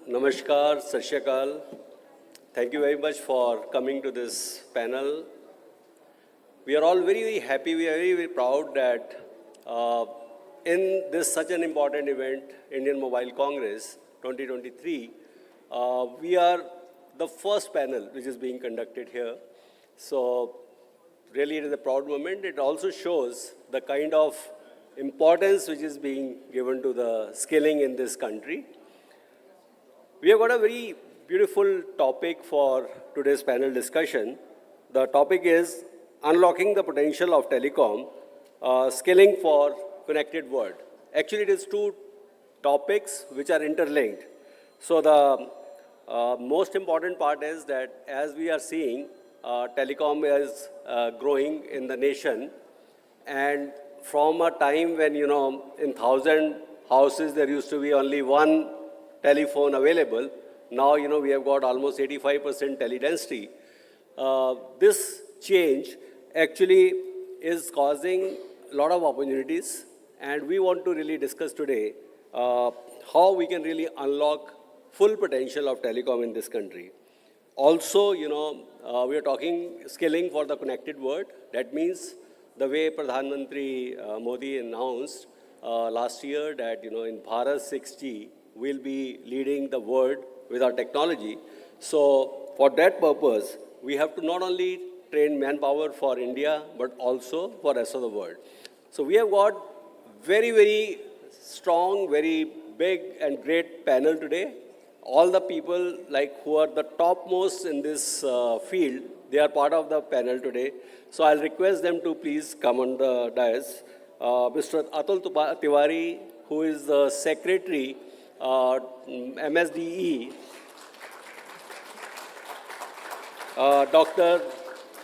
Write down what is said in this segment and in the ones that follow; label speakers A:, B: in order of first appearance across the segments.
A: Namaskar, Sat Shri Akal. Thank you very much for coming to this panel. We are all very, very happy, we are very, very proud that in this such an important event, Indian Mobile Congress 2023, we are the first panel which is being conducted here. So really it is a proud moment. It also shows the kind of importance which is being given to the skilling in this country. We have got a very beautiful topic for today's panel discussion. The topic is unlocking the potential of telecom, skilling for connected world. Actually, it is two topics which are interlinked. So the most important part is that as we are seeing, telecom is growing in the nation, and from a time when, in 1,000 houses there used to be only one telephone available, now, we have got almost 85% teledensity. This change actually is causing a lot of opportunities, and we want to really discuss today how we can really unlock full potential of telecom in this country. Also, we are talking skilling for the connected world. That means the way Pradhan Mantri Modi announced last year that, in Bharat 6G, we'll be leading the world with our technology. So for that purpose, we have to not only train manpower for India, but also for the rest of the world. So we have got very, very strong, very big and great panel today. All the people who are the topmost in this field, they are part of the panel today. So I'll request them to please come on the dais. Mr. Atul Tiwari, who is the Secretary MSDE, Dr.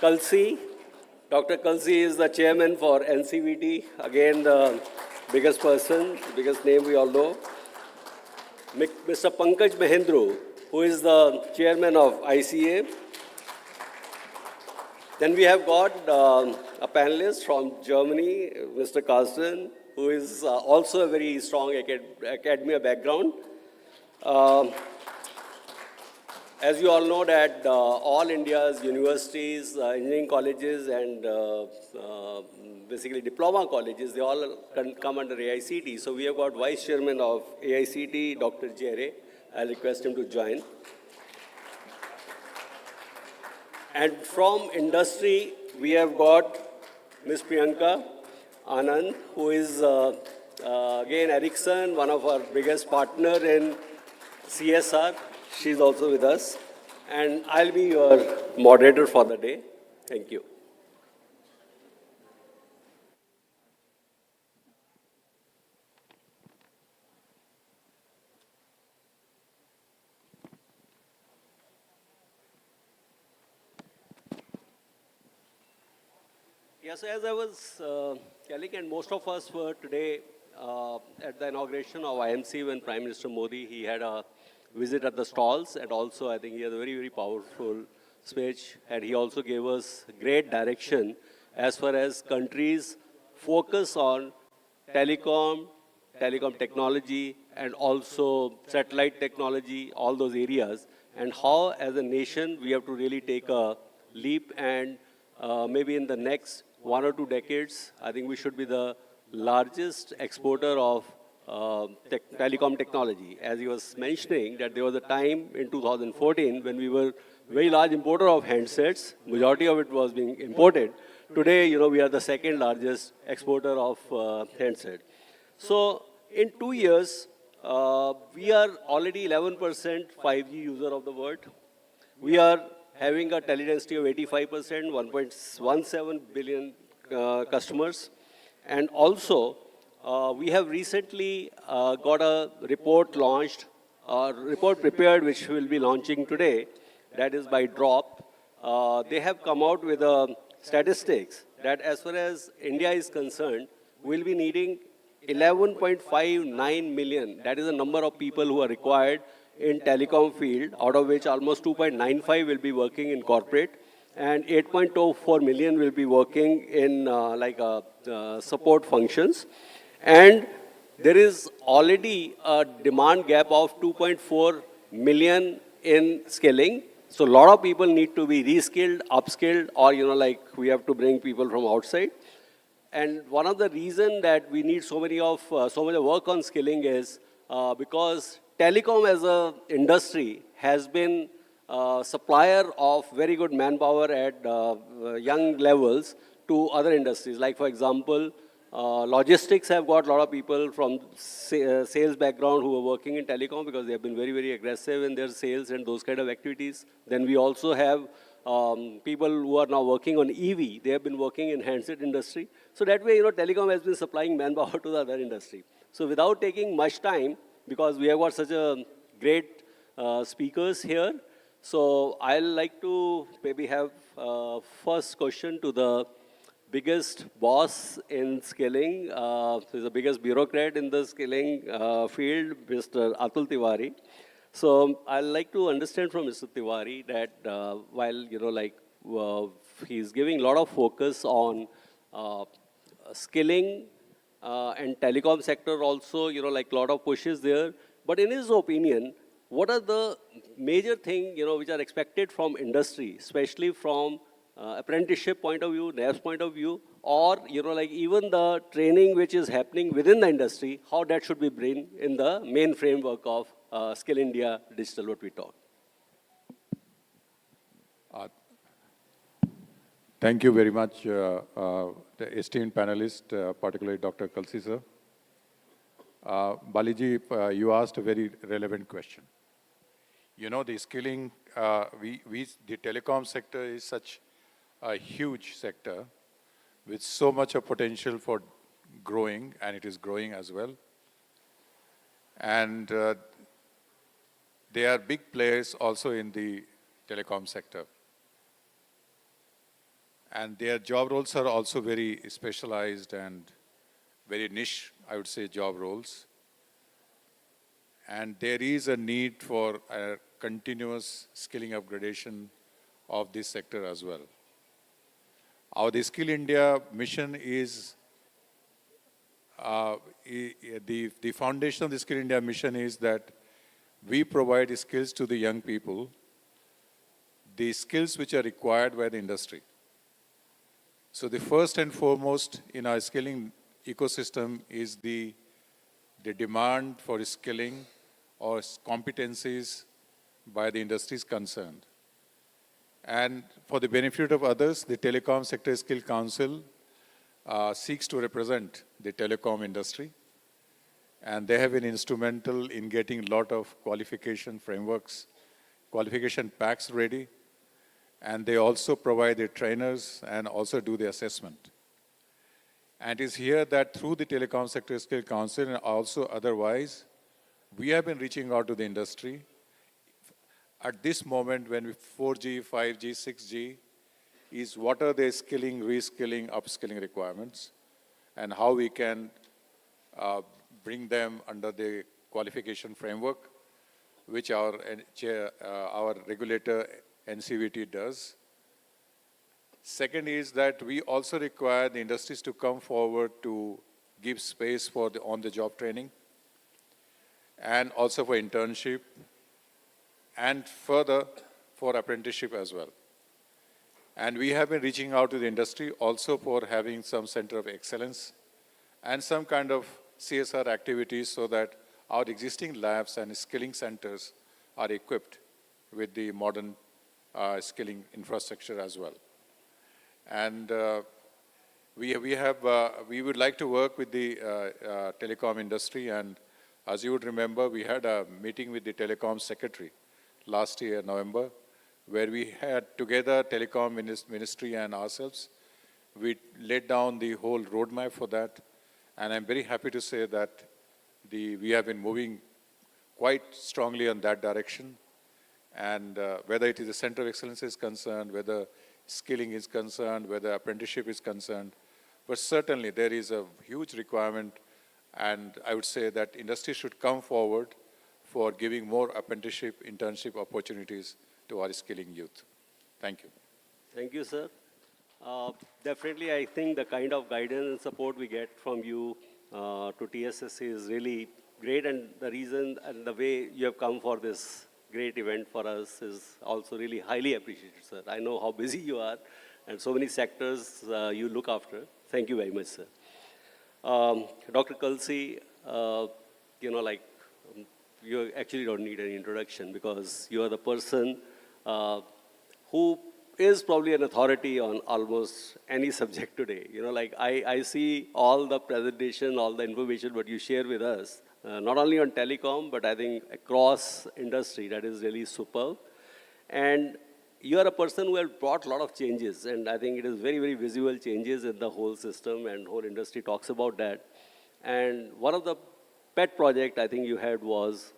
A: Kalsi. Dr. Kalsi is the chairman for NCVT, again the biggest person, biggest name we all know. Mr. Pankaj Mahendru, who is the chairman of ICA. Then we have got a panelist from Germany, Mr. Carsten, who is also a very strong academia background. As you all know that all India's universities, engineering colleges and basically diploma colleges, they all come under AICT. So we have got Vice Chairman of AICT, Dr. Jere. I'll request him to join. And from industry, we have got Ms. Priyanka Anand, who is again Ericsson, one of our biggest partner in CSR. She's also with us. And I'll be your moderator for the day. Thank you. Yes, as I was telling, and most of us were today at the inauguration of IMC when Prime Minister Modi, he had a visit at the stalls, and also I think he had a very, very powerful speech, and he also gave us great direction as far as countries focus on telecom technology, and also satellite technology, all those areas, and how as a nation we have to really take a leap, and maybe in the next 1 or 2 decades, I think we should be the largest exporter of telecom technology. As he was mentioning, that there was a time in 2014 when we were very large importer of handsets. Majority of it was being imported. Today, we are the second largest exporter of handset. So in 2 years, we are already 11% 5G user of the world. We are having a teledensity of 85%, 1.17 billion customers. And also, we have recently got a report launched, report prepared, which we'll be launching today. That is by Drop. They have come out with statistics that as far as India is concerned, we'll be needing 11.59 million. That is the number of people who are required in telecom field, out of which almost 2.95 will be working in corporate, and 8.04 million will be working in support functions. And there is already a demand gap of 2.4 million in skilling. So a lot of people need to be reskilled, upskilled, or, like we have to bring people from outside. And one of the reasons that we need so much of work on skilling is because telecom as a industry has been supplier of very good manpower at young levels to other industries. Like, for example, logistics have got a lot of people from sales background who are working in telecom because they have been very, very aggressive in their sales and those kind of activities. Then we also have people who are now working on EV. They have been working in handset industry. So that way, telecom has been supplying manpower to the other industry. So without taking much time, because we have got such a great speakers here, so I'll like to maybe have first question to the biggest boss in skilling, who's the biggest bureaucrat in the skilling field, Mr. Atul Tiwari. So I'd like to understand from Mr. Tiwari that while, he's giving a lot of focus on skilling and telecom sector also, like a lot of pushes there. But in his opinion, what are the major things, which are expected from industry, especially from apprenticeship point of view, NAF's point of view, or, even the training which is happening within the industry, how that should be brought in the main framework of Skill India Digital, what we talk.
B: Thank you very much, the esteemed panelist, particularly Dr. Kalsi sir. Baliji, you asked a very relevant question. The skilling, the telecom sector is such a huge sector with so much of potential for growing, and it is growing as well. And they are big players also in the telecom sector. And their job roles are also very specialized and very niche, I would say, job roles. And there is a need for a continuous skilling upgradation of this sector as well. The Skill India mission is, the foundation of the Skill India mission is that we provide skills to the young people, the skills which are required by the industry. So the first and foremost in our skilling ecosystem is the demand for skilling or competencies by the industries concerned. And for the benefit of others, the Telecom Sector Skill Council seeks to represent the telecom industry. And they have been instrumental in getting a lot of qualification frameworks, qualification packs ready. And they also provide the trainers and also do the assessment. And it is here that through the Telecom Sector Skill Council and also otherwise, we have been reaching out to the industry. At this moment when 4G, 5G, 6G is what are the skilling, reskilling, upskilling requirements and how we can bring them under the qualification framework, which our regulator NCVT does. Second is that we also require the industries to come forward to give space for the on-the-job training and also for internship and further for apprenticeship as well. And we have been reaching out to the industry also for having some center of excellence and some kind of CSR activities so that our existing labs and skilling centers are equipped with the modern skilling infrastructure as well. And we would like to work with the telecom industry, and as you would remember, we had a meeting with the telecom secretary last year, November, where we had together telecom ministry and ourselves. We laid down the whole roadmap for that, and I'm very happy to say that we have been moving quite strongly on that direction. And whether it is the Center of Excellence is concerned, whether skilling is concerned, whether apprenticeship is concerned, but certainly there is a huge requirement, and I would say that industry should come forward for giving more apprenticeship, internship opportunities to our skilling youth. Thank you.
A: Thank you, sir. Definitely, I think the kind of guidance and support we get from you to TSSC is really great, and the reason and the way you have come for this great event for us is also really highly appreciated, sir. I know how busy you are and so many sectors you look after. Thank you very much, sir. Dr. Kalsi, like you actually don't need any introduction because you are the person who is probably an authority on almost any subject today. I see all the presentation, all the information what you share with us, not only on telecom, but I think across industry, that is really superb. And you are a person who has brought a lot of changes, and I think it is very, very visible changes in the whole system, and whole industry talks about that. And one of the pet project I think you had was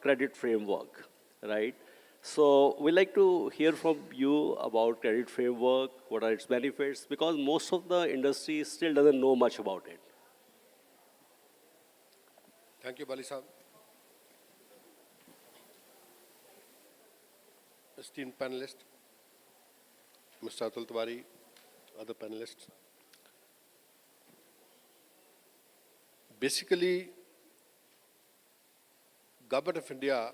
A: credit framework, right? So we'd like to hear from you about credit framework, what are its benefits, because most of the industry still doesn't know much about it.
C: Thank you, Bali Sahab. Esteemed panelists, Mr. Atul Tiwari, other panelists. Basically, Government of India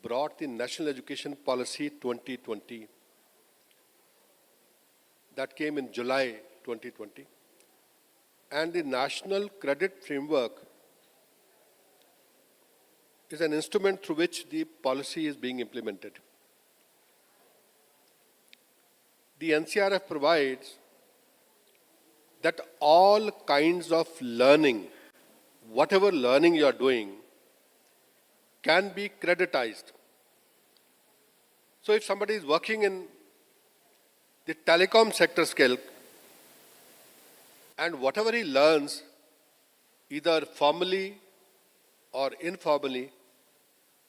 C: brought the National Education Policy 2020 that came in July 2020, and the National Credit Framework is an instrument through which the policy is being implemented. The NCRF provides that all kinds of learning, whatever learning you are doing, can be creditized. So if somebody is working in the telecom sector scale and whatever he learns, either formally or informally,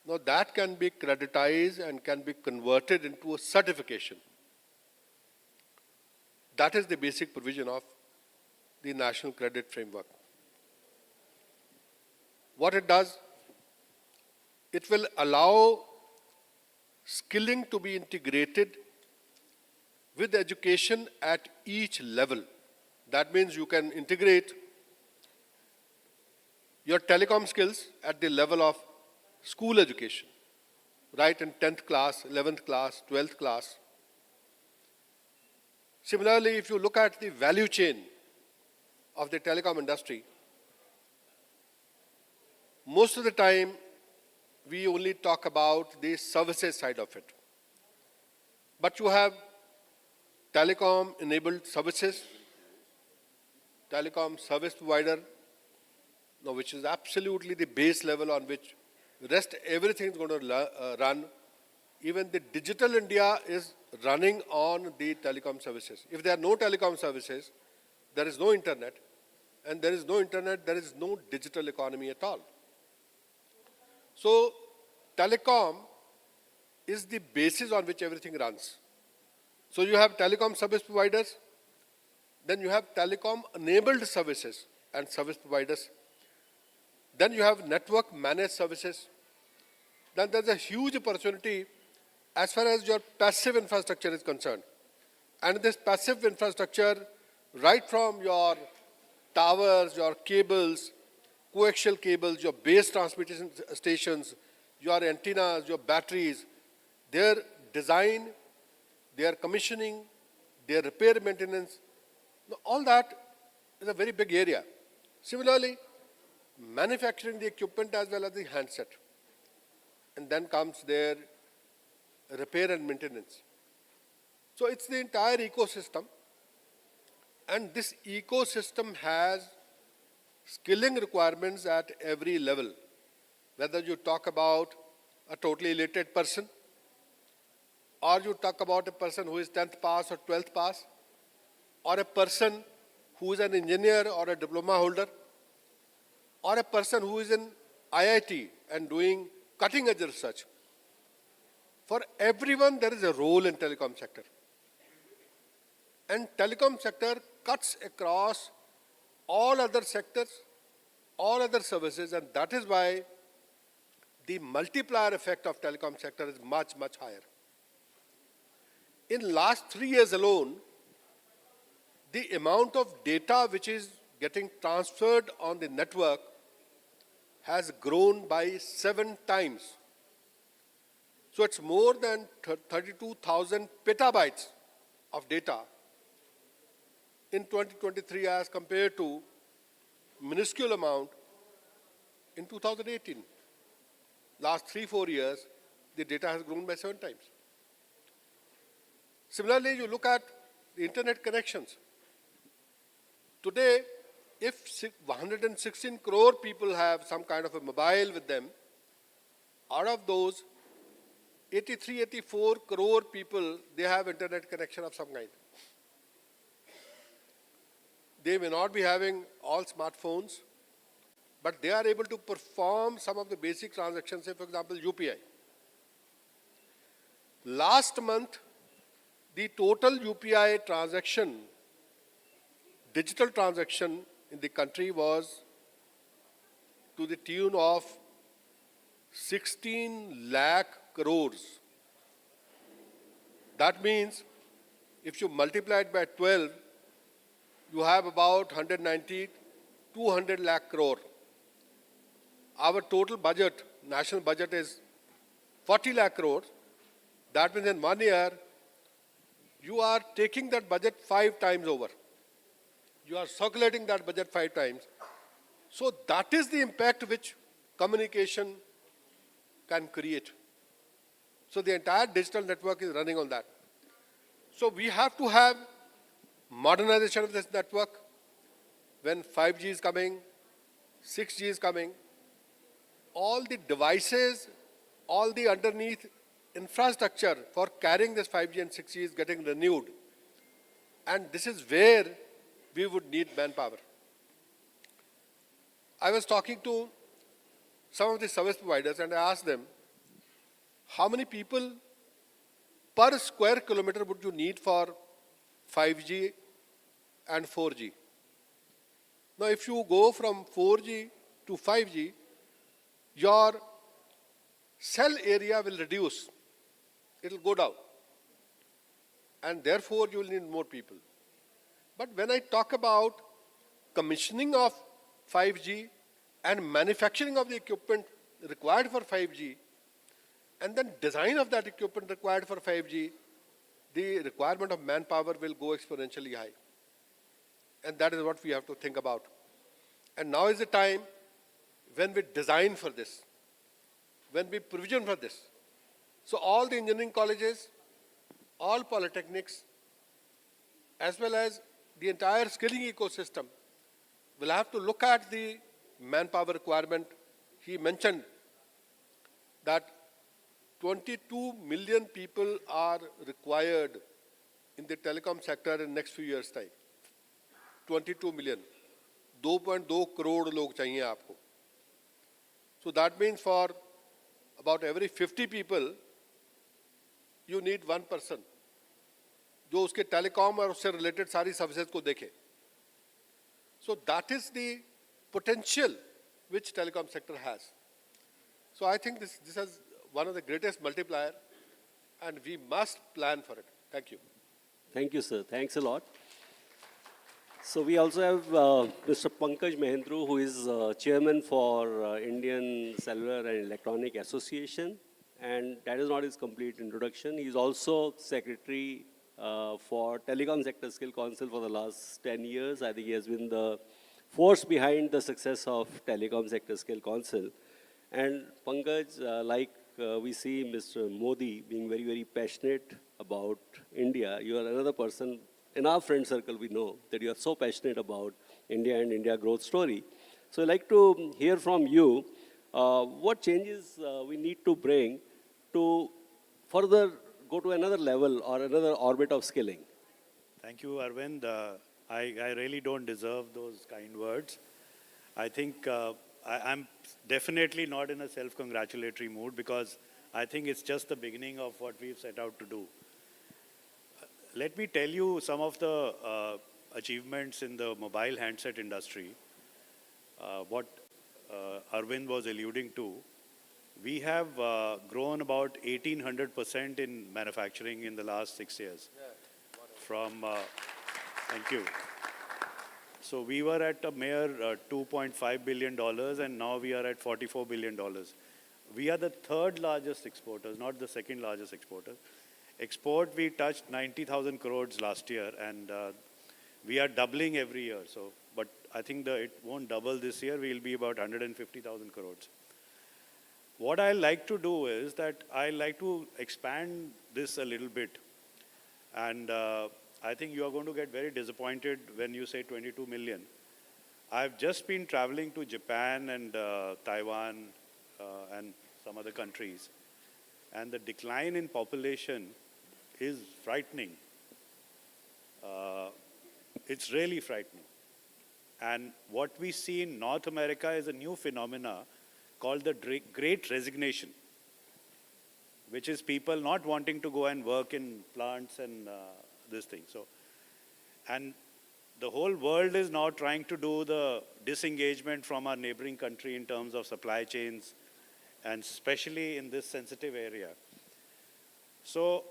C: now that can be creditized and can be converted into a certification. That is the basic provision of the National Credit Framework. What it does, it will allow skilling to be integrated with education at each level. That means you can integrate your telecom skills at the level of school education, right, in 10th class, 11th class, 12th class. Similarly, if you look at the value chain of the telecom industry, most of the time we only talk about the services side of it. But you have telecom-enabled services, telecom service provider, now which is absolutely the base level on which the rest everything is going to run. Even the digital India is running on the telecom services. If there are no telecom services, there is no internet, and there is no internet, there is no digital economy at all. So telecom is the basis on which everything runs. So you have telecom service providers, then you have telecom-enabled services and service providers. Then you have network managed services. Then there's a huge opportunity as far as your passive infrastructure is concerned. And this passive infrastructure, right from your towers, your cables, coaxial cables, your base transmission stations, your antennas, your batteries, their design, their commissioning, their repair maintenance, all that is a very big area. Similarly, manufacturing the equipment as well as the handset. And then comes their repair and maintenance. So it's the entire ecosystem. And this ecosystem has skilling requirements at every level. Whether you talk about a totally illiterate person, or you talk about a person who is 10th pass or 12th pass, or a person who is an engineer or a diploma holder, or a person who is in IIT and doing cutting edge research. For everyone, there is a role in telecom sector. And telecom sector cuts across all other sectors, all other services, and that is why the multiplier effect of telecom sector is much, much higher. In last 3 years alone, the amount of data which is getting transferred on the network has grown by 7 times. So it's more than 32,000 petabytes of data in 2023 as compared to minuscule amount in 2018. Last 3-4 years, the data has grown by 7 times. Similarly, you look at the internet connections. Today, if 116 crore people have some kind of a mobile with them, out of those, 83, 84 crore people, they have internet connection of some kind. They may not be having all smartphones, but they are able to perform some of the basic transactions, say for example, UPI. Last month, the total UPI transaction, digital transaction in the country was to the tune of 16 lakh crores. That means if you multiply it by 12, you have about 190, 200 lakh crore. Our total budget, national budget is 40 lakh crores. That means in 1 year, you are taking that budget 5 times over. You are circulating that budget 5 times. So that is the impact which communication can create. So the entire digital network is running on that. So we have to have modernization of this network. When 5G is coming, 6G is coming, all the devices, all the underneath infrastructure for carrying this 5G and 6G is getting renewed. And this is where we would need manpower. I was talking to some of the service providers and I asked them, how many people per square kilometer would you need for 5G and 4G? Now, if you go from 4G to 5G, your cell area will reduce. It will go down. And therefore, you will need more people. But when I talk about commissioning of 5G and manufacturing of the equipment required for 5G, and then design of that equipment required for 5G, the requirement of manpower will go exponentially high. And that is what we have to think about. And now is the time when we design for this, when we provision for this. So all the engineering colleges, all polytechnics, as well as the entire skilling ecosystem will have to look at the manpower requirement. He mentioned that 22 million people are required in the telecom sector in the next few years' time. 22 million. 2.2 crore log chahiye aapko. So that means for about every 50 people, you need one person जो उसके telecom और उससे related सारी services को देखे. So that is the potential which telecom sector has. So I think this is one of the greatest multiplier and we must plan for it. Thank you.
A: Thank you, sir. Thanks a lot. So we also have Mr. Pankaj Mahendru, who is chairman for Indian Cellular and Electronic Association. And that is not his complete introduction. He is also secretary for Telecom Sector Skill Council for the last 10 years. I think he has been the force behind the success of Telecom Sector Skill Council. And Pankaj, we see Mr. Modi being very, very passionate about India. You are another person in our friend circle, we know that you are so passionate about India and India growth story. So I'd like to hear from you what changes we need to bring to further go to another level or another orbit of skilling.
D: Thank you, Arvind. I really don't deserve those kind words. I think I'm definitely not in a self-congratulatory mood because I think it's just the beginning of what we've set out to do. Let me tell you some of the achievements in the mobile handset industry, what Arvind was alluding to. We have grown about 1,800% in manufacturing in the last 6 years. From, thank you. So we were at a mere $2.5 billion and now we are at $44 billion. We are the third largest exporters, not the second largest exporter. Export, we touched 90,000 crores last year and we are doubling every year. So, but I think it won't double this year. We'll be about 150,000 crores. What I like to do is that I like to expand this a little bit. And I think you are going to get very disappointed when you say 22 million. I've just been traveling to Japan and Taiwan and some other countries. And the decline in population is frightening. It's really frightening. And what we see in North America is a new phenomena called the Great Resignation, which is people not wanting to go and work in plants and this thing. So, and the whole world is now trying to do the disengagement from our neighboring country in terms of supply chains, and especially in this sensitive area. So,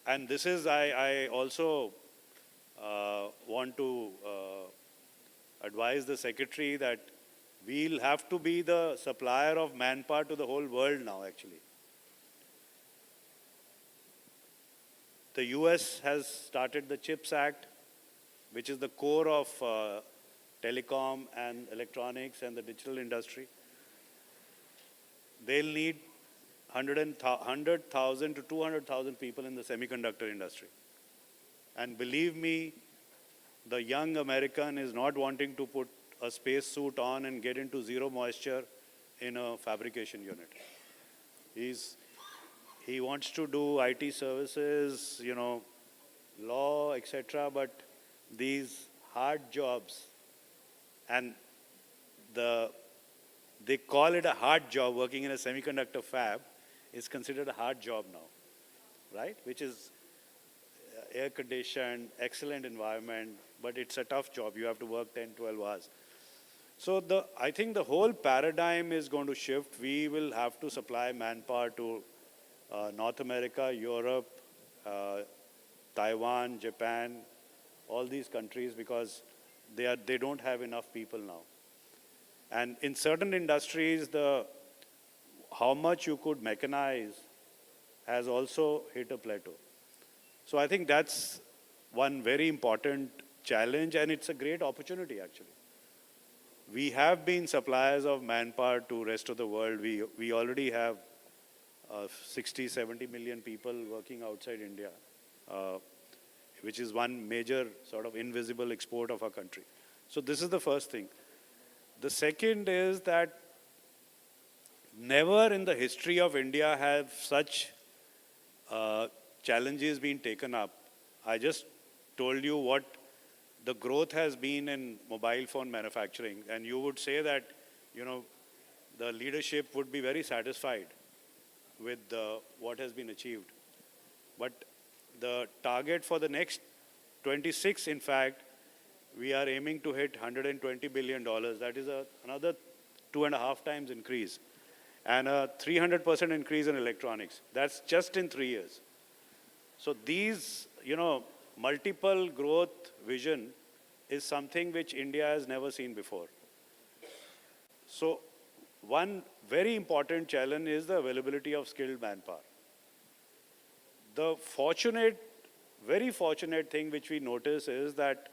D: and this is, I also want to advise the Secretary that we'll have to be the supplier of manpower to the whole world now, actually. The US has started the CHIPS Act, which is the core of telecom and electronics and the digital industry. They'll need 100,000 to 200,000 people in the semiconductor industry. And believe me, the young American is not wanting to put a space suit on and get into zero moisture in a fabrication unit. He wants to do IT services, you know, law, etc., but these hard jobs, and they call it a hard job, working in a semiconductor fab is considered a hard job now, right? Which is air-conditioned, excellent environment, but it's a tough job. You have to work 10, 12 hours. So I think the whole paradigm is going to shift. We will have to supply manpower to North America, Europe, Taiwan, Japan, all these countries, because they don't have enough people now. And in certain industries, how much you could mechanize has also hit a plateau. So I think that's one very important challenge, and it's a great opportunity, actually. We have been suppliers of manpower to rest of the world. We already have 60, 70 million people working outside India, which is one major sort of invisible export of our country. So this is the first thing. The second is that never in the history of India have such challenges been taken up. I just told you what the growth has been in mobile phone manufacturing, and you would say that, you know, the leadership would be very satisfied with what has been achieved. But the target for the next 26, in fact, we are aiming to hit $120 billion. That is another 2.5 times increase, and a 300% increase in electronics. That's just in 3 years. So these, you know, multiple growth vision is something which India has never seen before. So one very important challenge is the availability of skilled manpower. The very fortunate thing which we notice is that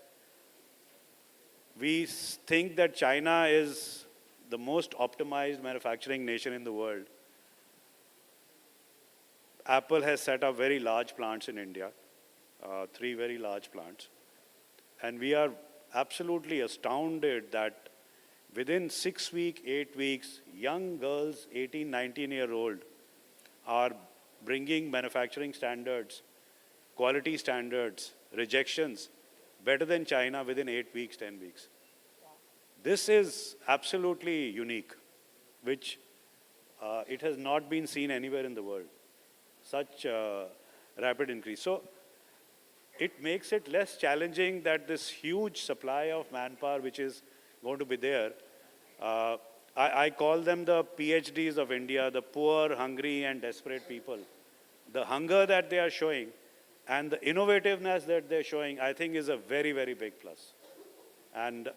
D: we think that China is the most optimized manufacturing nation in the world. Apple has set up very large plants in India, 3 very large plants. And we are absolutely astounded that within 6 weeks, 8 weeks, young girls, 18, 19-year-old, are bringing manufacturing standards, quality standards, rejections, better than China within 8 weeks, 10 weeks. This is absolutely unique, which it has not been seen anywhere in the world, such rapid increase. So it makes it less challenging that this huge supply of manpower which is going to be there, I call them the PhDs of India, the poor, hungry and desperate people. The hunger that they are showing and the innovativeness that they're showing, I think is a very, very big plus. And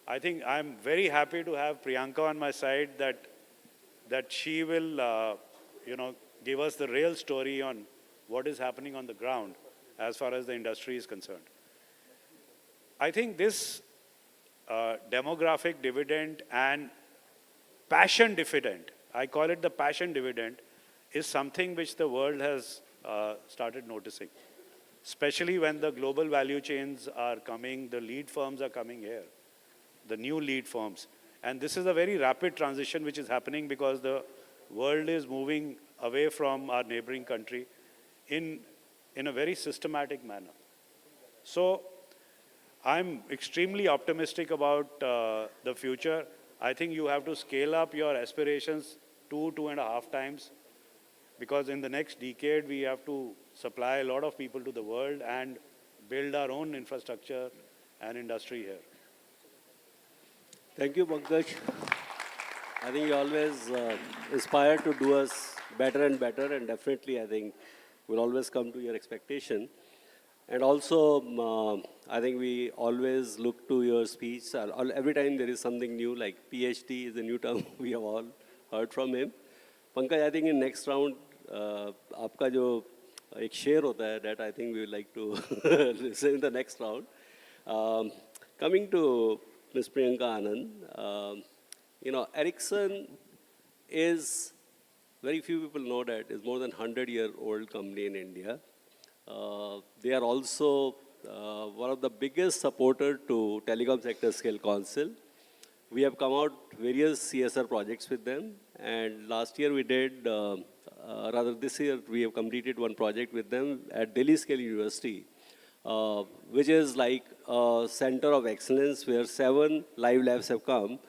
D: I think I'm very happy to have Priyanka on my side that she will, give us the real story on what is happening on the ground as far as the industry is concerned. I think this demographic dividend and passion dividend, I call it the passion dividend, is something which the world has started noticing. Especially when the global value chains are coming, the lead firms are coming here, the new lead firms. And this is a very rapid transition which is happening because the world is moving away from our neighboring country in a very systematic manner. So I'm extremely optimistic about the future. I think you have to scale up your aspirations 2.5 times, because in the next decade we have to supply a lot of people to the world and build our own infrastructure and industry here.
A: Thank you, Pankaj. I think you always inspire to do us better and better, and definitely I think we'll always come to your expectation. And also, I think we always look to your speech. Every time there is something new, like PhD is a new term we have all heard from him. Pankaj, I think in next round, आपका जो एक share होता है, that I think we would like to listen in the next round. Coming to Ms. Priyanka Anand, Ericsson is, very few people know that, is more than 100-year-old company in India. They are also one of the biggest supporter to Telecom Sector Skill Council. We have come out various CSR projects with them, and last year we did, this year we have completed one project with them at Delhi Scale University, which is like a center of excellence where 7 live labs have come.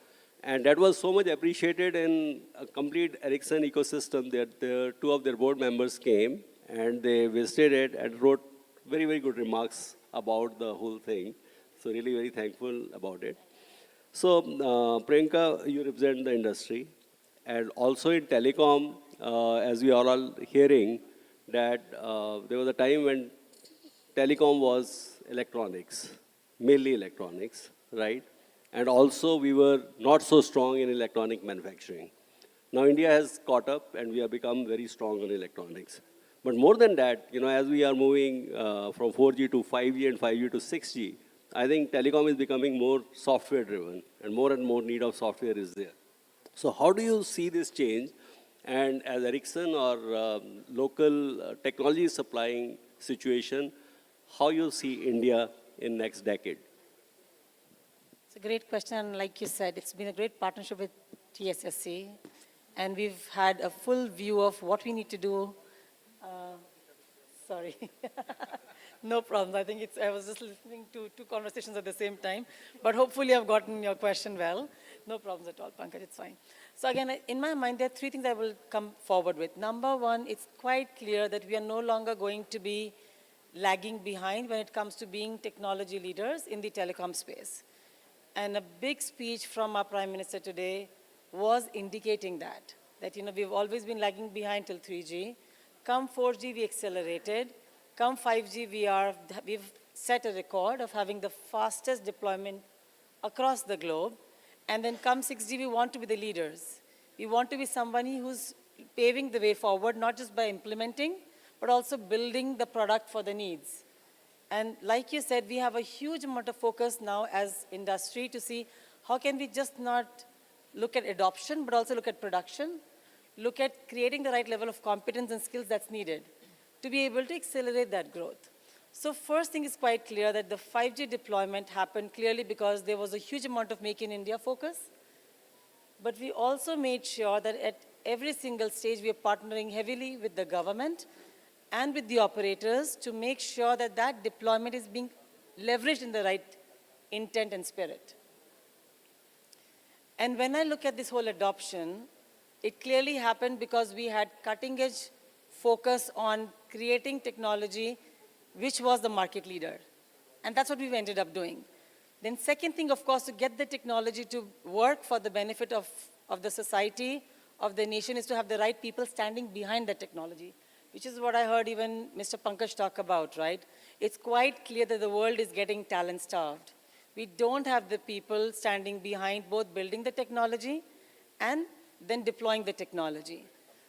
A: And that was so much appreciated in a complete Ericsson ecosystem that 2 of their board members came and they visited it and wrote very, very good remarks about the whole thing. So really very thankful about it. So Priyanka, you represent the industry. And also in telecom, as we are all hearing, that there was a time when telecom was electronics, mainly electronics, right? And also we were not so strong in electronic manufacturing. Now India has caught up and we have become very strong on electronics. But more than that, as we are moving from 4G to 5G and 5G to 6G, I think telecom is becoming more software driven and more need of software is there. So how do you see this change? And as Ericsson or local technology supplying situation, how you see India in next decade?
E: It's a great question, and like you said, it's been a great partnership with TSSC, and we've had a full view of what we need to do. Sorry. No problem. I think I was just listening to 2 conversations at the same time, but hopefully I've gotten your question well. No problems at all, Pankaj, it's fine. So again, in my mind, there are 3 things I will come forward with. Number 1, it's quite clear that we are no longer going to be lagging behind when it comes to being technology leaders in the telecom space. And a big speech from our Prime Minister today was indicating that we've always been lagging behind till 3G. Come 4G, we accelerated. Come 5G, we've set a record of having the fastest deployment across the globe. And then come 6G, we want to be the leaders. We want to be somebody who's paving the way forward, not just by implementing, but also building the product for the needs. And like you said, we have a huge amount of focus now as industry to see how can we just not look at adoption, but also look at production, look at creating the right level of competence and skills that's needed to be able to accelerate that growth. So first thing is quite clear that the 5G deployment happened clearly because there was a huge amount of Make in India focus. But we also made sure that at every single stage we are partnering heavily with the government and with the operators to make sure that that deployment is being leveraged in the right intent and spirit. And when I look at this whole adoption, it clearly happened because we had cutting-edge focus on creating technology which was the market leader. And that's what we've ended up doing. Then second thing, of course, to get the technology to work for the benefit of the society, of the nation, is to have the right people standing behind the technology, which is what I heard even Mr. Pankaj talk about, right? It's quite clear that the world is getting talent starved. We don't have the people standing behind both building the technology and then deploying the technology.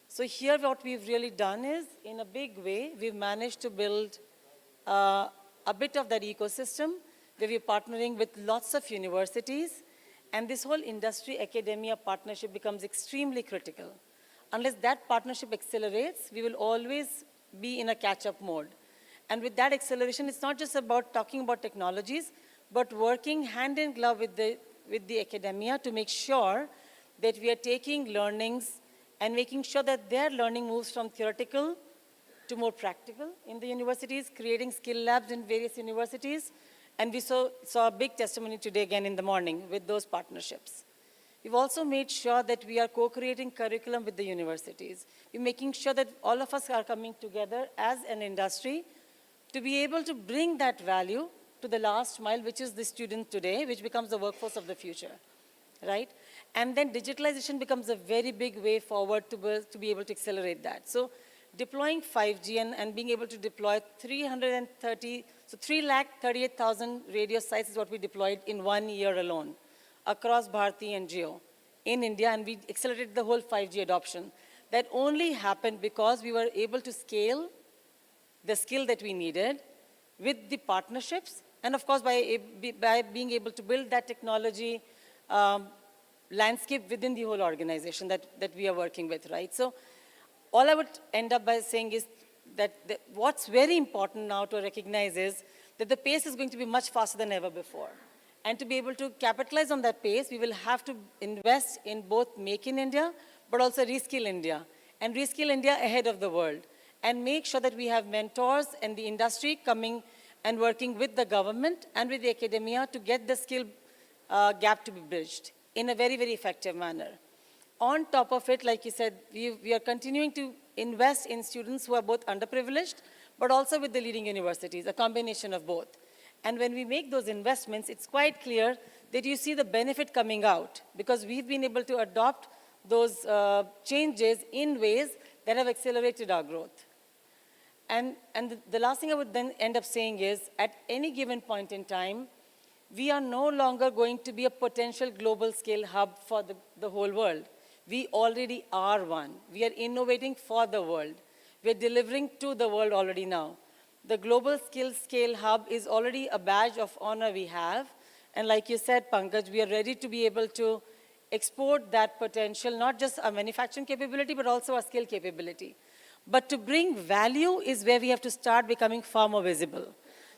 E: So here what we've really done is, in a big way, we've managed to build a bit of that ecosystem where we're partnering with lots of universities, and this whole industry-academia partnership becomes extremely critical. Unless that partnership accelerates, we will always be in a catch-up mode. And with that acceleration, it's not just about talking about technologies, but working hand in glove with the academia to make sure that we are taking learnings and making sure that their learning moves from theoretical to more practical in the universities, creating skill labs in various universities. And we saw a big testimony today again in the morning with those partnerships. We've also made sure that we are co-creating curriculum with the universities. We're making sure that all of us are coming together as an industry to be able to bring that value to the last mile, which is the student today, which becomes the workforce of the future, right? And then digitalization becomes a very big way forward to be able to accelerate that. So deploying 5G and being able to deploy 338,000 radio sites is what we deployed in 1 year alone across Bharti and Jio in India, and we accelerated the whole 5G adoption. That only happened because we were able to scale the skill that we needed with the partnerships, and of course by being able to build that technology landscape within the whole organization that we are working with, right? So all I would end up by saying is that what's very important now to recognize is that the pace is going to be much faster than ever before. And to be able to capitalize on that pace, we will have to invest in both Make in India, but also Reskill India, and Reskill India ahead of the world, and make sure that we have mentors and the industry coming and working with the government and with the academia to get the skill gap to be bridged in a very, very effective manner. On top of it, like you said, we are continuing to invest in students who are both underprivileged, but also with the leading universities, a combination of both. And when we make those investments, it's quite clear that you see the benefit coming out, because we've been able to adopt those changes in ways that have accelerated our growth. And the last thing I would then end up saying is, at any given point in time, we are no longer going to be a potential global scale hub for the whole world. We already are one. We are innovating for the world. We are delivering to the world already now. The global skill scale hub is already a badge of honor we have. And like you said, Pankaj, we are ready to be able to export that potential, not just our manufacturing capability, but also our skill capability. But to bring value is where we have to start becoming far more visible.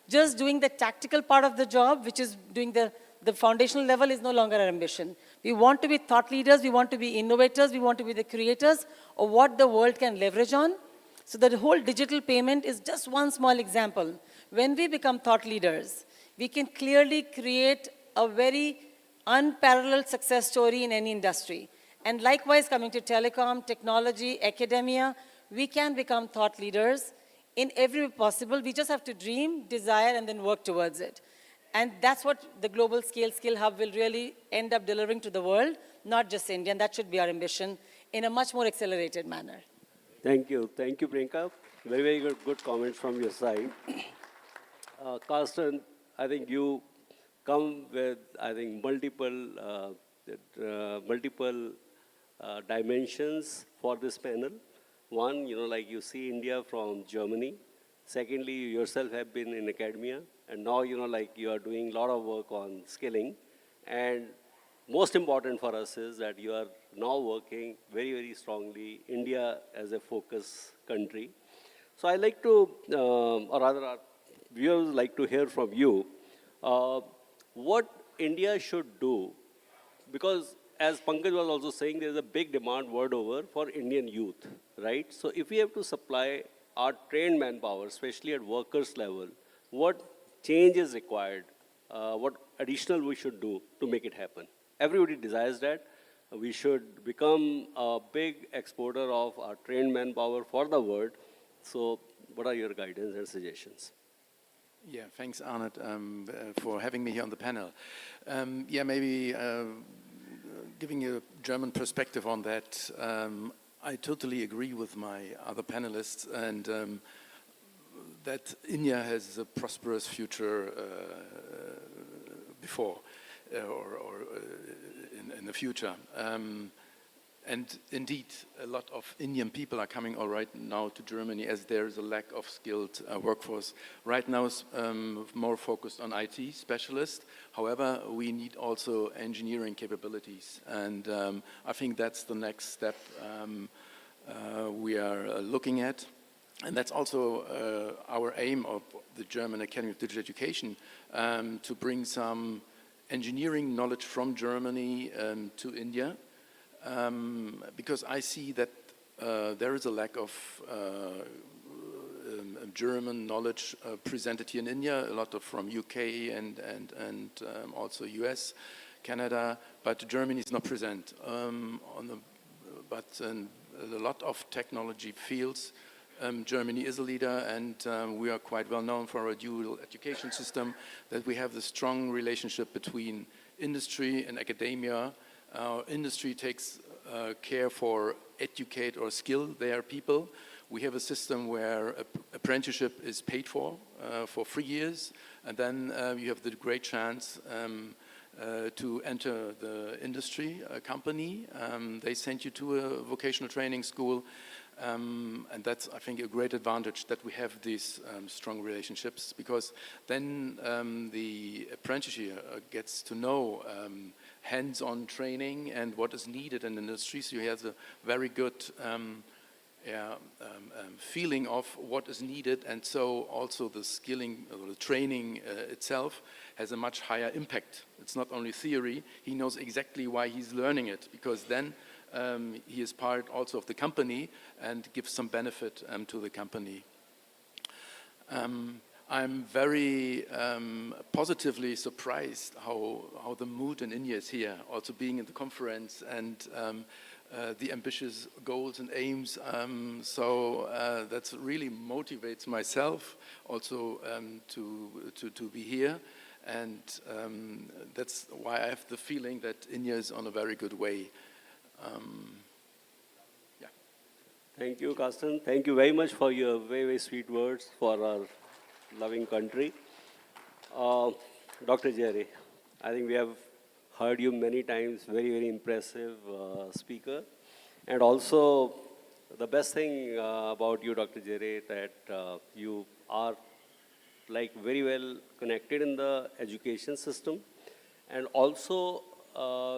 E: Just doing the tactical part of the job, which is doing the foundational level, is no longer our ambition. We want to be thought leaders, we want to be innovators, we want to be the creators of what the world can leverage on. So the whole digital payment is just one small example. When we become thought leaders, we can clearly create a very unparalleled success story in any industry. And likewise, coming to telecom, technology, academia, we can become thought leaders in every way possible. We just have to dream, desire, and then work towards it. And that's what the Global Scale Skill Hub will really end up delivering to the world, not just India, and that should be our ambition in a much more accelerated manner.
A: Thank you, Priyanka. Very, very good comments from your side. Carsten, I think you come with, multiple dimensions for this panel. One, like you see India from Germany. Secondly, you yourself have been in academia, and now, you are doing a lot of work on skilling. And most important for us is that you are now working very, very strongly India as a focus country. So I like to, or rather our viewers like to hear from you, what India should do, because as Pankaj was also saying, there is a big demand world over for Indian youth, right? So if we have to supply our trained manpower, especially at workers level, what change is required? What additional we should do to make it happen? Everybody desires that. We should become a big exporter of our trained manpower for the world. So what are your guidance and suggestions?
F: Yeah, thanks, Arnott, for having me here on the panel. Maybe giving you a German perspective on that, I totally agree with my other panelists, and that India has a prosperous future before or in the future. And indeed, a lot of Indian people are coming all right now to Germany as there is a lack of skilled workforce. Right now it's more focused on IT specialists. However, we need also engineering capabilities. And I think that's the next step we are looking at. And that's also our aim of the German Academy of Digital Education, to bring some engineering knowledge from Germany to India. Because I see that there is a lack of German knowledge presented here in India, a lot of from UK and also US, Canada, but Germany is not present. But a lot of technology fields, Germany is a leader, and we are quite well known for our dual education system, that we have the strong relationship between industry and academia. Our industry takes care for educate or skill their people. We have a system where apprenticeship is paid for 3 years, and then you have the great chance to enter the industry company. They send you to a vocational training school, and that's, I think, a great advantage that we have these strong relationships, because then the apprentice here gets to know hands-on training and what is needed in the industry. So you have a very good feeling of what is needed, and so also the skilling or the training itself has a much higher impact. It's not only theory, he knows exactly why he's learning it, because then he is part also of the company and gives some benefit to the company. I'm very positively surprised how the mood in India is here, also being in the conference, and the ambitious goals and aims. So that really motivates myself also to be here. And that's why I have the feeling that India is on a very good way. Yeah.
A: Thank you, Carsten. Thank you very much for your very, very sweet words for our loving country. Dr. Jerry, I think we have heard you many times, very, very impressive speaker. And also, the best thing about you, Dr. Jerry, that you are like very well connected in the education system. And also,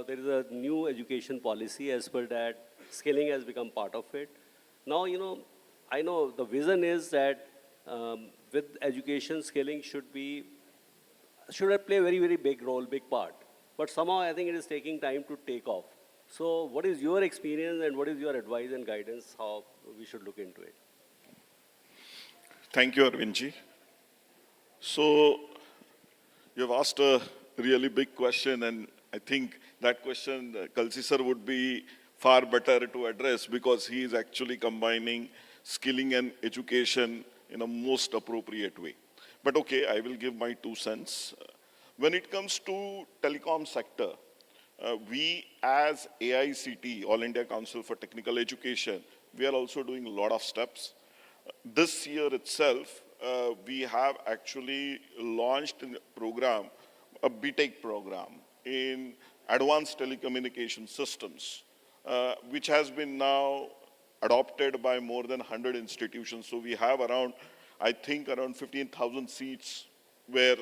A: there is a new education policy as per that skilling has become part of it. Now, I know the vision is that with education, skilling should play a very, very big role, big part. But somehow I think it is taking time to take off. So what is your experience and what is your advice and guidance how we should look into it?
G: Thank you, Arvindji. So you've asked a really big question, and I think that question Kalsi sir would be far better to address, because he is actually combining skilling and education in a most appropriate way. But okay, I will give my 2 cents. When it comes to telecom sector, we as AICT, All India Council for Technical Education, we are also doing a lot of steps. This year itself, we have actually launched a program, a BTech program in advanced telecommunication systems, which has been now adopted by more than 100 institutions. So we have around, I think, around 15,000 seats where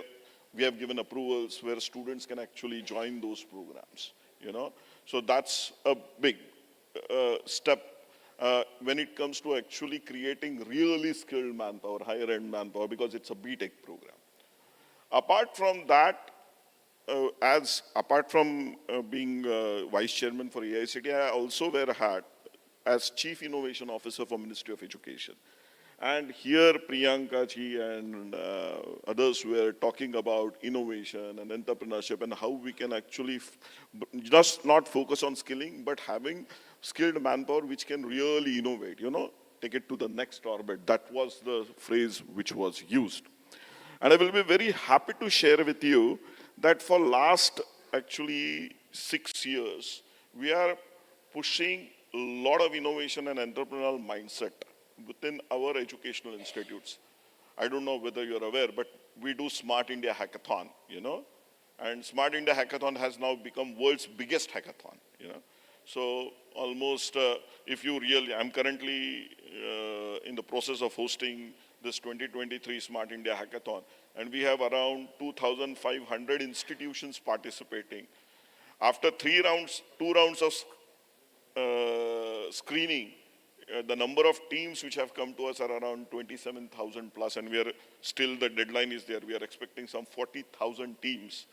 G: we have given approvals where students can actually join those programs, So that's a big step when it comes to actually creating really skilled manpower, higher-end manpower, because it's a BTech program. Apart from that, apart from being Vice Chairman for AICT, I also wear a hat as Chief Innovation Officer for Ministry of Education. And here Priyanka ji and others were talking about innovation and entrepreneurship and how we can actually just not focus on skilling, but having skilled manpower which can really innovate, take it to the next orbit. That was the phrase which was used. And I will be very happy to share with you that for last actually 6 years, we are pushing a lot of innovation and entrepreneurial mindset within our educational institutes. I don't know whether you're aware, but we do Smart India Hackathon, And Smart India Hackathon has now become world's biggest hackathon, you know. So almost, if you really, I'm currently in the process of hosting this 2023 Smart India Hackathon, and we have around 2,500 institutions participating. After 2 rounds of screening, the number of teams which have come to us are around 27,000 plus, and we are still, the deadline is there. We are expecting some 40,000 teams.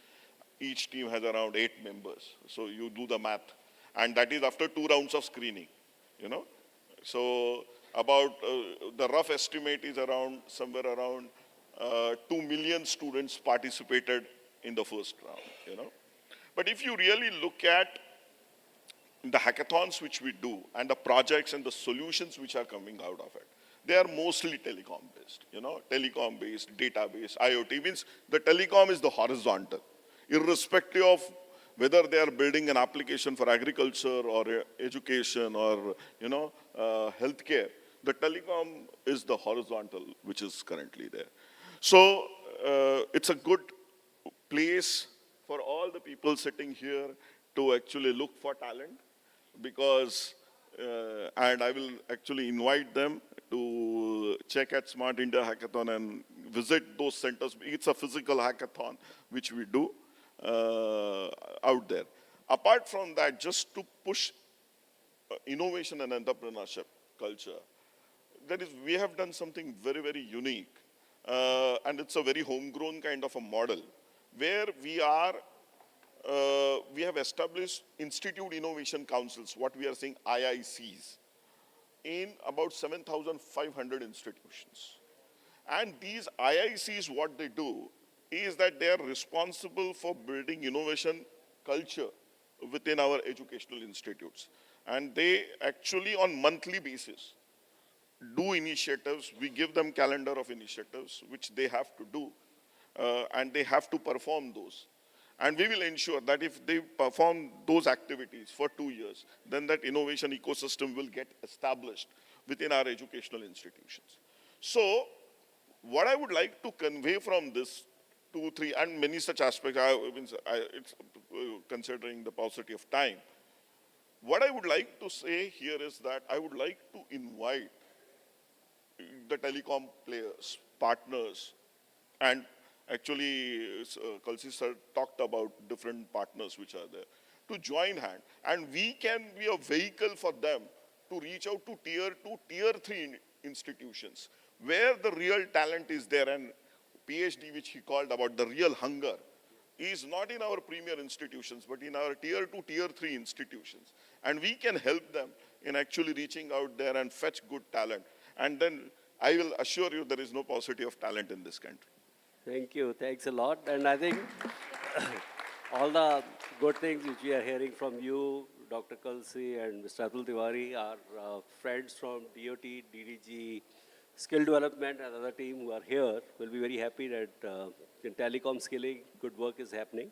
G: Each team has around 8 members. So you do the math. And that is after 2 rounds of screening, you know. So about, the rough estimate is around, somewhere around 2 million students participated in the first round, you know. But if you really look at the hackathons which we do and the projects and the solutions which are coming out of it, they are mostly telecom based, you know, telecom based, database, IoT. Means the telecom is the horizontal, irrespective of whether they are building an application for agriculture or education or, you know, healthcare. The telecom is the horizontal which is currently there. So it's a good place for all the people sitting here to actually look for talent, because, and I will actually invite them to check at Smart India Hackathon and visit those centers. It's a physical hackathon which we do out there. Apart from that, just to push innovation and entrepreneurship culture, we have done something very, very unique. And it's a very homegrown kind of a model where we have established Institute Innovation Councils, what we are saying IICs, in about 7,500 institutions. And these IICs, what they do is that they are responsible for building innovation culture within our educational institutes. And they actually on monthly basis do initiatives. We give them calendar of initiatives which they have to do, and they have to perform those. And we will ensure that if they perform those activities for 2 years, then that innovation ecosystem will get established within our educational institutions. So what I would like to convey from this 2, 3, and many such aspects, it's considering the paucity of time. What I would like to say here is that I would like to invite the telecom players, partners, and actually, Kalsi sir talked about different partners which are there, to join hand. And we can be a vehicle for them to reach out to tier 2, tier 3 institutions, where the real talent is there. And PhD, which he called about the real hunger, is not in our premier institutions, but in our tier 2, tier 3 institutions. And we can help them in actually reaching out there and fetch good talent. And then I will assure you there is no paucity of talent in this country.
A: Thank you. Thanks a lot. And I think all the good things which we are hearing from you, Dr. Kalsi and Mr. Atul Tiwari, are friends from DOT, DDG, Skill Development, and other team who are here. Will be very happy that in telecom skilling, good work is happening.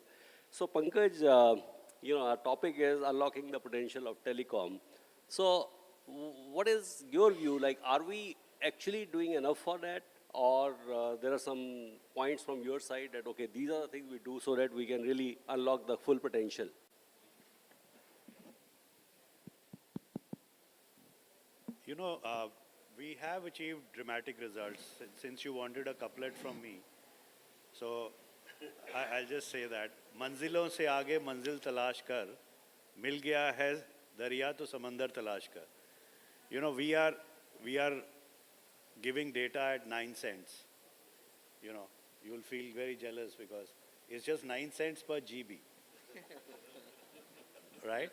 A: So Pankaj, our topic is unlocking the potential of telecom. So what is your view? Like, are we actually doing enough for that? Or there are some points from your side that, okay, these are the things we do so that we can really unlock the full potential?
D: You know, we have achieved dramatic results since you wanted a couplet from me. So I'll just say that मंजिलों से आगे मंजिल तलाश कर मिल गया है दरिया तो समंदर तलाश कर. You know, we are giving data at 9 cents. You know, you'll feel very jealous because it's just 9 cents per GB. Right?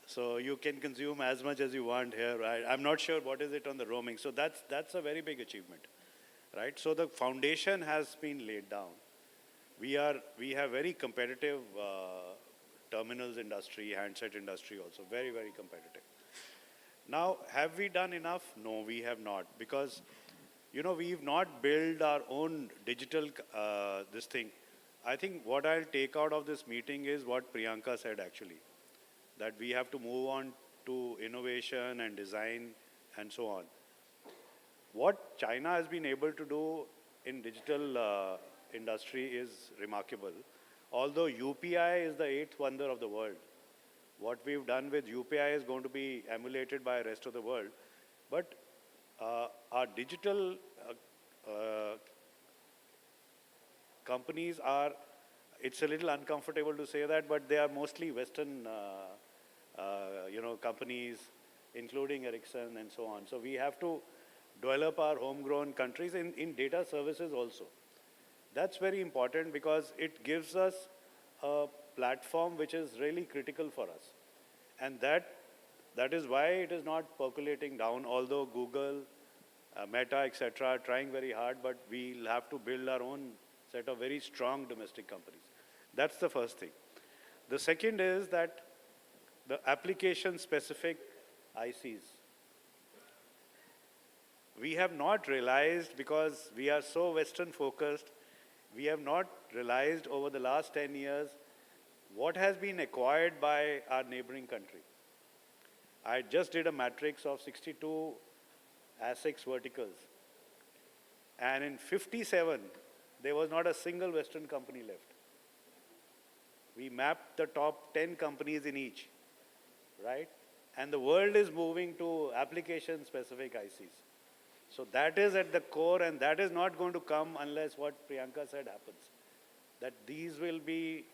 D: So you can consume as much as you want here, right? I'm not sure what is it on the roaming. So that's a very big achievement, right? So the foundation has been laid down. We have very competitive terminals industry, handset industry also, very, very competitive. Now, have we done enough? No, we have not, because, you know, we've not built our own digital this thing. I think what I'll take out of this meeting is what Priyanka said actually, that we have to move on to innovation and design and so on. What China has been able to do in digital industry is remarkable. although UPI is the eighth wonder of the world, what we've done with UPI is going to be emulated by the rest of the world. But our digital companies are, it's a little uncomfortable to say that, but they are mostly Western companies, including Ericsson and so on. So we have to develop our homegrown countries in data services also. That's very important because it gives us a platform which is really critical for us. And that is why it is not percolating down, although Google, Meta, etc. are trying very hard, but we'll have to build our own set of very strong domestic companies. That's the first thing. The second is that the application-specific ICs. We have not realized, because we are so Western-focused, we have not realized over the last 10 years what has been acquired by our neighboring country. I just did a matrix of 62 ASICs verticals. And in 57, there was not a single Western company left. We mapped the top 10 companies in each, right? And the world is moving to application-specific ICs. So that is at the core, and that is not going to come unless what Priyanka said happens. That these will be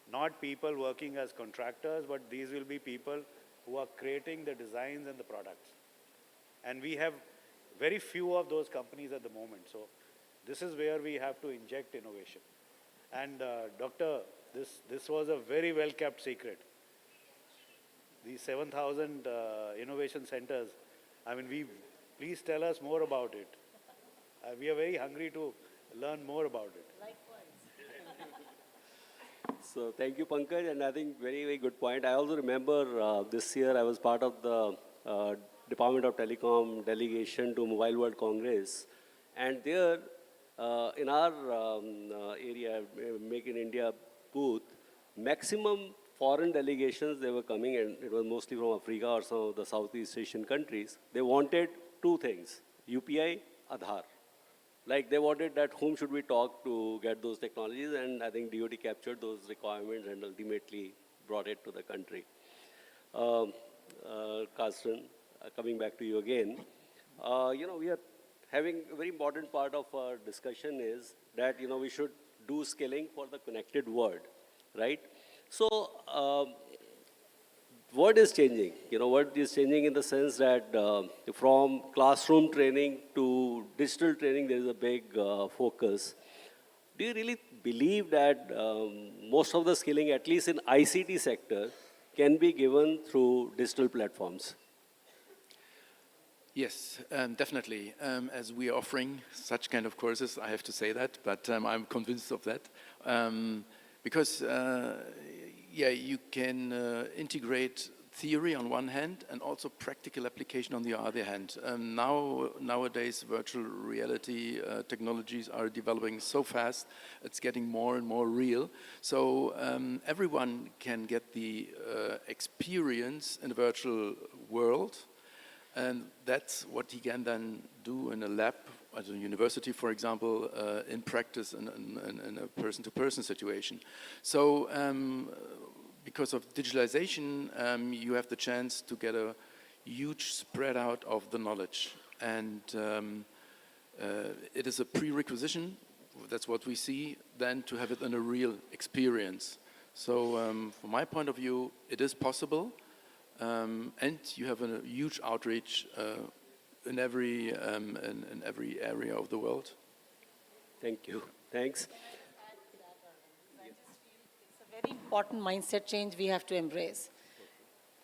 D: not people working as contractors, but these will be people who are creating the designs and the products. And we have very few of those companies at the moment. So this is where we have to inject innovation. And Doctor, this was a very well-kept secret. These 7,000 innovation centers, I mean, please tell us more about it. We are very hungry to learn more about it.
A: So thank you, Pankaj, and I think very, very good point. I also remember this year I was part of the Department of Telecom delegation to Mobile World Congress, and there in our area, Make in India booth, maximum foreign delegations, they were coming, and it was mostly from Africa or some of the Southeast Asian countries. They wanted two things, UPI, Aadhaar. Like they wanted that whom should we talk to get those technologies, and I think DoT captured those requirements and ultimately brought it to the country. Carsten, coming back to you again, we are having a very important part of our discussion is that, we should do skilling for the connected world, right? So, what is changing? What is changing in the sense that from classroom training to digital training, there is a big focus. Do you really believe that most of the skilling, at least in ICT sector, can be given through digital platforms?
F: Yes, definitely. As we are offering such kind of courses, I have to say that, but I'm convinced of that. Because you can integrate theory on one hand and also practical application on the other hand. Nowadays, virtual reality technologies are developing so fast, it's getting more and more real. So everyone can get the experience in a virtual world, and that's what he can then do in a lab at a university, for example, in practice in a person-to-person situation. So because of digitalization, you have the chance to get a huge spread out of the knowledge. And it is a prerequisite, that's what we see, then to have it in a real experience. So from my point of view, it is possible. And you have a huge outreach in every area of the world.
A: Thank you. Thanks.
E: It's a very important mindset change we have to embrace.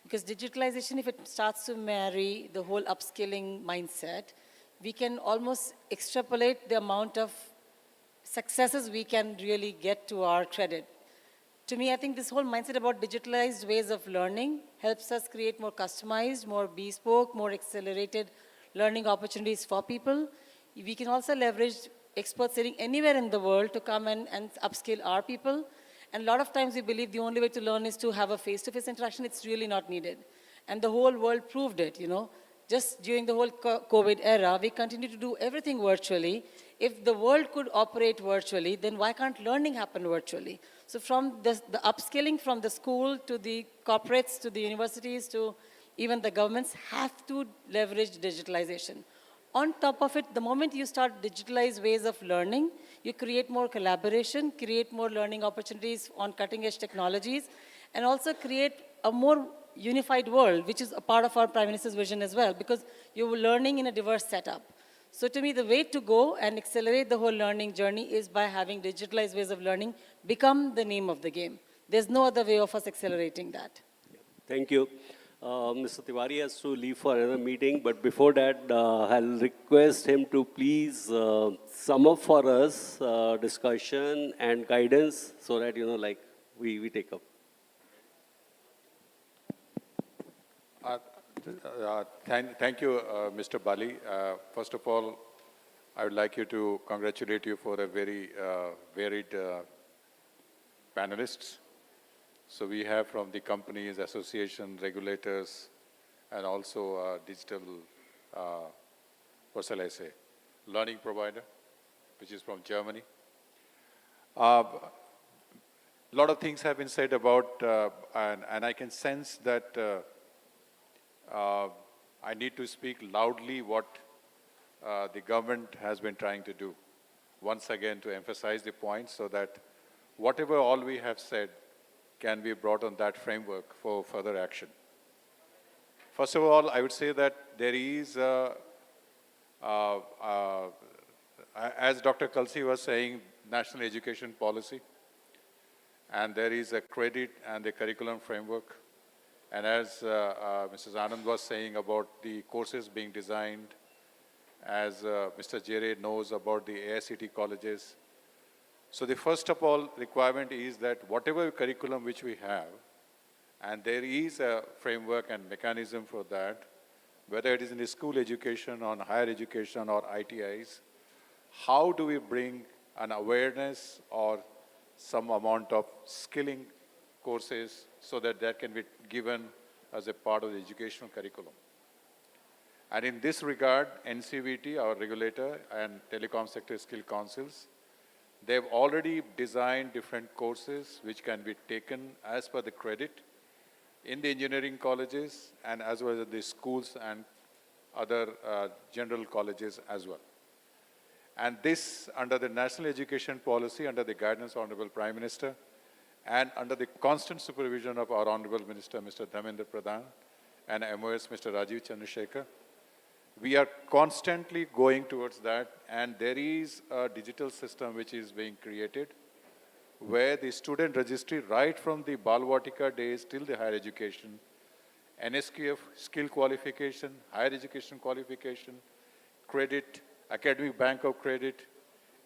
E: Because digitalization, if it starts to marry the whole upskilling mindset, we can almost extrapolate the amount of successes we can really get to our credit. To me, I think this whole mindset about digitalized ways of learning helps us create more customized, more bespoke, more accelerated learning opportunities for people. We can also leverage experts sitting anywhere in the world to come and upskill our people. And a lot of times we believe the only way to learn is to have a face-to-face interaction. It's really not needed. And the whole world proved it, just during the whole COVID era, we continue to do everything virtually. If the world could operate virtually, then why can't learning happen virtually? So from the upskilling from the school to the corporates to the universities to even the governments have to leverage digitalization. On top of it, the moment you start digitalize ways of learning, you create more collaboration, create more learning opportunities on cutting edge technologies, and also create a more unified world, which is a part of our Prime Minister's vision as well, because you're learning in a diverse setup. So to me, the way to go and accelerate the whole learning journey is by having digitalized ways of learning become the name of the game. There's no other way of us accelerating that.
A: Thank you. Mr. Tiwari has to leave for another meeting, but before that, I'll request him to please sum up for us discussion and guidance so that, like we take up.
B: Thank you, Mr. Bali. First of all, I would like to congratulate you for a very varied panelists. So we have from the companies, association, regulators, and also digital, what shall I say, learning provider, which is from Germany. A lot of things have been said about, and I can sense that I need to speak loudly what the government has been trying to do. Once again, to emphasize the point so that whatever all we have said can be brought on that framework for further action. First of all, I would say that there is, as Dr. Kalsi was saying, national education policy, and there is a credit and a curriculum framework. And as Mrs. Anand was saying about the courses being designed, as Mr. Jere knows about the AICT colleges. So the first of all requirement is that whatever curriculum which we have, and there is a framework and mechanism for that, whether it is in the school education, on higher education or ITIs, how do we bring an awareness or some amount of skilling courses so that that can be given as a part of the educational curriculum. And in this regard, NCVT, our regulator, and Telecom Sector Skill Councils, they've already designed different courses which can be taken as per the credit in the engineering colleges and as well as the schools and other general colleges as well. And this under the National Education Policy, under the guidance of Honorable Prime Minister, and under the constant supervision of our Honorable Minister, Mr. Dharmendra Pradhan, and MOS, Mr. Rajiv Chandrasekhar, we are constantly going towards that, and there is a digital system which is being created where the student registry, right from the Balvatika days till the higher education, NSQF, skill qualification, higher education qualification, credit, academic bank of credit,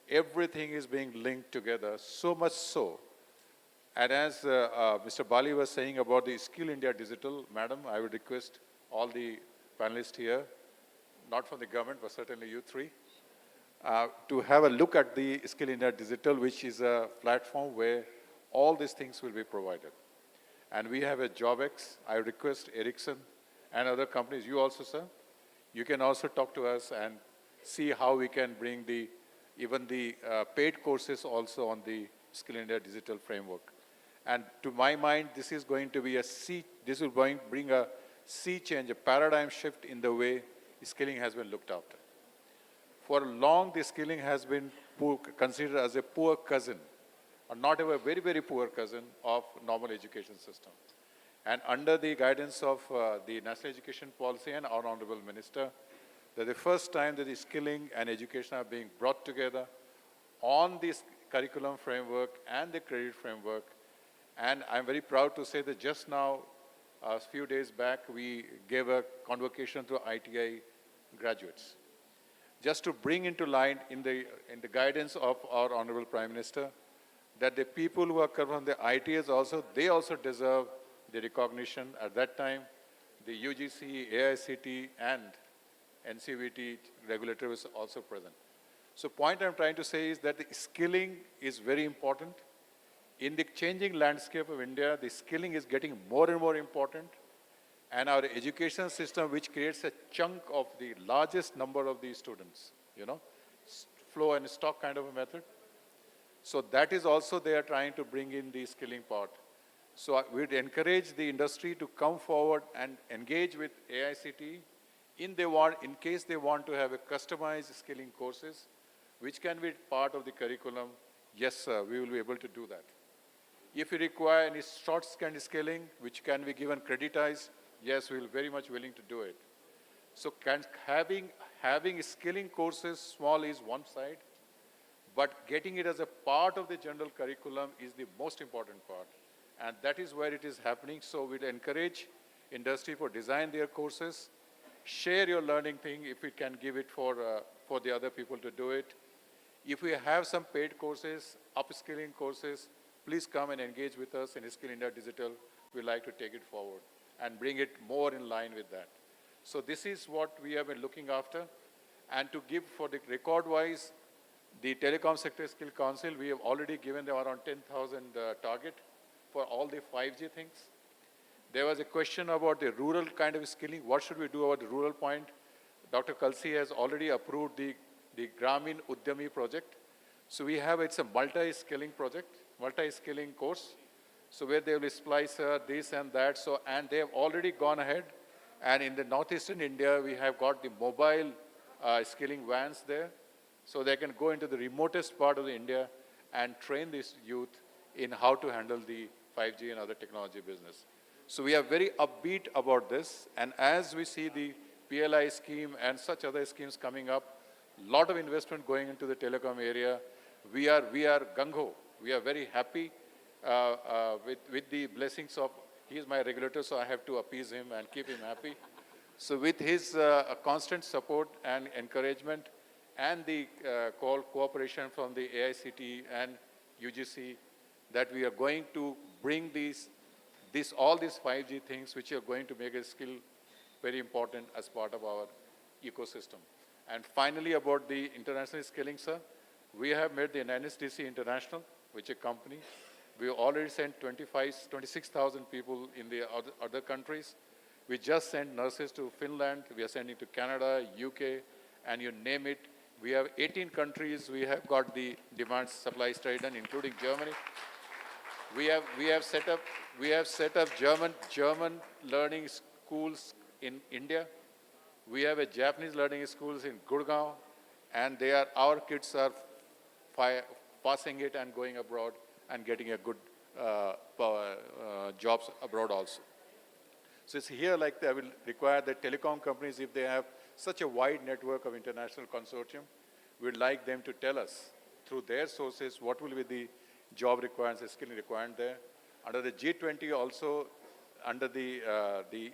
B: everything is being linked together, so much so. And as Mr. Bali was saying about the Skill India Digital, Madam, I would request all the panelists here, not from the government, but certainly you three, to have a look at the Skill India Digital, which is a platform where all these things will be provided. And we have a JobX. I request Ericsson and other companies, you also, sir, you can also talk to us and see how we can bring even the paid courses also on the Skill India Digital framework. And to my mind, this is going to be this will bring a sea change, a paradigm shift in the way skilling has been looked after. For long, the skilling has been considered as a poor cousin, or not a very, very poor cousin of normal education system. And under the guidance of the National Education Policy and our Honorable Minister, that the first time that the skilling and education are being brought together on this curriculum framework and the credit framework. And I'm very proud to say that just now, a few days back, we gave a convocation to ITI graduates, just to bring into line in the guidance of our Honorable Prime Minister, that the people who are coming from the ITIs also, they also deserve the recognition. At that time, the UGC, AICT, and NCVT regulator was also present. So point I'm trying to say is that the skilling is very important. In the changing landscape of India, the skilling is getting more and more important. and our education system, which creates a chunk of the largest number of these students, flow and stock kind of a method. So that is also they are trying to bring in the skilling part. So we'd encourage the industry to come forward and engage with AICTE in case they want to have a customized skilling courses, which can be part of the curriculum. Yes, sir, we will be able to do that. If you require any short skilling, which can be given creditized, yes, we will very much willing to do it. So having skilling courses small is one side, but getting it as a part of the general curriculum is the most important part. And that is where it is happening. So we'll encourage industry for design their courses, share your learning thing if we can give it for the other people to do it. If we have some paid courses, upskilling courses, please come and engage with us in Skill India Digital. We'd like to take it forward and bring it more in line with that. So this is what we have been looking after. And to give for the record-wise, the Telecom Sector Skill Council, we have already given them around 10,000 target for all the 5G things. There was a question about the rural kind of skilling. What should we do about the rural point? Dr. Kalsi has already approved the Gramin Udyami project. So we have, it's a multi-skilling project, multi-skilling course. So where they will splice this and that. So, and they have already gone ahead. And in the northeastern India, we have got the mobile skilling vans there. So they can go into the remotest part of the India and train this youth in how to handle the 5G and other technology business. So we are very upbeat about this. And as we see the PLI scheme and such other schemes coming up, a lot of investment going into the telecom area, we are gung-ho. We are very happy with the blessings of, he is my regulator, so I have to appease him and keep him happy. So with his constant support and encouragement and the cooperation from the AICTE and UGC, that we are going to bring all these 5G things which are going to make a skill very important as part of our ecosystem. And finally, about the international skilling, sir, we have made the NSDC International, which is a company. We already sent 26,000 people in the other countries. We just sent nurses to Finland. We are sending to Canada, UK, and you name it. We have 18 countries. We have got the demand supply straight done, including Germany. We have set up German learning schools in India. We have a Japanese learning schools in Gurgaon, and our kids are passing it and going abroad and getting a good jobs abroad also. So it's here like I will require that telecom companies, if they have such a wide network of international consortium, we'd like them to tell us through their sources what will be the job requirements, the skill requirement there. Under the G20 also, under the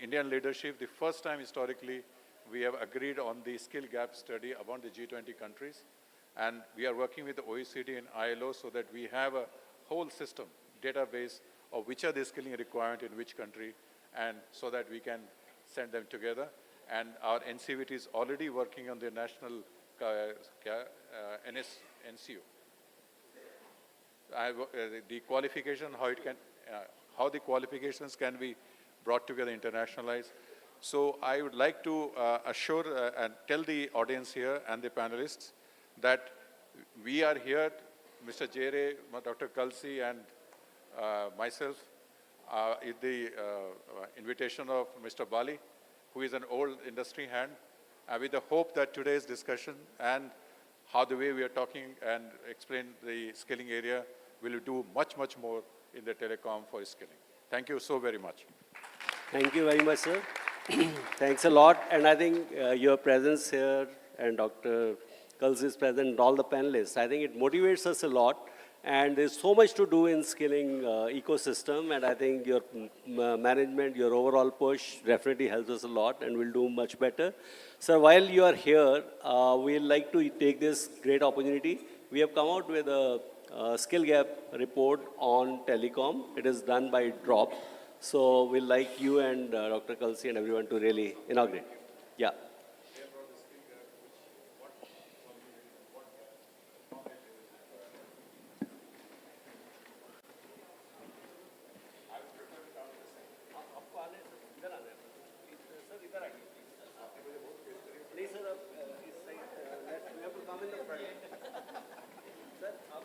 B: Indian leadership, the first time historically, we have agreed on the skill gap study among the G20 countries. And we are working with the OECD and ILO so that we have a whole system, database of which are the skilling requirements in which country, and so that we can send them together. And our NCVT is already working on the national NCO. The qualification, how the qualifications can be brought together, internationalized. So I would like to assure and tell the audience here and the panelists that we are here, Mr. Jere, Dr. Kalsi, and myself, at the invitation of Mr. Bali, who is an old industry hand, with the hope that today's discussion and how the way we are talking and explain the skilling area will do much, much more in the telecom for skilling. Thank you so very much.
A: Thank you very much, sir. Thanks a lot. And I think your presence here and Dr. Kalsi's presence and all the panelists, I think it motivates us a lot. And there's so much to do in skilling ecosystem. And I think your management, your overall push definitely helps us a lot and will do much better. Sir, while you are here, we'd like to take this great opportunity. We have come out with a skill gap report on telecom. It is done by Drop. So we'd like you and Dr. Kalsi and everyone to really inaugurate. Yeah. Please, sir, this side, you have to come in the front. Sir, up.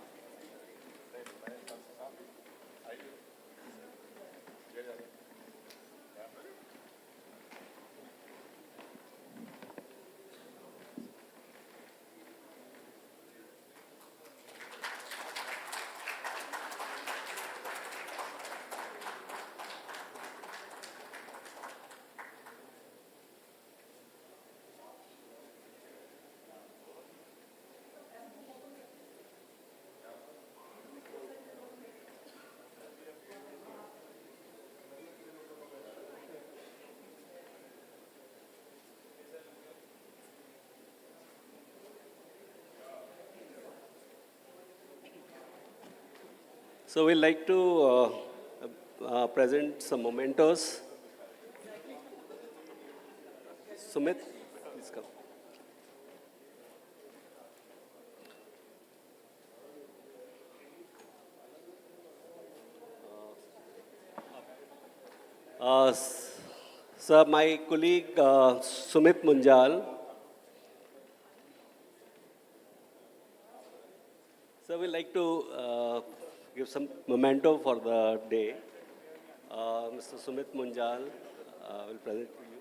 A: So we'd like to present some mementos. Sumit, please come. Sir, my colleague Sumit Munjal. Sir, we'd like to give some memento for the day. Mr. Sumit Munjal will present to you.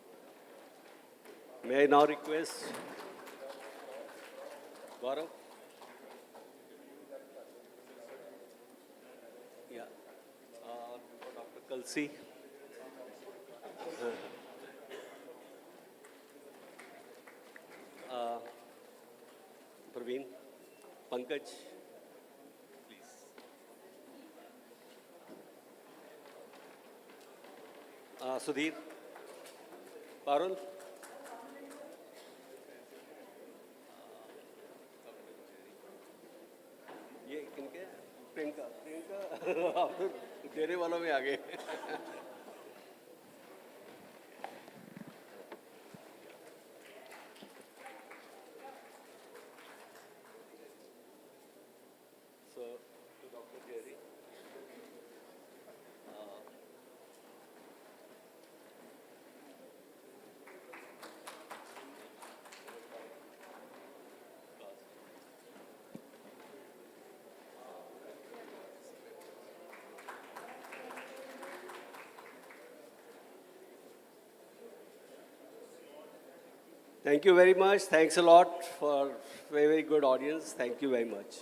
A: May I now request Gaurav? Yeah. Dr. Kalsi. Praveen. Pankaj. Please. Sudhir. Parul. ये किनके प्रियंका प्रियंका आप तो तेरे वालों में आ गए So, to Dr. Jerry. Thank you very much. Thanks a lot for very, very good audience. Thank you very much.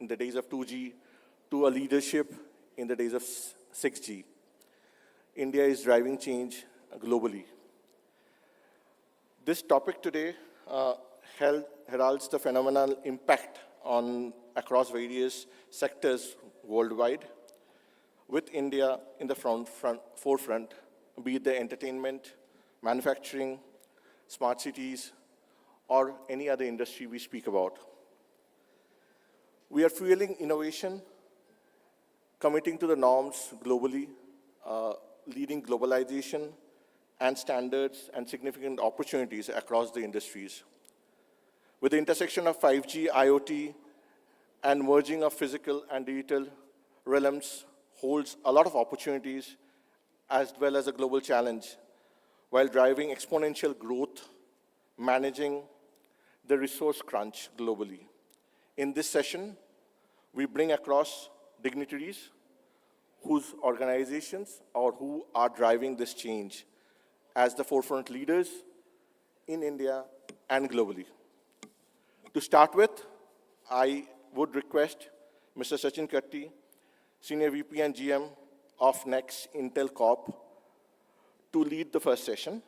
H: in the days of 2G to a leadership in the days of 6G. India is driving change globally. This topic today heralds the phenomenal impact across various sectors worldwide, with India in the forefront, be it the entertainment, manufacturing, smart cities, or any other industry we speak about. We are fueling innovation, committing to the norms globally, leading globalization and standards and significant opportunities across the industries. With the intersection of 5G, IoT, and merging of physical and digital realms holds a lot of opportunities as well as a global challenge, while driving exponential growth, managing the resource crunch globally. In this session, we bring across dignitaries whose organizations or who are driving this change as the forefront leaders in India and globally. To start with, I would request Mr. Sachin Katti, Senior VP and GM of Next Intel Corp, to lead the first session.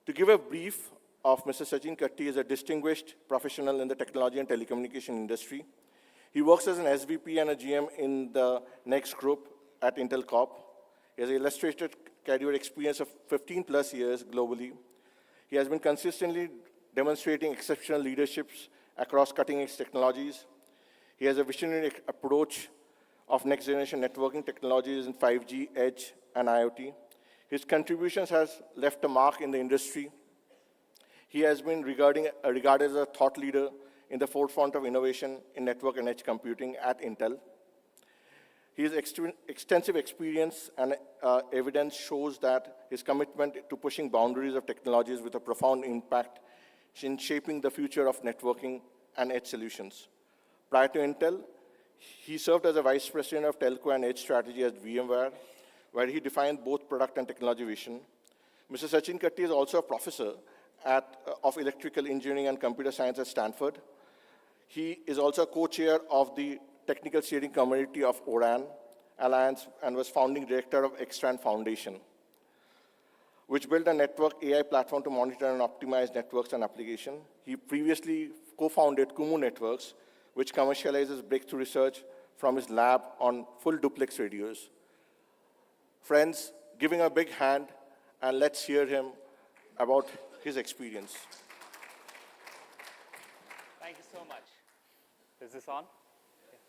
H: To give a brief of Mr. Sachin Katti is a distinguished professional in the technology and telecommunication industry. He works as an SVP and a GM in the Next Group at Intel Corp. He has an illustrated career experience of 15 plus years globally. He has been consistently demonstrating exceptional leaderships across cutting-edge technologies. He has a visionary approach of next-generation networking technologies in 5G, Edge, and IoT. His contributions has left a mark in the industry. He has been regarded as a thought leader in the forefront of innovation in network and edge computing at Intel. His extensive experience and evidence shows that his commitment to pushing boundaries of technologies with a profound impact in shaping the future of networking and edge solutions. Prior to Intel, he served as a vice president of telco and edge strategy at VMware, where he defined both product and technology vision. Mr. Sachin Katti is also a professor of electrical engineering and computer science at Stanford. He is also a co-chair of the Technical Steering Committee of ORAN Alliance and was founding director of Extran Foundation, which built a network AI platform to monitor and optimize networks and applications. He previously co-founded Kumu Networks, which commercializes breakthrough research from his lab on full duplex radios. Friends, giving a big hand, and let's hear him about his experience.
I: Thank you so much. Is this on?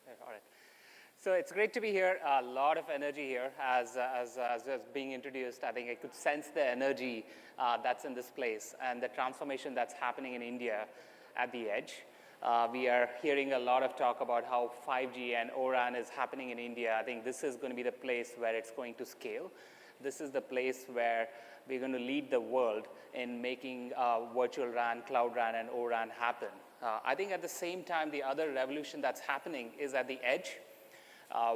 I: Yeah, all right. So it's great to be here. A lot of energy here as being introduced. I think I could sense the energy that's in this place and the transformation that's happening in India at the edge. We are hearing a lot of talk about how 5G and ORAN is happening in India. I think this is going to be the place where it's going to scale. This is the place where we're going to lead the world in making virtual RAN, cloud RAN, and ORAN happen. I think at the same time, the other revolution that's happening is at the edge,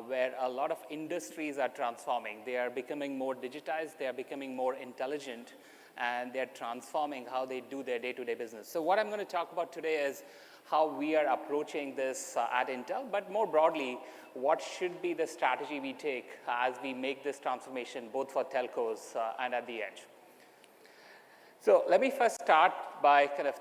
I: where a lot of industries are transforming. They are becoming more digitized, they are becoming more intelligent, and they're transforming how they do their day-to-day business. So what I'm going to talk about today is how we are approaching this at Intel, but more broadly, what should be the strategy we take as we make this transformation both for telcos and at the edge. So let me first start by kind of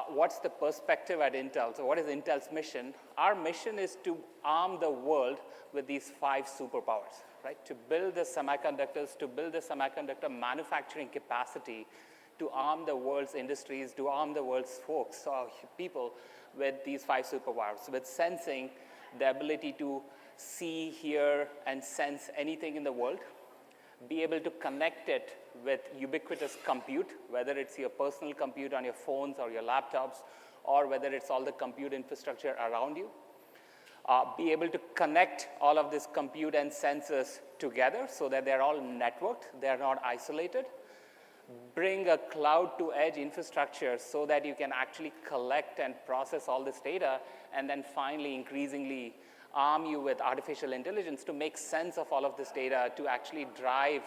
I: what's the perspective at Intel? So what is Intel's mission? Our mission is to arm the world with these 5 superpowers, right? To build the semiconductors, to build the semiconductor manufacturing capacity, to arm the world's industries, to arm the world's folks, or people with these 5 superpowers, with sensing, the ability to see, hear, and sense anything in the world, be able to connect it with ubiquitous compute, whether it's your personal compute on your phones or your laptops, or whether it's all the compute infrastructure around you. Be able to connect all of this compute and sensors together so that they're all networked, they're not isolated. Bring a cloud to edge infrastructure so that you can actually collect and process all this data, and then finally, increasingly, arm you with artificial intelligence to make sense of all of this data to actually drive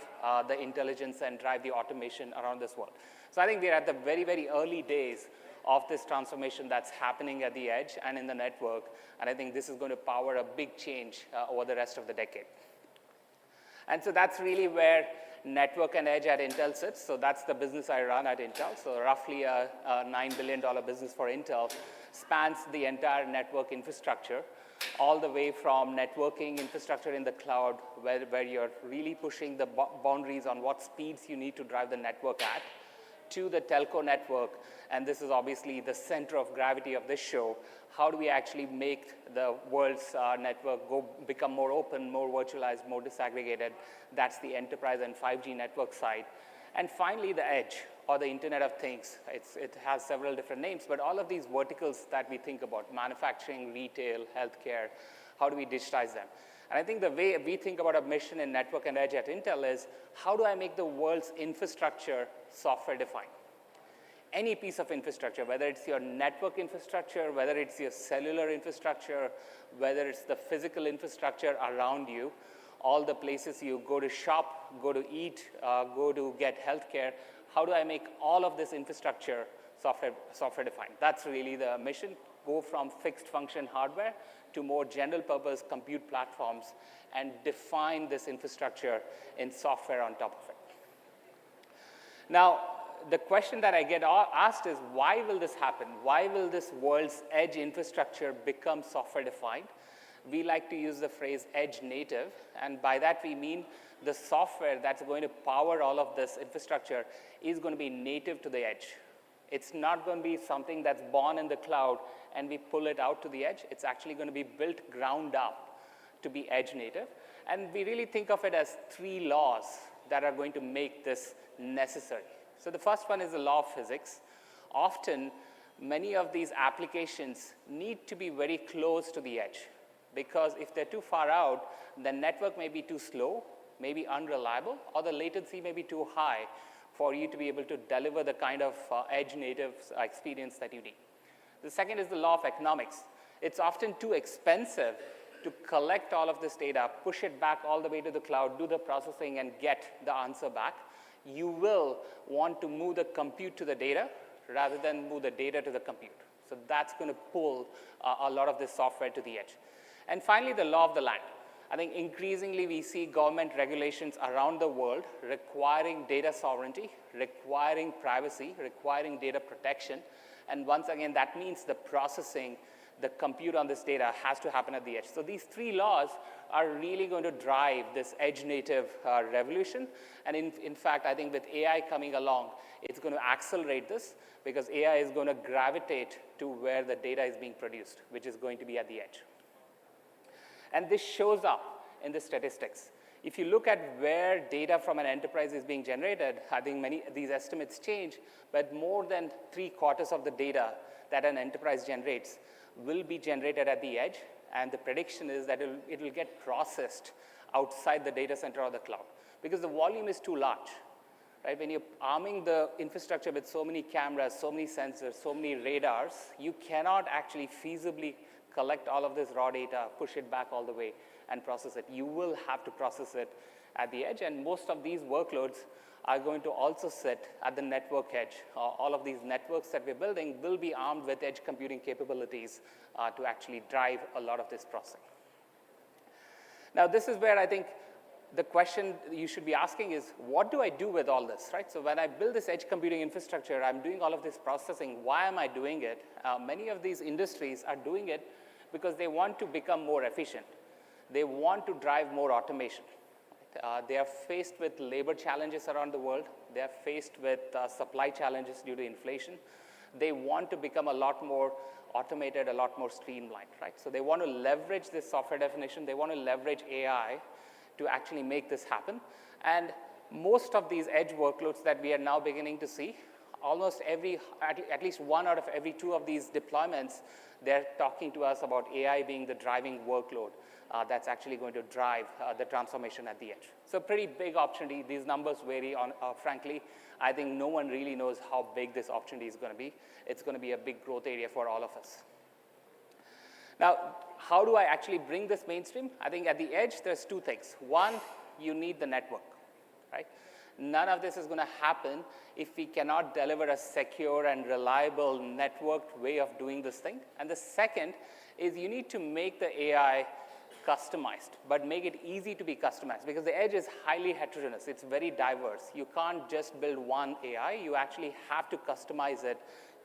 I: the intelligence and drive the automation around this world. So I think we're at the very, very early days of this transformation that's happening at the edge and in the network. And I think this is going to power a big change over the rest of the decade. And so that's really where network and edge at Intel sits. So that's the business I run at Intel. So roughly a $9 billion business for Intel spans the entire network infrastructure, all the way from networking infrastructure in the cloud, where you're really pushing the boundaries on what speeds you need to drive the network at, to the telco network. And this is obviously the center of gravity of this show. How do we actually make the world's network become more open, more virtualized, more disaggregated? That's the enterprise and 5G network side. And finally, the edge, or the Internet of Things. It has several different names, but all of these verticals that we think about, manufacturing, retail, healthcare, how do we digitize them? And I think the way we think about a mission in network and edge at Intel is, how do I make the world's infrastructure software-defined? Any piece of infrastructure, whether it's your network infrastructure, whether it's your cellular infrastructure, whether it's the physical infrastructure around you, all the places you go to shop, go to eat, go to get healthcare, how do I make all of this infrastructure software-defined? That's really the mission. Go from fixed function hardware to more general purpose compute platforms and define this infrastructure in software on top of it. Now, the question that I get asked is, why will this happen? Why will this world's edge infrastructure become software-defined? We like to use the phrase edge native, and by that we mean the software that's going to power all of this infrastructure is going to be native to the edge. It's not going to be something that's born in the cloud and we pull it out to the edge. It's actually going to be built ground up to be edge native. And we really think of it as 3 laws that are going to make this necessary. So the first one is the law of physics. Often, many of these applications need to be very close to the edge, because if they're too far out, the network may be too slow, maybe unreliable, or the latency may be too high for you to be able to deliver the kind of edge-native experience that you need. The second is the law of economics. It's often too expensive to collect all of this data, push it back all the way to the cloud, do the processing, and get the answer back. You will want to move the compute to the data rather than move the data to the compute. So that's going to pull a lot of this software to the edge. And finally, the law of the land. I think increasingly we see government regulations around the world requiring data sovereignty, requiring privacy, requiring data protection. And once again, that means the processing, the compute on this data has to happen at the edge. So these 3 laws are really going to drive this edge-native revolution. And in fact, I think with AI coming along, it's going to accelerate this, because AI is going to gravitate to where the data is being produced, which is going to be at the edge. And this shows up in the statistics. If you look at where data from an enterprise is being generated, I think many of these estimates change, but more than 3/4 of the data that an enterprise generates will be generated at the edge, and the prediction is that it will get processed outside the data center or the cloud, because the volume is too large. Right? When you're arming the infrastructure with so many cameras, so many sensors, so many radars, you cannot actually feasibly collect all of this raw data, push it back all the way, and process it. You will have to process it at the edge, and most of these workloads are going to also sit at the network edge. All of these networks that we're building will be armed with edge computing capabilities to actually drive a lot of this processing. Now, this is where I think the question you should be asking is, what do I do with all this, right? So when I build this edge computing infrastructure, I'm doing all of this processing. Why am I doing it? Many of these industries are doing it because they want to become more efficient. They want to drive more automation. They are faced with labor challenges around the world. They are faced with supply challenges due to inflation. They want to become a lot more automated, a lot more streamlined, right? So they want to leverage this software definition. They want to leverage AI to actually make this happen. And most of these edge workloads that we are now beginning to see, almost at least 1 out of every 2 of these deployments, they're talking to us about AI being the driving workload that's actually going to drive the transformation at the edge. So pretty big opportunity. These numbers vary on, frankly. I think no one really knows how big this opportunity is going to be. It's going to be a big growth area for all of us. Now, how do I actually bring this mainstream? I think at the edge, there's 2 things. One, you need the network, right? None of this is going to happen if we cannot deliver a secure and reliable networked way of doing this thing. And the second is you need to make the AI customized, but make it easy to be customized, because the edge is highly heterogeneous. It's very diverse. You can't just build one AI. You actually have to customize it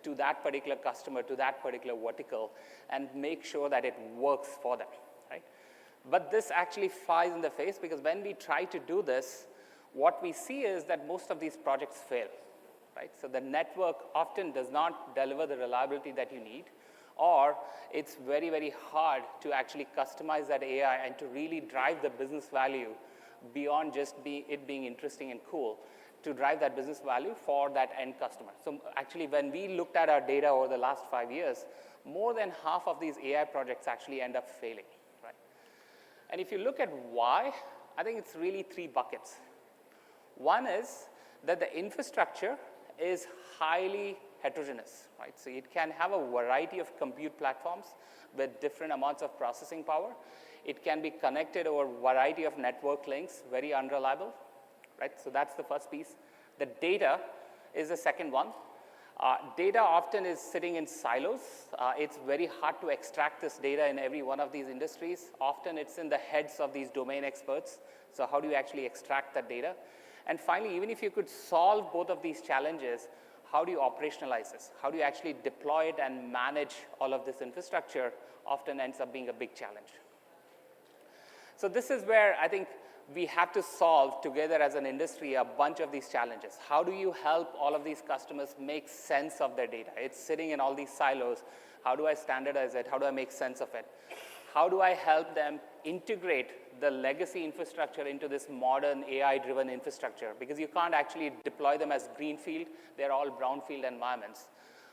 I: to that particular customer, to that particular vertical, and make sure that it works for them, right? But this actually flies in the face, because when we try to do this, what we see is that most of these projects fail, right? So the network often does not deliver the reliability that you need, or it's very, very hard to actually customize that AI and to really drive the business value beyond just it being interesting and cool, to drive that business value for that end customer. So actually, when we looked at our data over the last 5 years, more than half of these AI projects actually end up failing, right? And if you look at why, I think it's really 3 buckets. One is that the infrastructure is highly heterogeneous, right? So it can have a variety of compute platforms with different amounts of processing power. It can be connected over a variety of network links, very unreliable, right? So that's the first piece. The data is the second one. Data often is sitting in silos. It's very hard to extract this data in every one of these industries. Often it's in the heads of these domain experts. So how do you actually extract that data? And finally, even if you could solve both of these challenges, how do you operationalize this? How do you actually deploy it and manage all of this infrastructure? Often ends up being a big challenge. So this is where I think we have to solve together as an industry a bunch of these challenges. How do you help all of these customers make sense of their data? It's sitting in all these silos. How do I standardize it? How do I make sense of it? How do I help them integrate the legacy infrastructure into this modern AI-driven infrastructure? Because you can't actually deploy them as greenfield. They're all brownfield environments.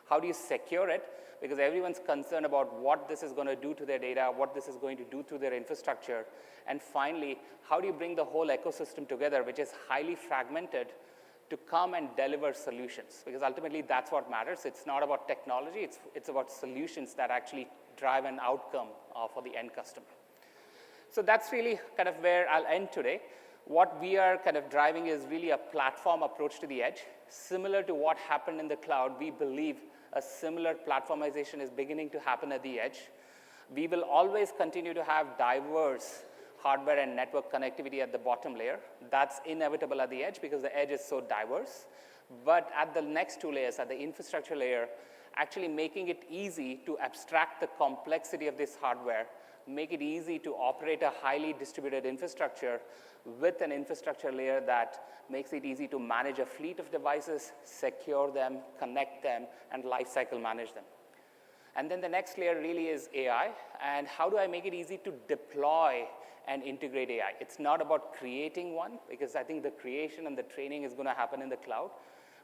I: How do you secure it? Because everyone's concerned about what this is going to do to their data, what this is going to do to their infrastructure. And finally, how do you bring the whole ecosystem together, which is highly fragmented, to come and deliver solutions? Because ultimately, that's what matters. It's not about technology. It's about solutions that actually drive an outcome for the end customer. So that's really kind of where I'll end today. What we are kind of driving is really a platform approach to the edge. Similar to what happened in the cloud, we believe a similar platformization is beginning to happen at the edge. We will always continue to have diverse hardware and network connectivity at the bottom layer. That's inevitable at the edge because the edge is so diverse. But at the next 2 layers, at the infrastructure layer, actually making it easy to abstract the complexity of this hardware, make it easy to operate a highly distributed infrastructure with an infrastructure layer that makes it easy to manage a fleet of devices, secure them, connect them, and lifecycle manage them. And then the next layer really is AI, and how do I make it easy to deploy and integrate AI? It's not about creating one, because I think the creation and the training is going to happen in the cloud.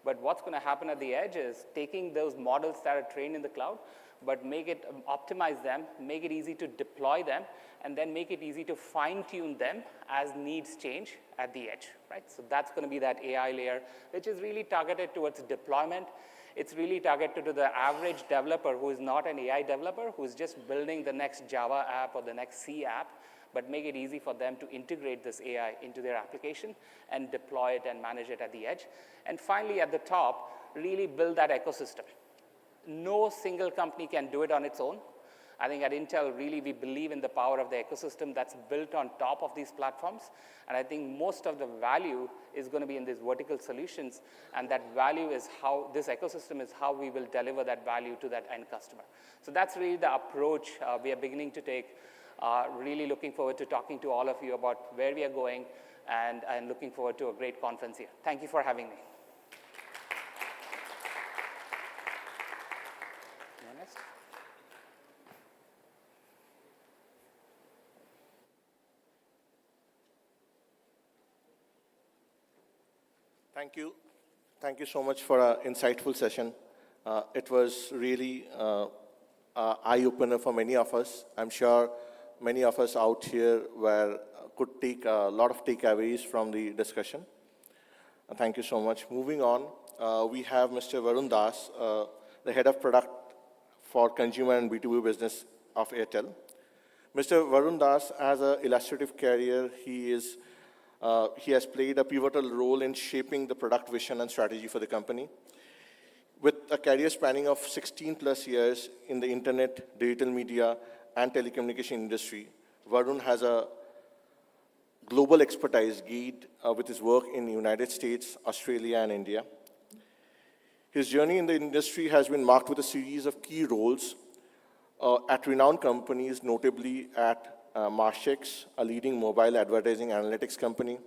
I: But what's going to happen at the edge is taking those models that are trained in the cloud, but make it, optimize them, make it easy to deploy them, and then make it easy to fine-tune them as needs change at the edge, right? So that's going to be that AI layer, which is really targeted towards deployment. It's really targeted to the average developer who is not an AI developer, who's just building the next Java app or the next C app, but make it easy for them to integrate this AI into their application and deploy it and manage it at the edge. And finally, at the top, really build that ecosystem. No single company can do it on its own. I think at Intel, really, we believe in the power of the ecosystem that's built on top of these platforms. And I think most of the value is going to be in these vertical solutions. And that value is how, this ecosystem is how we will deliver that value to that end customer. So that's really the approach we are beginning to take. Really looking forward to talking to all of you about where we are going, and looking forward to a great conference here. Thank you for having me. Next.
H: Thank you. Thank you so much for an insightful session. It was really an eye-opener for many of us. I'm sure many of us out here could take a lot of takeaways from the discussion. Thank you so much. Moving on, we have Mr. Varun Das, the Head of Product for Consumer and B2B Business of Airtel. Mr. Varun Das has an illustrative career. He is He has played a pivotal role in shaping the product vision and strategy for the company. With a career spanning of 16 plus years in the internet, digital media, and telecommunication industry, Varun has a global expertise gained with his work in the United States, Australia, and India. His journey in the industry has been marked with a series of key roles at renowned companies, notably at Marchex, a leading mobile advertising analytics company.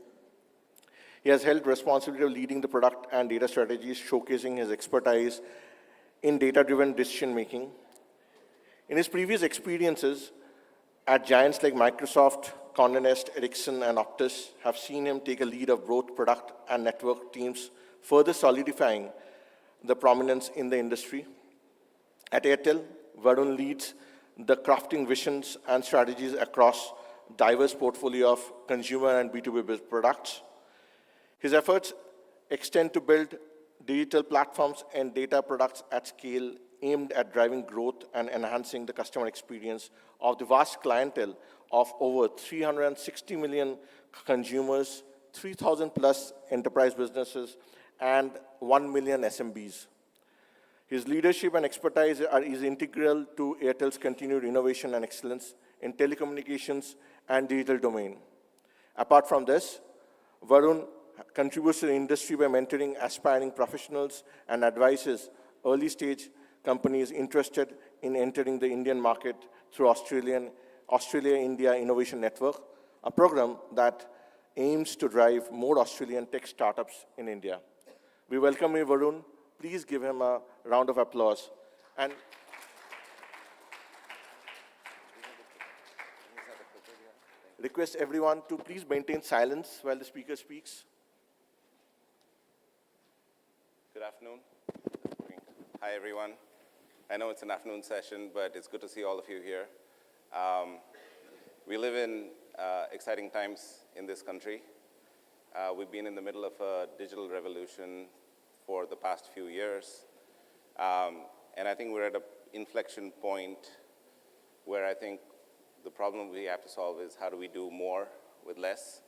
H: He has held responsibility of leading the product and data strategies, showcasing his expertise in data-driven decision-making. In his previous experiences at giants like Microsoft, Condé Nast, Ericsson, and Optus have seen him take a lead of both product and network teams, further solidifying the prominence in the industry. At Airtel, Varun leads the crafting visions and strategies across diverse portfolio of consumer and B2B products. His efforts extend to build digital platforms and data products at scale aimed at driving growth and enhancing the customer experience of the vast clientele of over 360 million consumers, 3,000 plus enterprise businesses, and 1 million SMBs. His leadership and expertise is integral to Airtel's continued innovation and excellence in telecommunications and digital domain. Apart from this, Varun contributes to the industry by mentoring aspiring professionals and advises early-stage companies interested in entering the Indian market through Australia-India Innovation Network, a program that aims to drive more Australian tech startups in India. We welcome you, Varun. Please give him a round of applause. And request everyone to please maintain silence while the speaker speaks.
J: Good afternoon. Hi, everyone. I know it's an afternoon session, but it's good to see all of you here. We live in exciting times in this country. We've been in the middle of a digital revolution for the past few years. And I think we're at an inflection point where I think the problem we have to solve is how do we do more with less,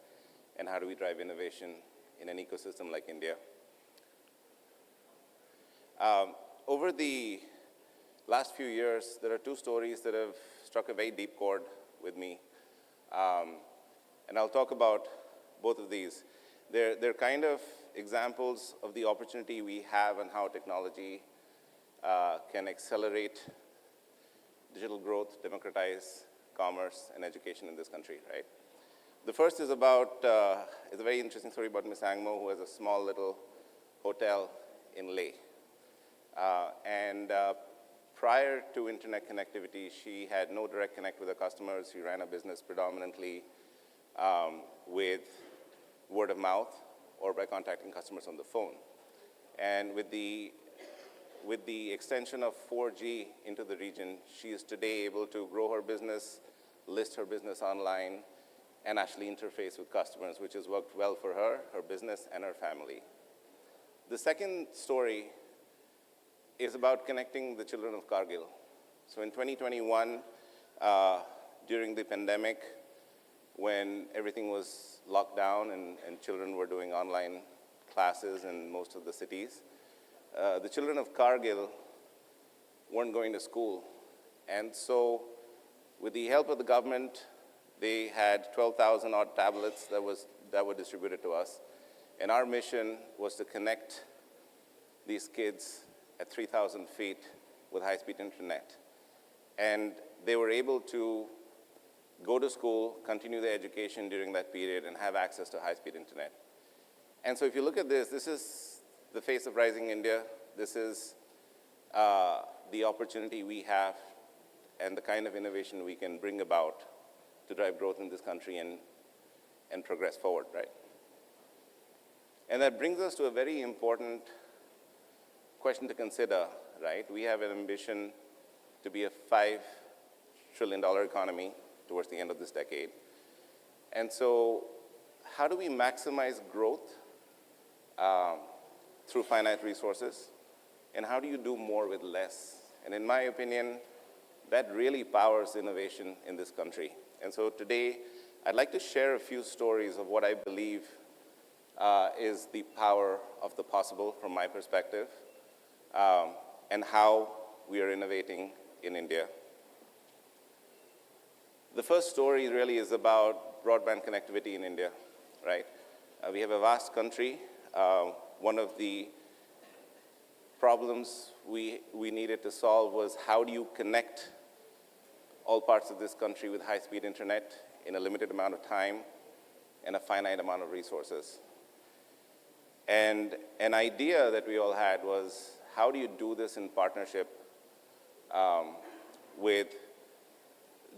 J: and how do we drive innovation in an ecosystem like India. Over the last few years, there are two stories that have struck a very deep chord with me. And I'll talk about both of these. They're kind of examples of the opportunity we have and how technology can accelerate digital growth, democratize commerce and education in this country, right? The first is about, it's a very interesting story about Miss Angmo, who has a small little hotel in Leh. Prior to internet connectivity, she had no direct connect with her customers. She ran a business predominantly with word of mouth or by contacting customers on the phone. And with the extension of 4G into the region, she is today able to grow her business, list her business online, and actually interface with customers, which has worked well for her, her business, and her family. The second story is about connecting the children of Kargil. So in 2021, during the pandemic, when everything was locked down and children were doing online classes in most of the cities, the children of Kargil weren't going to school. And so with the help of the government, they had 12,000 odd tablets that were distributed to us. And our mission was to connect these kids at 3,000 feet with high-speed internet. And they were able to go to school, continue their education during that period, and have access to high-speed internet. And so if you look at this, this is the face of Rising India. This is the opportunity we have and the kind of innovation we can bring about to drive growth in this country and progress forward, right? And that brings us to a very important question to consider, right? We have an ambition to be a $5 trillion economy towards the end of this decade. And so how do we maximize growth through finite resources? And how do you do more with less? And in my opinion, that really powers innovation in this country. And so today, I'd like to share a few stories of what I believe is the power of the possible from my perspective, and how we are innovating in India. The first story really is about broadband connectivity in India, right? We have a vast country. One of the problems we needed to solve was how do you connect all parts of this country with high-speed internet in a limited amount of time and a finite amount of resources. And an idea that we all had was, how do you do this in partnership with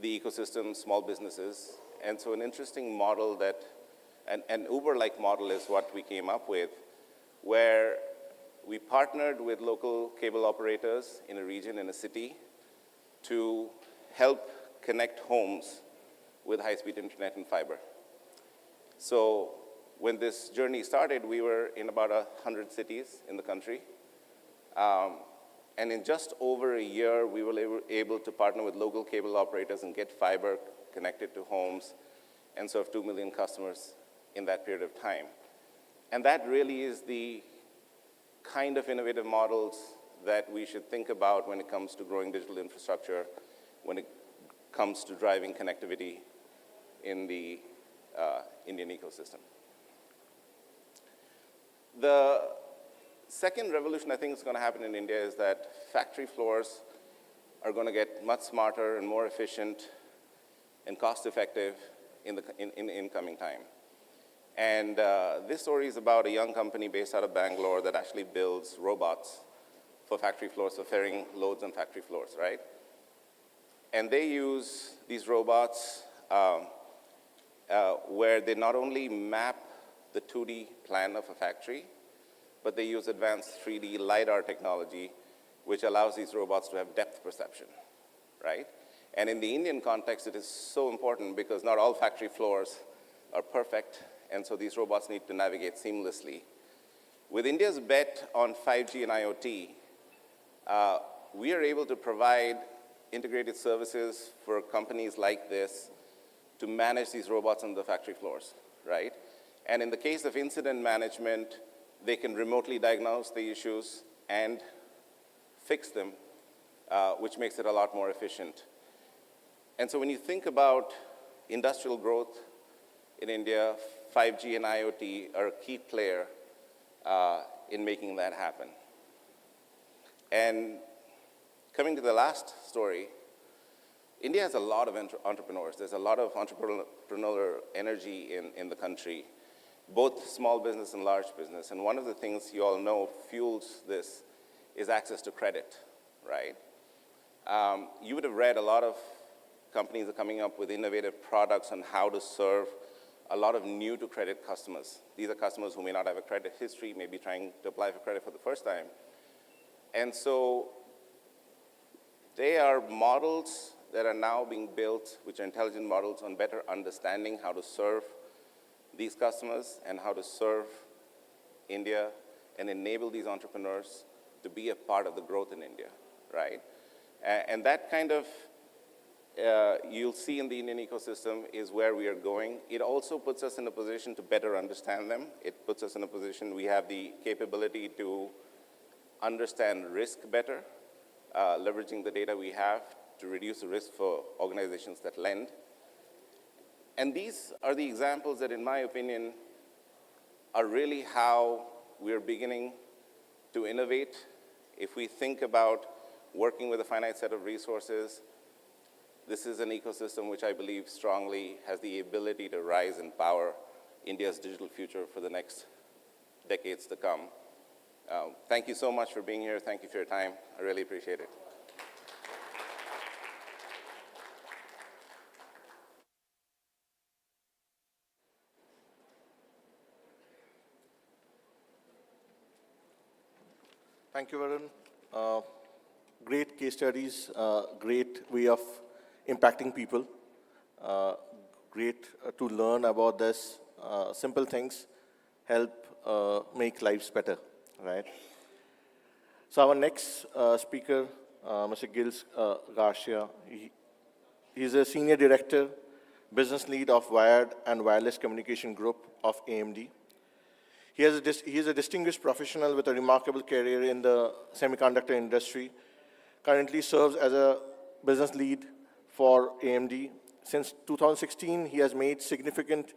J: the ecosystem, small businesses? And so an interesting model that, an Uber-like model is what we came up with, where we partnered with local cable operators in a region, in a city, to help connect homes with high-speed internet and fiber. So when this journey started, we were in about 100 cities in the country. And in just over a year, we were able to partner with local cable operators and get fiber connected to homes and serve 2 million customers in that period of time. And that really is the kind of innovative models that we should think about when it comes to growing digital infrastructure, when it comes to driving connectivity in the Indian ecosystem. The second revolution I think is going to happen in India is that factory floors are going to get much smarter and more efficient and cost-effective in the incoming time. And this story is about a young company based out of Bangalore that actually builds robots for factory floors, for ferrying loads on factory floors, right? And they use these robots where they not only map the 2D plan of a factory, but they use advanced 3D LiDAR technology, which allows these robots to have depth perception, right? And in the Indian context, it is so important because not all factory floors are perfect, and so these robots need to navigate seamlessly. With India's bet on 5G and IoT, we are able to provide integrated services for companies like this to manage these robots on the factory floors, right? And in the case of incident management, they can remotely diagnose the issues and fix them, which makes it a lot more efficient. And so when you think about industrial growth in India, 5G and IoT are a key player in making that happen. And coming to the last story, India has a lot of entrepreneurs. There's a lot of entrepreneurial energy in the country, both small business and large business. And one of the things you all know fuels this is access to credit, right? You would have read a lot of companies are coming up with innovative products on how to serve a lot of new to credit customers. These are customers who may not have a credit history, may be trying to apply for credit for the first time. And so they are models that are now being built, which are intelligent models on better understanding how to serve these customers and how to serve India and enable these entrepreneurs to be a part of the growth in India, right? And that kind of, you'll see in the Indian ecosystem is where we are going. It also puts us in a position to better understand them. It puts us in a position, we have the capability to understand risk better, leveraging the data we have to reduce the risk for organizations that lend. And these are the examples that, in my opinion, are really how we're beginning to innovate. If we think about working with a finite set of resources, this is an ecosystem which I believe strongly has the ability to rise and power India's digital future for the next decades to come. Thank you so much for being here. Thank you for your time. I really appreciate it.
H: Thank you, Varun. Great case studies, great way of impacting people. Great to learn about this. Simple things help make lives better, right? So our next speaker, Mr. Gils Garcia, he's a senior director business lead of Wired and Wireless Communication Group of AMD. He is a distinguished professional with a remarkable career in the semiconductor industry. Currently serves as a business lead for AMD. Since 2016, he has made significant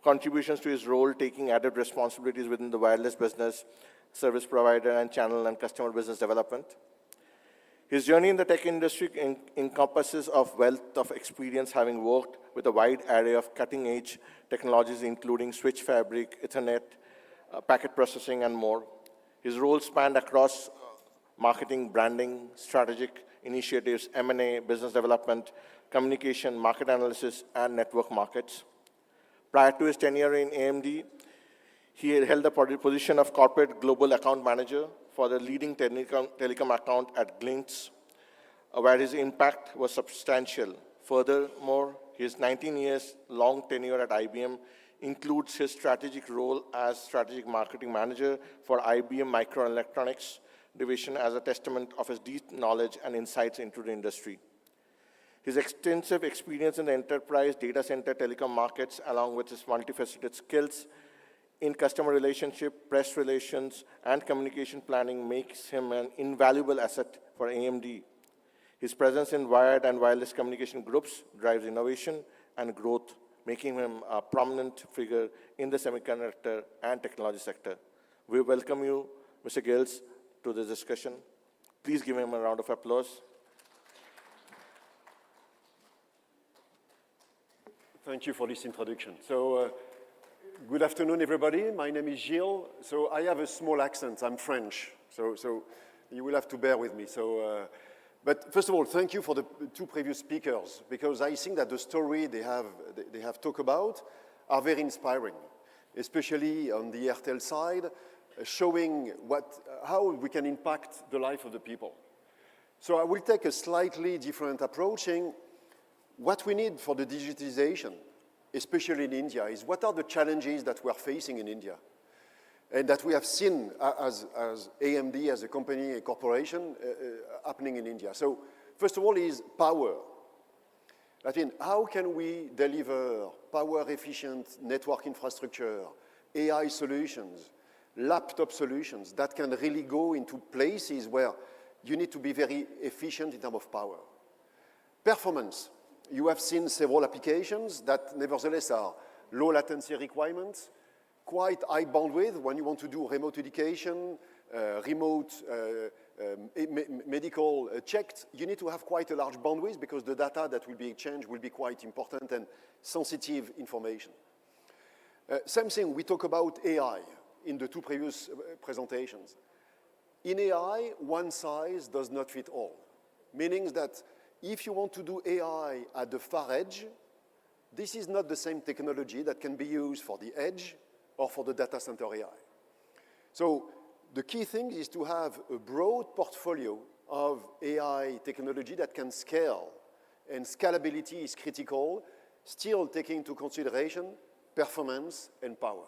H: contributions to his role, taking added responsibilities within the wireless business, service provider, and channel and customer business development. His journey in the tech industry encompasses of wealth of experience, having worked with a wide array of cutting-edge technologies, including switch fabric, Ethernet, packet processing, and more. His role spanned across marketing, branding, strategic initiatives, M&A, business development, communication, market analysis, and network markets. Prior to his tenure in AMD, he held the position of Corporate Global Account Manager for the leading telecom account at Glintz, where his impact was substantial. Furthermore, his 19 years long tenure at IBM includes his strategic role as Strategic Marketing Manager for IBM Microelectronics division as a testament of his deep knowledge and insights into the industry. His extensive experience in the enterprise, data center, telecom markets, along with his multifaceted skills in customer relationship, press relations, and communication planning makes him an invaluable asset for AMD. His presence in wired and wireless communication groups drives innovation and growth, making him a prominent figure in the semiconductor and technology sector. We welcome you, Mr. Gills, to this discussion. Please give him a round of applause.
K: Thank you for this introduction. So, good afternoon, everybody. My name is Gilles. So I have a small accent. I'm French. So you will have to bear with me. But first of all, thank you for the two previous speakers, because I think that the story they have talked about are very inspiring, especially on the Airtel side, showing how we can impact the life of the people. So I will take a slightly different approach. What we need for the digitization, especially in India, is what are the challenges that we're facing in India and that we have seen as AMD, as a company, a corporation, happening in India. So first of all is power. I think, how can we deliver power-efficient network infrastructure, AI solutions, laptop solutions that can really go into places where you need to be very efficient in terms of power. Performance. You have seen several applications that nevertheless are low latency requirements, quite high bandwidth when you want to do remote education, remote medical checks. You need to have quite a large bandwidth because the data that will be exchanged will be quite important and sensitive information. Same thing, we talk about AI in the two previous presentations. In AI, one size does not fit all, meaning that if you want to do AI at the far edge, this is not the same technology that can be used for the edge or for the data center AI. So the key thing is to have a broad portfolio of AI technology that can scale, and scalability is critical, still taking into consideration performance and power.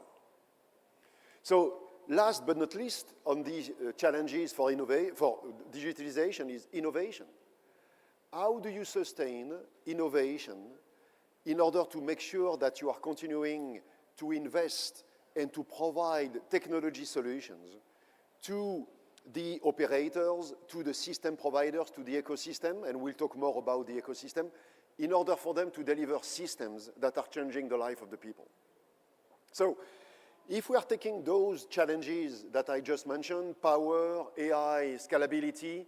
K: So last but not least, on these challenges for digitalization is innovation. How do you sustain innovation in order to make sure that you are continuing to invest and to provide technology solutions to the operators, to the system providers, to the ecosystem, and we'll talk more about the ecosystem, in order for them to deliver systems that are changing the life of the people. So if we are taking those challenges that I just mentioned, power, AI, scalability,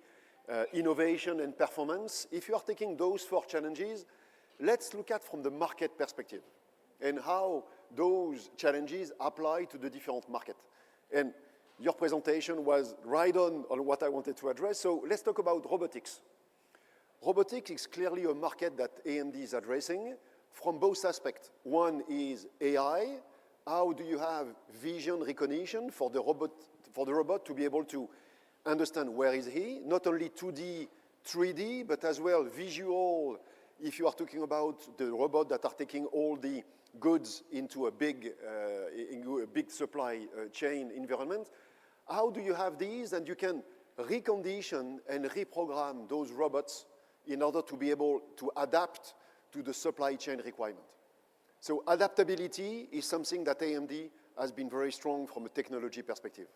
K: innovation, and performance, if you are taking those four challenges, let's look at from the market perspective and how those challenges apply to the different markets. And your presentation was right on what I wanted to address. So let's talk about robotics. Robotics is clearly a market that AMD is addressing from both aspects. One is AI. How do you have vision recognition for the robot to be able to understand where is he? Not only 2D, 3D, but as well visual. If you are talking about the robot that are taking all the goods into a big supply chain environment, how do you have these? And you can recondition and reprogram those robots in order to be able to adapt to the supply chain requirement. So adaptability is something that AMD has been very strong from a technology perspective.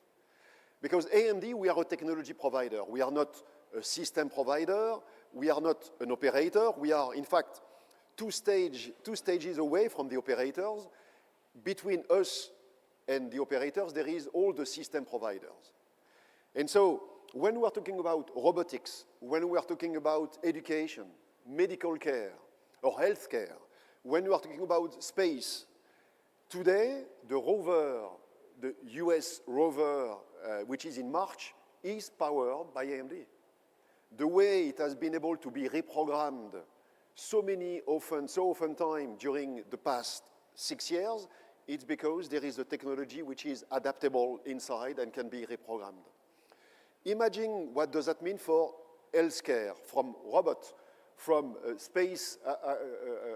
K: Because AMD, we are a technology provider. We are not a system provider. We are not an operator. We are, in fact, two stages away from the operators. Between us and the operators, there is all the system providers. And so when we are talking about robotics, when we are talking about education, medical care, or healthcare, when we are talking about space, today, the rover, the US rover, which is in March, is powered by AMD. The way it has been able to be reprogrammed so often time during the past 6 years, it's because there is a technology which is adaptable inside and can be reprogrammed. Imagine what does that mean for healthcare, from robots, from space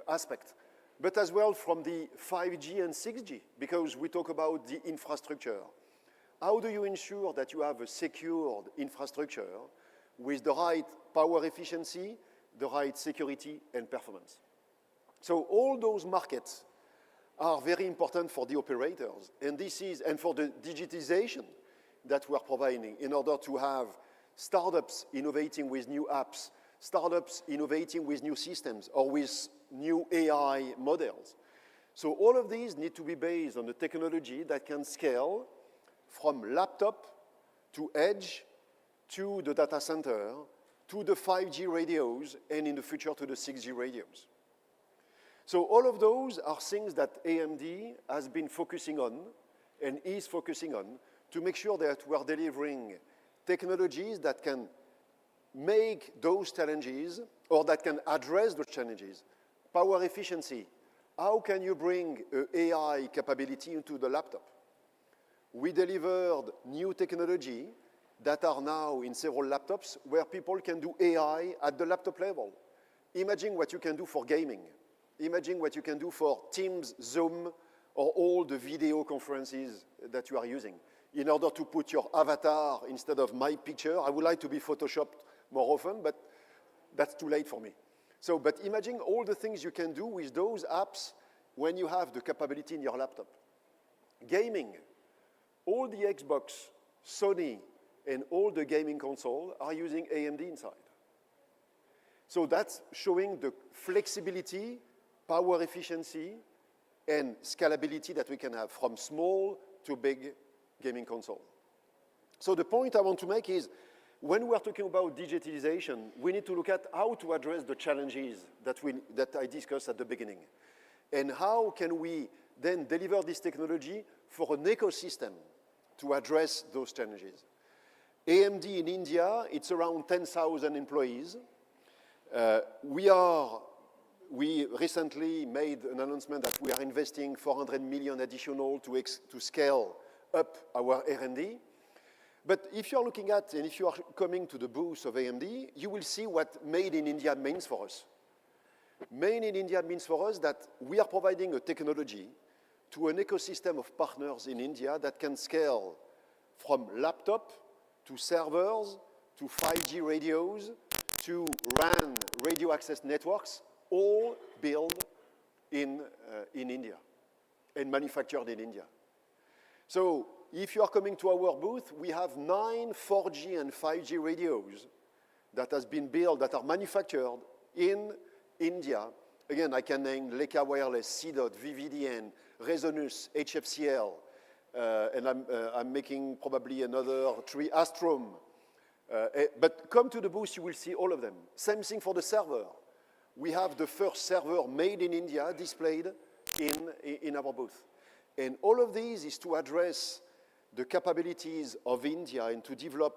K: aspect, but as well from the 5G and 6G, because we talk about the infrastructure. How do you ensure that you have a secured infrastructure with the right power efficiency, the right security and performance? So all those markets are very important for the operators, and for the digitization that we are providing in order to have startups innovating with new apps, startups innovating with new systems or with new AI models. So all of these need to be based on a technology that can scale from laptop to edge to the data center to the 5G radios and in the future to the 6G radios. So all of those are things that AMD has been focusing on and is focusing on to make sure that we are delivering technologies that can make those challenges or that can address those challenges. Power efficiency. How can you bring AI capability into the laptop? We delivered new technology that are now in several laptops where people can do AI at the laptop level. Imagine what you can do for gaming. Imagine what you can do for Teams, Zoom, or all the video conferences that you are using. In order to put your avatar instead of my picture, I would like to be photoshopped more often, but that's too late for me. So, but imagine all the things you can do with those apps when you have the capability in your laptop. Gaming. All the Xbox, Sony, and all the gaming console are using AMD inside. So that's showing the flexibility, power efficiency, and scalability that we can have from small to big gaming console. So the point I want to make is, when we are talking about digitalization, we need to look at how to address the challenges that I discussed at the beginning. And how can we then deliver this technology for an ecosystem to address those challenges. AMD in India, it's around 10,000 employees. We recently made an announcement that we are investing 400 million additional to scale up our R&D. But if you're looking at, and if you are coming to the booth of AMD, you will see what Made in India means for us. Made in India means for us that we are providing a technology to an ecosystem of partners in India that can scale from laptop to servers to 5G radios to RAN, radio access networks, all built in India and manufactured in India. So if you are coming to our booth, we have 9 4G and 5G radios that has been built, that are manufactured in India. Again, I can name Leica Wireless, C-Dot, VVDN, Resonus, HFCL, and I'm making probably another 3, Astrom. But come to the booth, you will see all of them. Same thing for the server. We have the first server made in India displayed in our booth. And all of these is to address the capabilities of India and to develop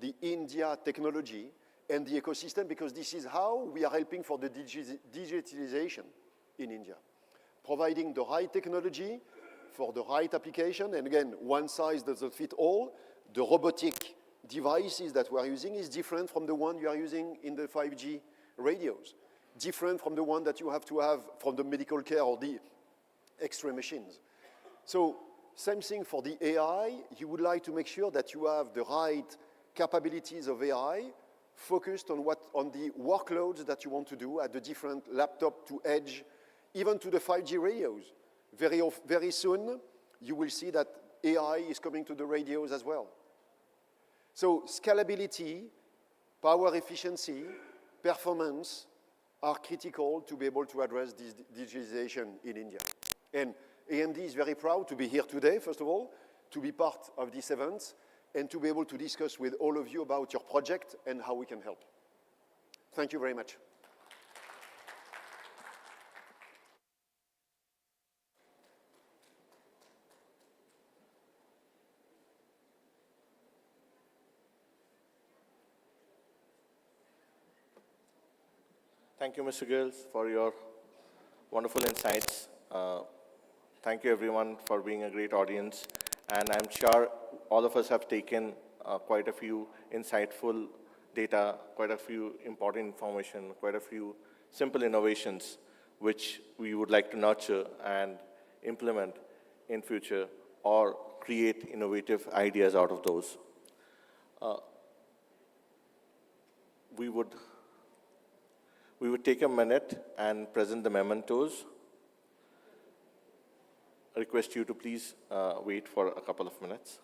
K: the India technology and the ecosystem, because this is how we are helping for the digitalization in India. Providing the right technology for the right application, and again, one size doesn't fit all. The robotic devices that we are using is different from the one you are using in the 5G radios, different from the one that you have to have from the medical care or the X-ray machines. So same thing for the AI. You would like to make sure that you have the right capabilities of AI focused on the workloads that you want to do at the different laptop to edge even to the 5G radios. Very soon, you will see that AI is coming to the radios as well. So scalability, power efficiency, performance are critical to be able to address this digitization in India. And AMD is very proud to be here today, first of all, to be part of this event, and to be able to discuss with all of you about your project and how we can help. Thank you very much.
H: Thank you, Mr. Gills, for your wonderful insights. Thank you, everyone, for being a great audience. And I'm sure all of us have taken quite a few insightful data, quite a few important information, quite a few simple innovations, which we would like to nurture and implement in future or create innovative ideas out of those. We would take a minute and present the mementos. I request you to please wait for a couple of minutes.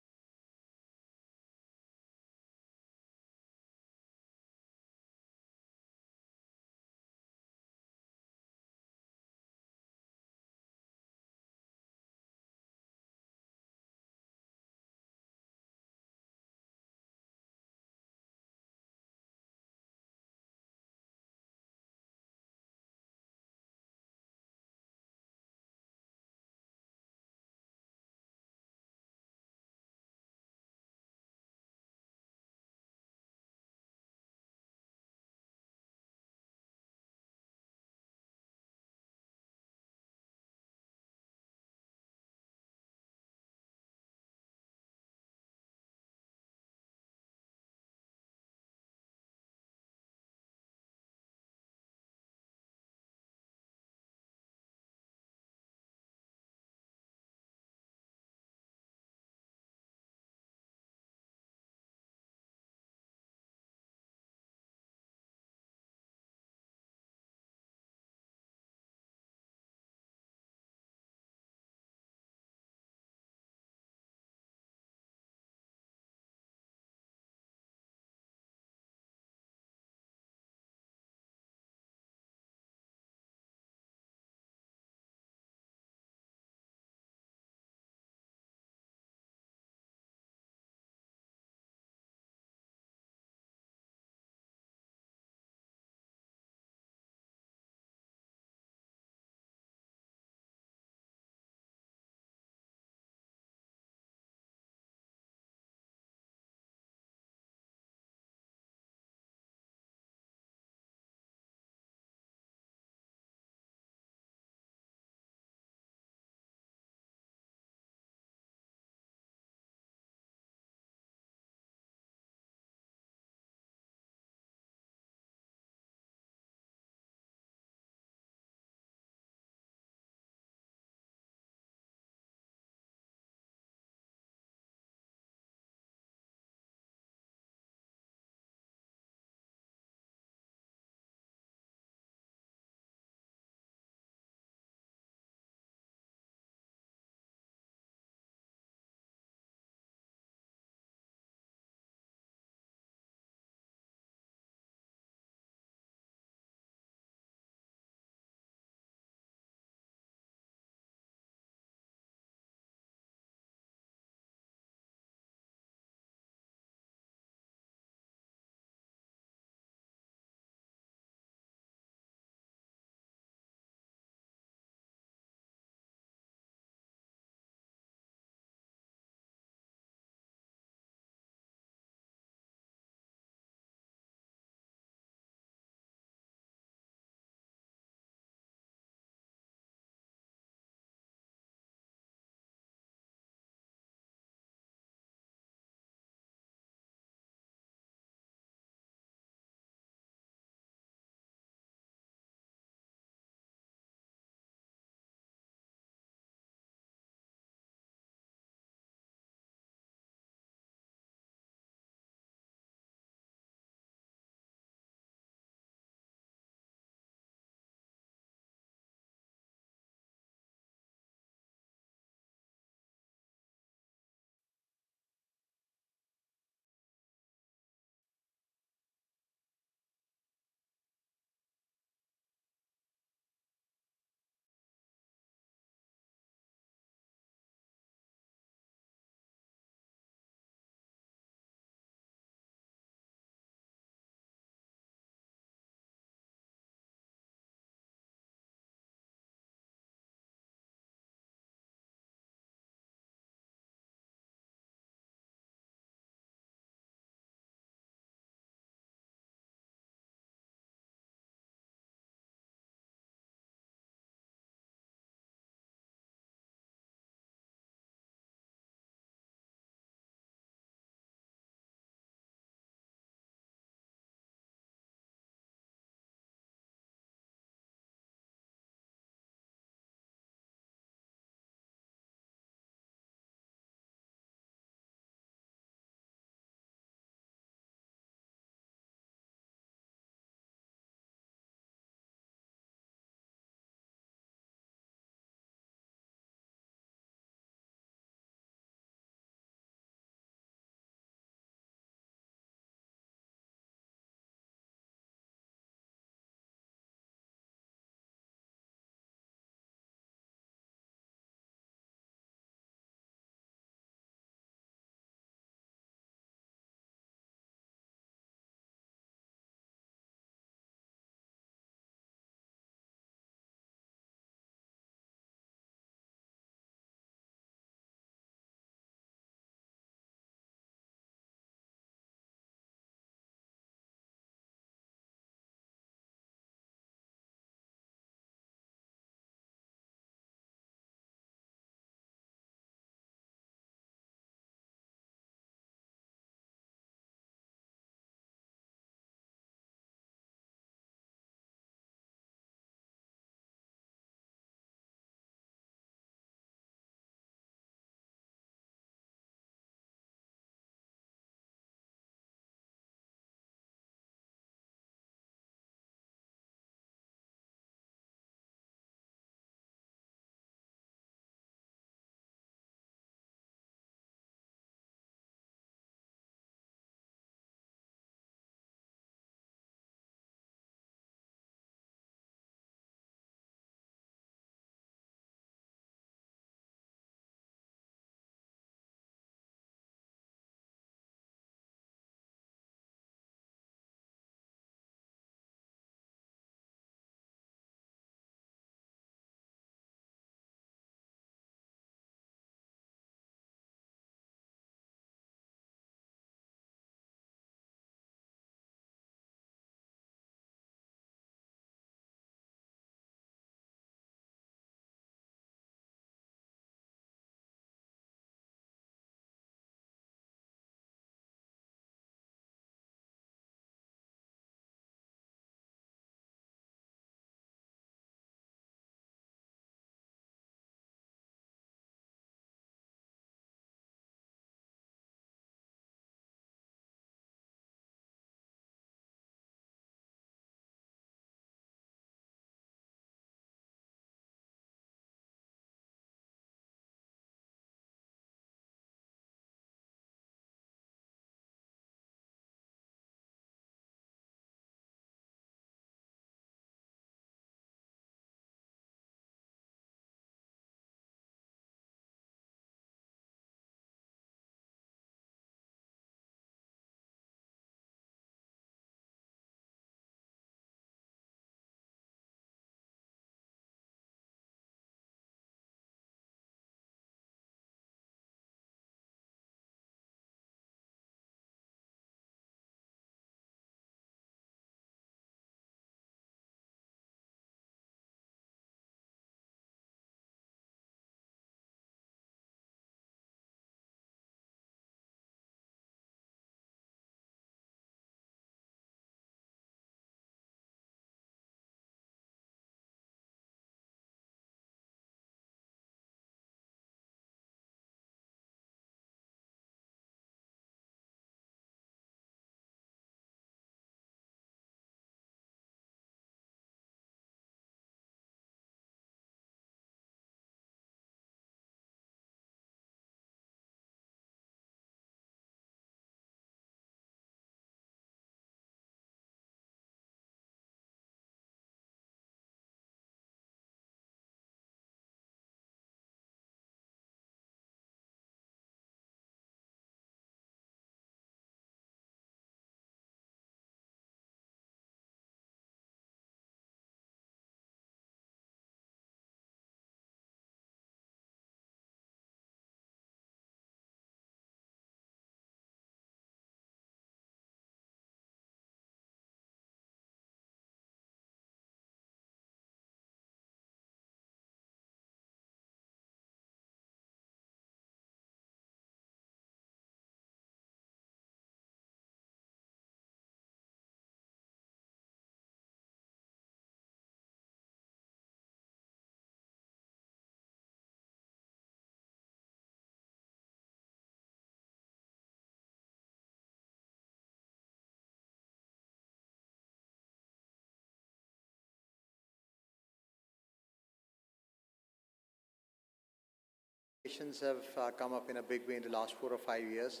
L: Communications have come up in a big way in the last 4 or 5 years,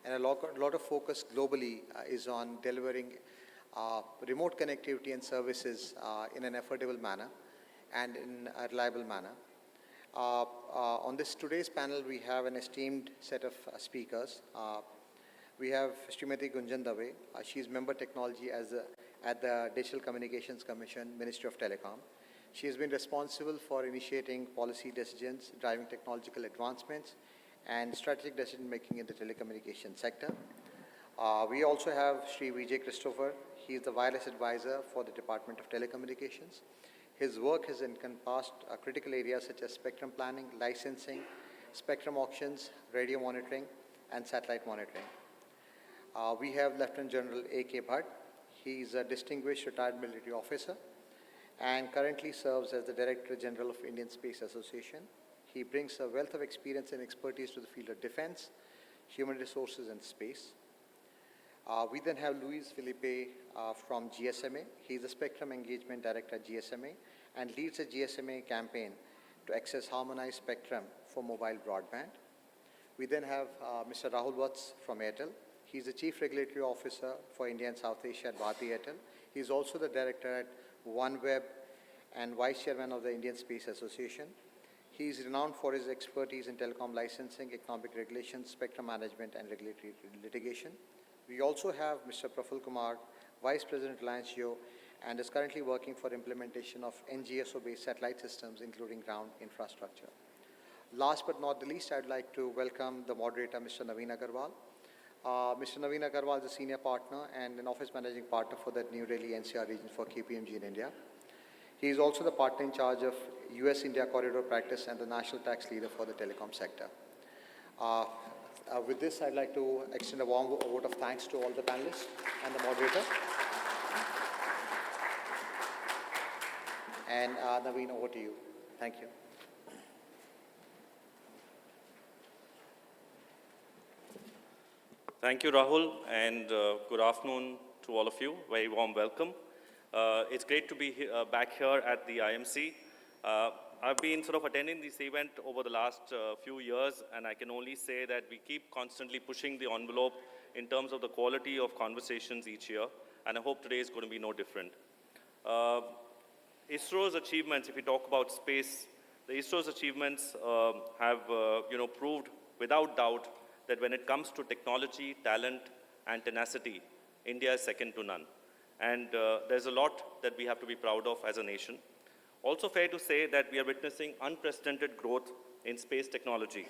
L: and a lot of focus globally is on delivering remote connectivity and services in an affordable manner and in a reliable manner. On this today's panel, we have an esteemed set of speakers. We have Srimati Gunjan Dave. She is Member Technology at the Digital Communications Commission, Ministry of Telecom. She has been responsible for initiating policy decisions, driving technological advancements, and strategic decision-making in the telecommunications sector. We also have Sri Vijay Christopher. He is the wireless advisor for the Department of Telecommunications. His work has encompassed critical areas such as spectrum planning, licensing, spectrum auctions, radio monitoring, and satellite monitoring. We have Lieutenant General A.K. Bhatt. He is a distinguished retired military officer and currently serves as the Director General of Indian Space Association. He brings a wealth of experience and expertise to the field of defense, human resources, and space. We then have Luis Felipe from GSMA. He is the Spectrum Engagement Director at GSMA and leads the GSMA campaign to access harmonized spectrum for mobile broadband. We then have Mr. Rahul Vats from Airtel. He is the Chief Regulatory Officer for India and South Asia at Bharti Airtel. He is also the Director at OneWeb and Vice Chairman of the Indian Space Association. He is renowned for his expertise in telecom licensing, economic regulations, spectrum management, and regulatory litigation. We also have Mr. Praful Kumar, Vice President Reliance Jio, and is currently working for implementation of NGSO-based satellite systems, including ground infrastructure. Last but not the least, I'd like to welcome the moderator, Mr. Naveen Agarwal. Mr. Naveen Agarwal is a senior partner and an office managing partner for the New Delhi NCR region for KPMG in India. He is also the partner in charge of US-India corridor practice and the national tax leader for the telecom sector. With this, I'd like to extend a warm vote of thanks to all the panelists and the moderator. And Naveen, over to you. Thank you.
M: Thank you, Rahul, and good afternoon to all of you. Very warm welcome. It's great to be back here at the IMC. I've been sort of attending this event over the last few years, and I can only say that we keep constantly pushing the envelope in terms of the quality of conversations each year, and I hope today is going to be no different. ISRO's achievements, if we talk about space, the ISRO's achievements have proved without doubt that when it comes to technology, talent, and tenacity, India is second to none. And there's a lot that we have to be proud of as a nation. Also fair to say that we are witnessing unprecedented growth in space technology.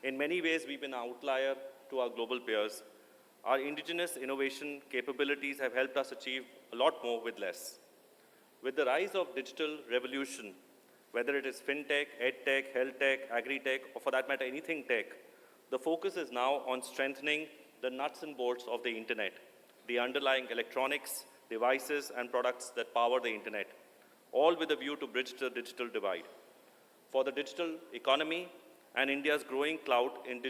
M: In many ways, we've been an outlier to our global peers. Our indigenous innovation capabilities have helped us achieve a lot more with less. With the rise of digital revolution, whether it is fintech, edtech, health tech, agri-tech, or for that matter, anything tech, the focus is now on strengthening the nuts and bolts of the internet, the underlying electronics, devices, and products that power the internet, all with a view to bridge the digital divide. For the digital economy and India's growing clout in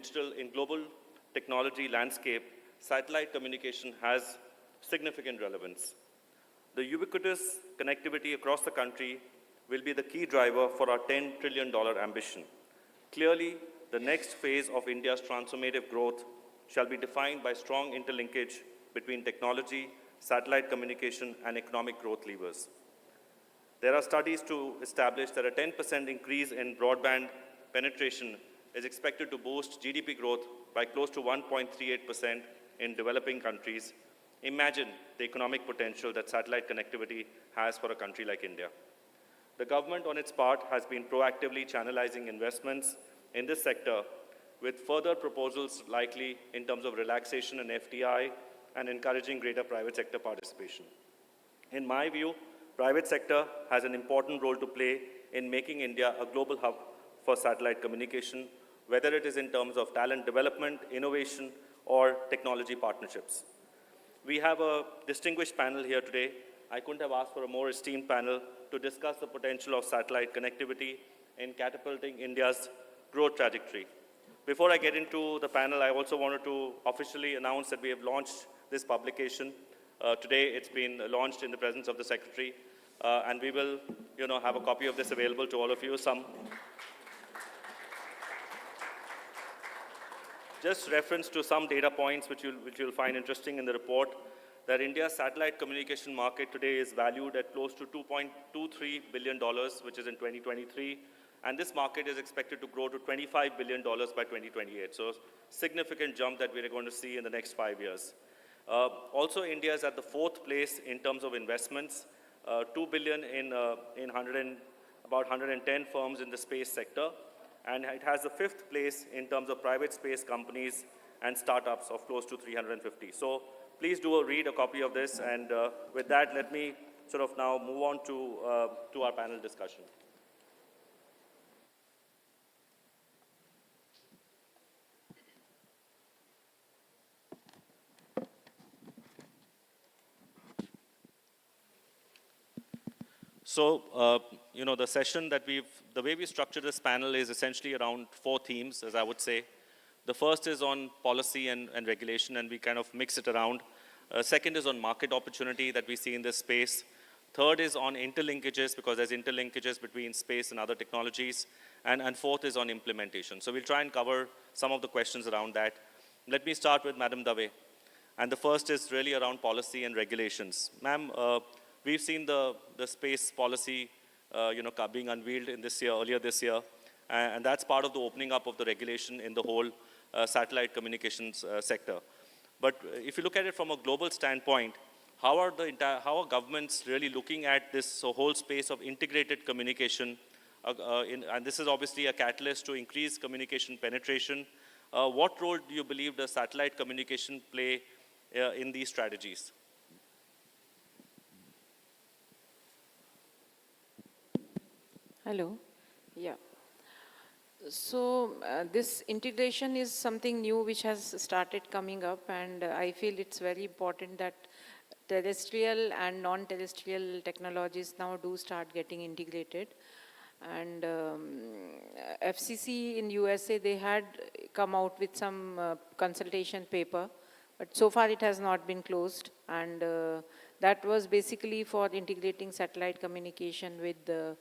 M: global technology landscape, satellite communication has significant relevance. The ubiquitous connectivity across the country will be the key driver for our $10 trillion ambition. Clearly, the next phase of India's transformative growth shall be defined by strong interlinkage between technology, satellite communication, and economic growth levers. There are studies to establish that a 10% increase in broadband penetration is expected to boost GDP growth by close to 1.38% in developing countries. Imagine the economic potential that satellite connectivity has for a country like India. The government, on its part, has been proactively channelizing investments in this sector, with further proposals likely in terms of relaxation in FDI and encouraging greater private sector participation. In my view, private sector has an important role to play in making India a global hub for satellite communication, whether it is in terms of talent development, innovation, or technology partnerships. We have a distinguished panel here today. I couldn't have asked for a more esteemed panel to discuss the potential of satellite connectivity in catapulting India's growth trajectory. Before I get into the panel, I also wanted to officially announce that we have launched this publication. Today, it's been launched in the presence of the Secretary, and we will, have a copy of this available to all of you. just reference to some data points which you'll find interesting in the report, that India's satellite communication market today is valued at close to $2.23 billion, which is in 2023. And this market is expected to grow to $25 billion by 2028. So significant jump that we're going to see in the next 5 years. Also, India is at the 4th place in terms of investments, $2 billion in about 110 firms in the space sector. And it has the 5th place in terms of private space companies and startups of close to 350. So please do read a copy of this. And with that, let me sort of now move on to our panel discussion. So, the session that the way we structured this panel is essentially around 4 themes, as I would say. The first is on policy and regulation, and we kind of mix it around. Second is on market opportunity that we see in this space. Third is on interlinkages, because there's interlinkages between space and other technologies. And fourth is on implementation. So we'll try and cover some of the questions around that. Let me start with Madam Dave. And the first is really around policy and regulations. Ma'am, we've seen the space policy, being unveiled in earlier this year, and that's part of the opening up of the regulation in the whole satellite communications sector. But if you look at it from a global standpoint, how are governments really looking at this whole space of integrated communication? And this is obviously a catalyst to increase communication penetration. What role do you believe does satellite communication play in these strategies?
N: Hello. Yeah. So this integration is something new which has started coming up, and I feel it's very important that terrestrial and non-terrestrial technologies now do start getting integrated. And FCC in USA, they had come out with some consultation paper, but so far it has not been closed. And that was basically for integrating satellite communication with the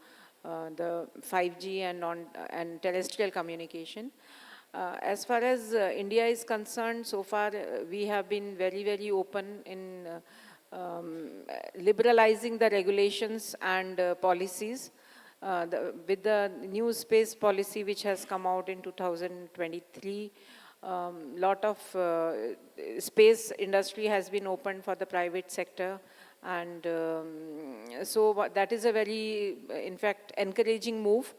N: 5G and terrestrial communication. As far as India is concerned, so far we have been very, very open in liberalizing the regulations and policies. With the new space policy which has come out in 2023, lot of space industry has been opened for the private sector. And so that is a very, in fact, encouraging move.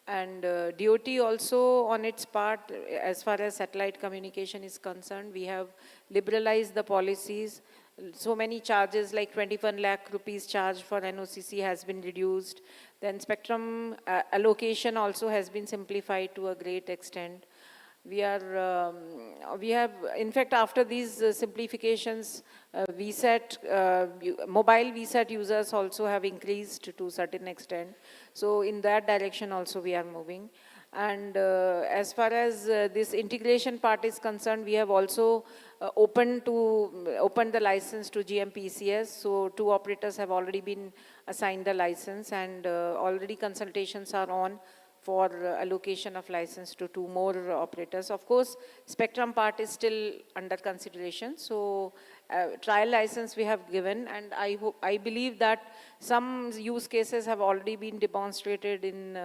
N: And DOT also on its part, as far as satellite communication is concerned, we have liberalized the policies. So many charges, like 21 lakh rupees charge for NOCC has been reduced. Then spectrum allocation also has been simplified to a great extent. We have, in fact, after these simplifications, mobile VSAT users also have increased to a certain extent. So in that direction also we are moving. And as far as this integration part is concerned, we have also opened the license to GMPCS. So 2 operators have already been assigned the license, and already consultations are on for allocation of license to 2 more operators. Of course, spectrum part is still under consideration. So trial license we have given, and I believe that some use cases have already been demonstrated in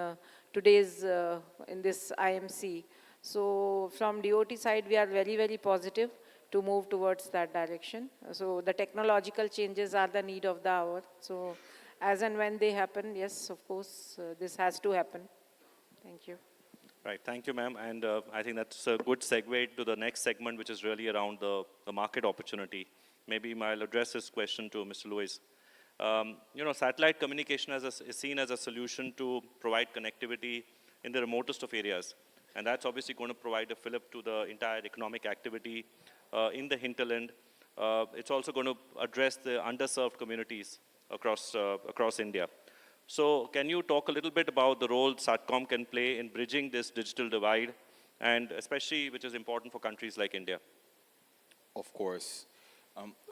N: today's, in this IMC. So from DOT side, we are very, very positive to move towards that direction. So the technological changes are the need of the hour. So as and when they happen, yes, of course, this has to happen. Thank you.
M: Right, thank you, ma'am. And I think that's a good segue to the next segment, which is really around the market opportunity. Maybe I'll address this question to Mr. Lewis. Satellite communication is seen as a solution to provide connectivity in the remotest of areas. And that's obviously going to provide a fillip to the entire economic activity in the hinterland. It's also going to address the underserved communities across India. So can you talk a little bit about the role SATCOM can play in bridging this digital divide, and especially which is important for countries like India?
O: Of course.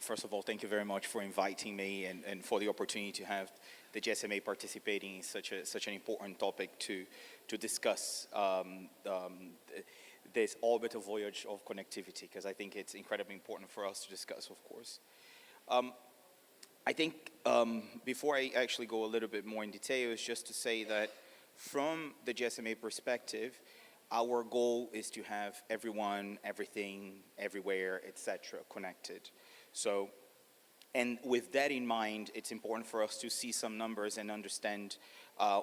O: First of all, thank you very much for inviting me and for the opportunity to have the GSMA participating in such an important topic to discuss this orbital voyage of connectivity, because I think it's incredibly important for us to discuss, of course. I think before I actually go a little bit more in detail, is just to say that from the GSMA perspective, our goal is to have everyone, everything, everywhere, etc., connected. So, and with that in mind, it's important for us to see some numbers and understand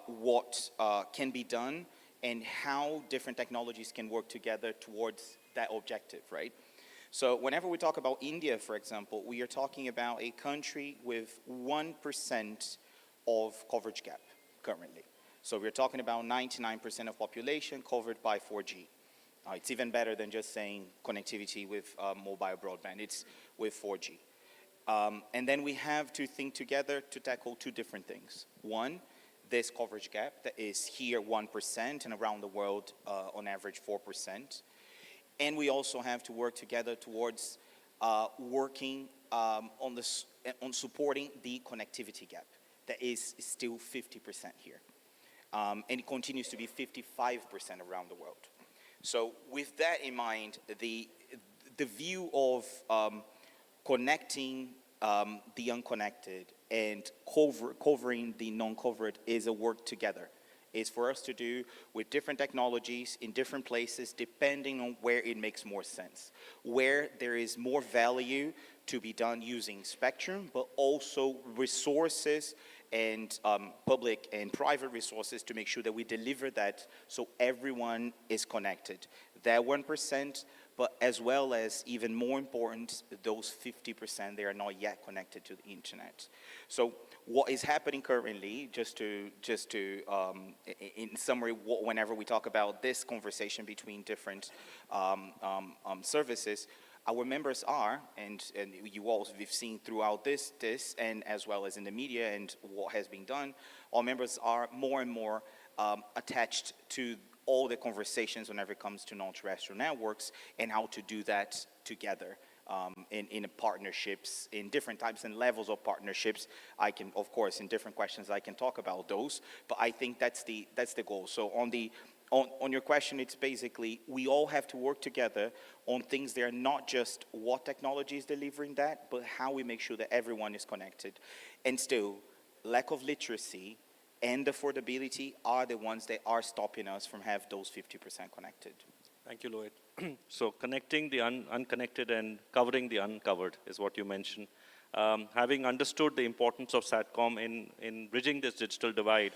O: what can be done and how different technologies can work together towards that objective, right? So whenever we talk about India, for example, we are talking about a country with 1% of coverage gap currently. So we're talking about 99% of population covered by 4G. It's even better than just saying connectivity with mobile broadband. It's with 4G. And then we have to think together to tackle two different things. One, this coverage gap that is here 1% and around the world on average 4%. And we also have to work together towards working on supporting the connectivity gap that is still 50% here. And it continues to be 55% around the world. So with that in mind, the view of connecting the unconnected and covering the non-covered is a work together. It's for us to do with different technologies in different places, depending on where it makes more sense. Where there is more value to be done using spectrum, but also resources and public and private resources to make sure that we deliver that so everyone is connected. That 1%, but as well as, even more important, those 50% they are not yet connected to the internet. So what is happening currently, just to in summary, whenever we talk about this conversation between different services, our members are, and you all have seen throughout this and as well as in the media and what has been done, our members are more and more attached to all the conversations whenever it comes to non-terrestrial networks and how to do that together in partnerships, in different types and levels of partnerships. I can, of course, in different questions, I can talk about those, but I think that's the goal. So on your question, it's basically we all have to work together on things that are not just what technology is delivering that, but how we make sure that everyone is connected. And still, lack of literacy and affordability are the ones that are stopping us from have those 50% connected.
M: Thank you, Lloyd. So connecting the unconnected and covering the uncovered is what you mentioned. Having understood the importance of SATCOM in bridging this digital divide,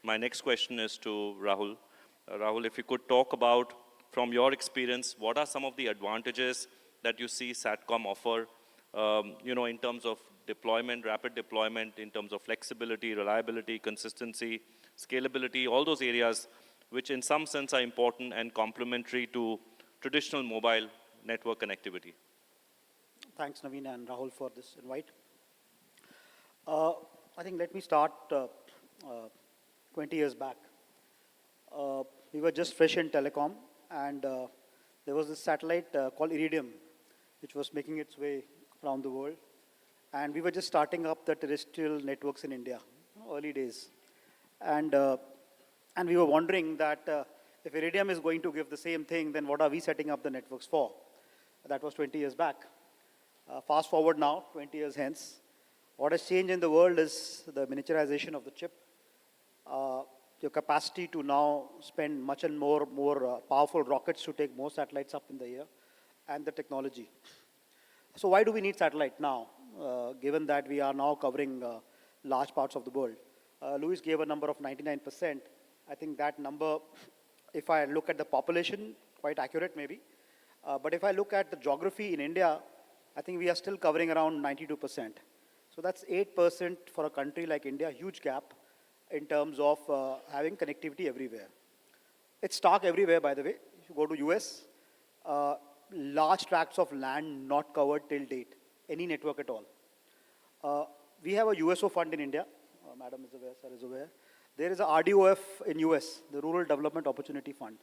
M: my next question is to Rahul. Rahul, if you could talk about, from your experience, what are some of the advantages that you see SATCOM offer, in terms of deployment, rapid deployment, in terms of flexibility, reliability, consistency, scalability, all those areas which in some sense are important and complementary to traditional mobile network connectivity.
P: Thanks, Naveen and Rahul, for this invite. I think let me start 20 years back. We were just fresh in telecom, and there was this satellite called Iridium, which was making its way around the world. And we were just starting up the terrestrial networks in India, early days. And we were wondering that if Iridium is going to give the same thing, then what are we setting up the networks for? That was 20 years back. Fast forward now, 20 years hence. What has changed in the world is the miniaturization of the chip, your capacity to now spend much and more powerful rockets to take more satellites up in the air, and the technology. So why do we need satellite now, given that we are now covering large parts of the world? Luis gave a number of 99%. I think that number, if I look at the population, quite accurate maybe. But if I look at the geography in India, I think we are still covering around 92%. So that's 8% for a country like India, huge gap in terms of having connectivity everywhere. It's stark everywhere, by the way. If you go to US, large tracts of land not covered till date, any network at all. We have a USO fund in India. Madam is aware, sir is aware. There is a RDOF in US, the Rural Development Opportunity Fund.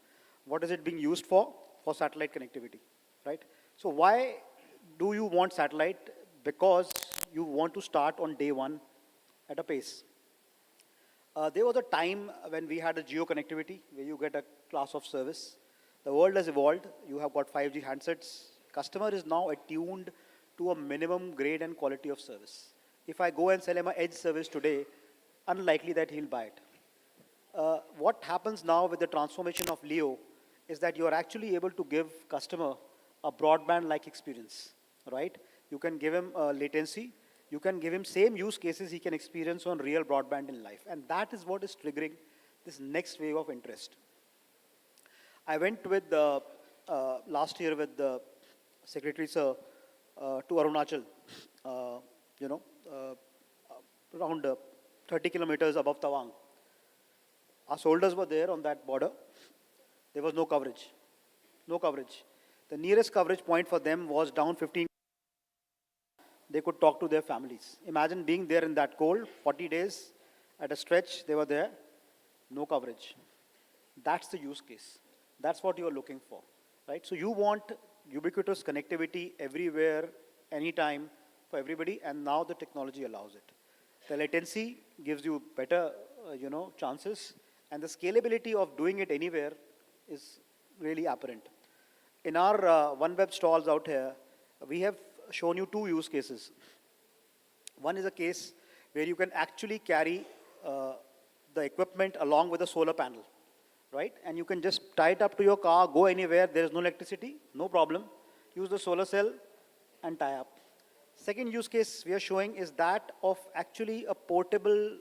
P: What is it being used for? For satellite connectivity, right? So why do you want satellite? Because you want to start on day one at a pace. There was a time when we had a geo connectivity, where you get a class of service. The world has evolved. You have got 5G handsets. Customer is now attuned to a minimum grade and quality of service. If I go and sell him an edge service today, unlikely that he'll buy it. What happens now with the transformation of Leo is that you are actually able to give customer a broadband-like experience, right? You can give him latency. You can give him same use cases he can experience on real broadband in life. And that is what is triggering this next wave of interest. I went with last year with the Secretary Sir to Arunachal, around 30 kilometers above Tawang. Our soldiers were there on that border. There was no coverage. No coverage. The nearest coverage point for them was down 15. They could talk to their families. Imagine being there in that cold, 40 days at a stretch, they were there, no coverage. That's the use case. That's what you're looking for, right? So you want ubiquitous connectivity everywhere, anytime, for everybody, and now the technology allows it. The latency gives you better, chances, and the scalability of doing it anywhere is really apparent. In our OneWeb stalls out here, we have shown you two use cases. One is a case where you can actually carry the equipment along with a solar panel, right? And you can just tie it up to your car, go anywhere, there is no electricity, no problem. Use the solar cell and tie up. Second use case we are showing is that of actually a portable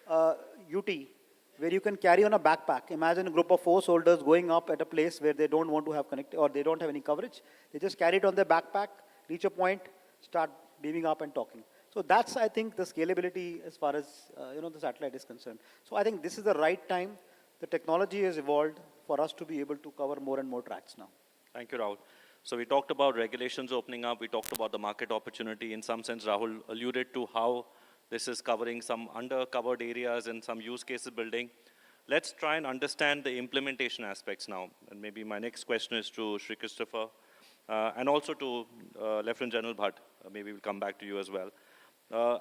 P: UT where you can carry on a backpack. Imagine a group of 4 soldiers going up at a place where they don't want to have connect or they don't have any coverage. They just carry it on their backpack, reach a point, start beaming up and talking. So that's, I think, the scalability as far as the satellite is concerned. So I think this is the right time. The technology has evolved for us to be able to cover more and more tracks now.
M: Thank you, Rahul. So we talked about regulations opening up. We talked about the market opportunity. In some sense, Rahul alluded to how this is covering some undercovered areas and some use cases building. Let's try and understand the implementation aspects now. And maybe my next question is to Sri Christopher and also to Lieutenant General Bhatt. Maybe we'll come back to you as well.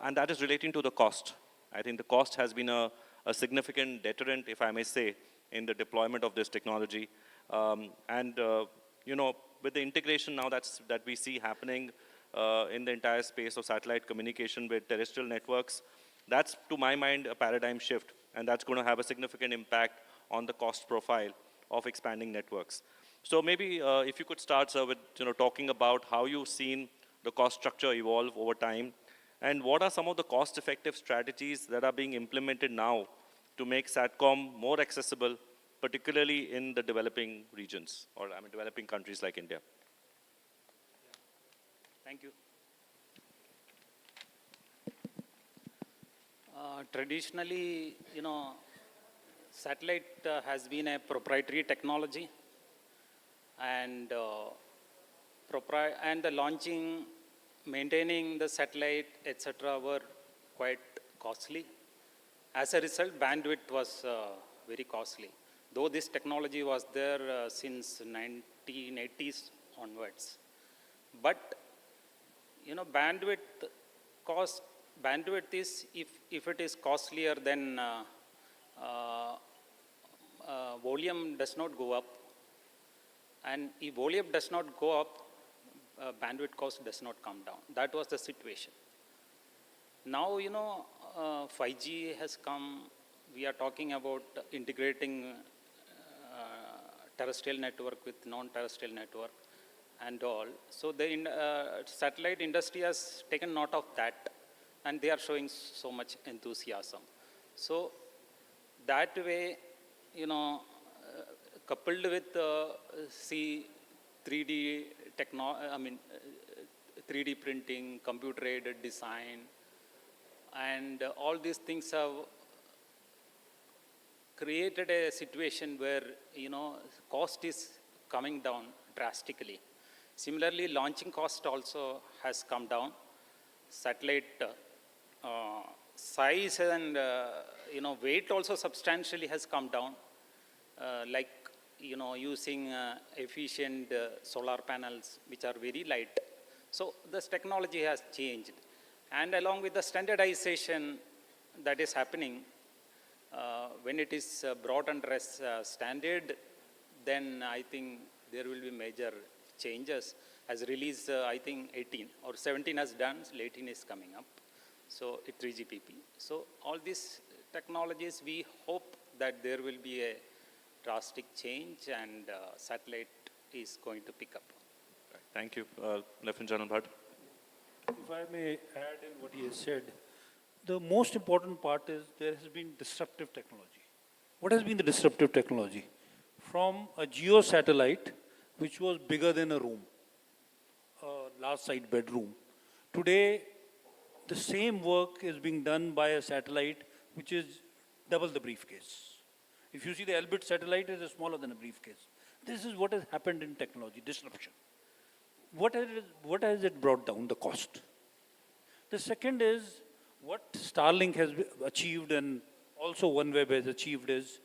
M: And that is relating to the cost. I think the cost has been a significant deterrent, if I may say, in the deployment of this technology. With the integration now that we see happening in the entire space of satellite communication with terrestrial networks, that's, to my mind, a paradigm shift. And that's going to have a significant impact on the cost profile of expanding networks. So maybe if you could start, sir, with talking about how you've seen the cost structure evolve over time, and what are some of the cost-effective strategies that are being implemented now to make SATCOM more accessible, particularly in the developing regions, or developing countries like India?
Q: Thank you. Traditionally, satellite has been a proprietary technology, and the launching, maintaining the satellite, etc., were quite costly. As a result, bandwidth was very costly, though this technology was there since 1980s onwards. But bandwidth is, if it is costlier, then volume does not go up, and if volume does not go up, bandwidth cost does not come down. That was the situation. Now 5G has come. We are talking about integrating terrestrial network with non-terrestrial network and all. So the satellite industry has taken note of that, and they are showing so much enthusiasm. So that way, coupled with 3D 3D printing, computer-aided design, and all these things have created a situation where cost is coming down drastically. Similarly, launching cost also has come down. Satellite size and weight also substantially has come down, using efficient solar panels which are very light. So this technology has changed, and along with the standardization that is happening, when it is brought under as standard, then I think there will be major changes. As release, I think 18 or 17 has done, 18 is coming up. So it 3GPP. So all these technologies, we hope that there will be a drastic change and satellite is going to pick up.
M: Thank you. Lieutenant General Bhatt.
R: If I may add in what he has said, the most important part is there has been disruptive technology. What has been the disruptive technology? From a geo satellite, which was bigger than a room, a large side bedroom. Today, the same work is being done by a satellite which is double the briefcase. If you see the Elbit satellite, it is smaller than a briefcase. This is what has happened in technology, disruption. What has it brought down? The cost. The second is what Starlink has achieved and also OneWeb has achieved is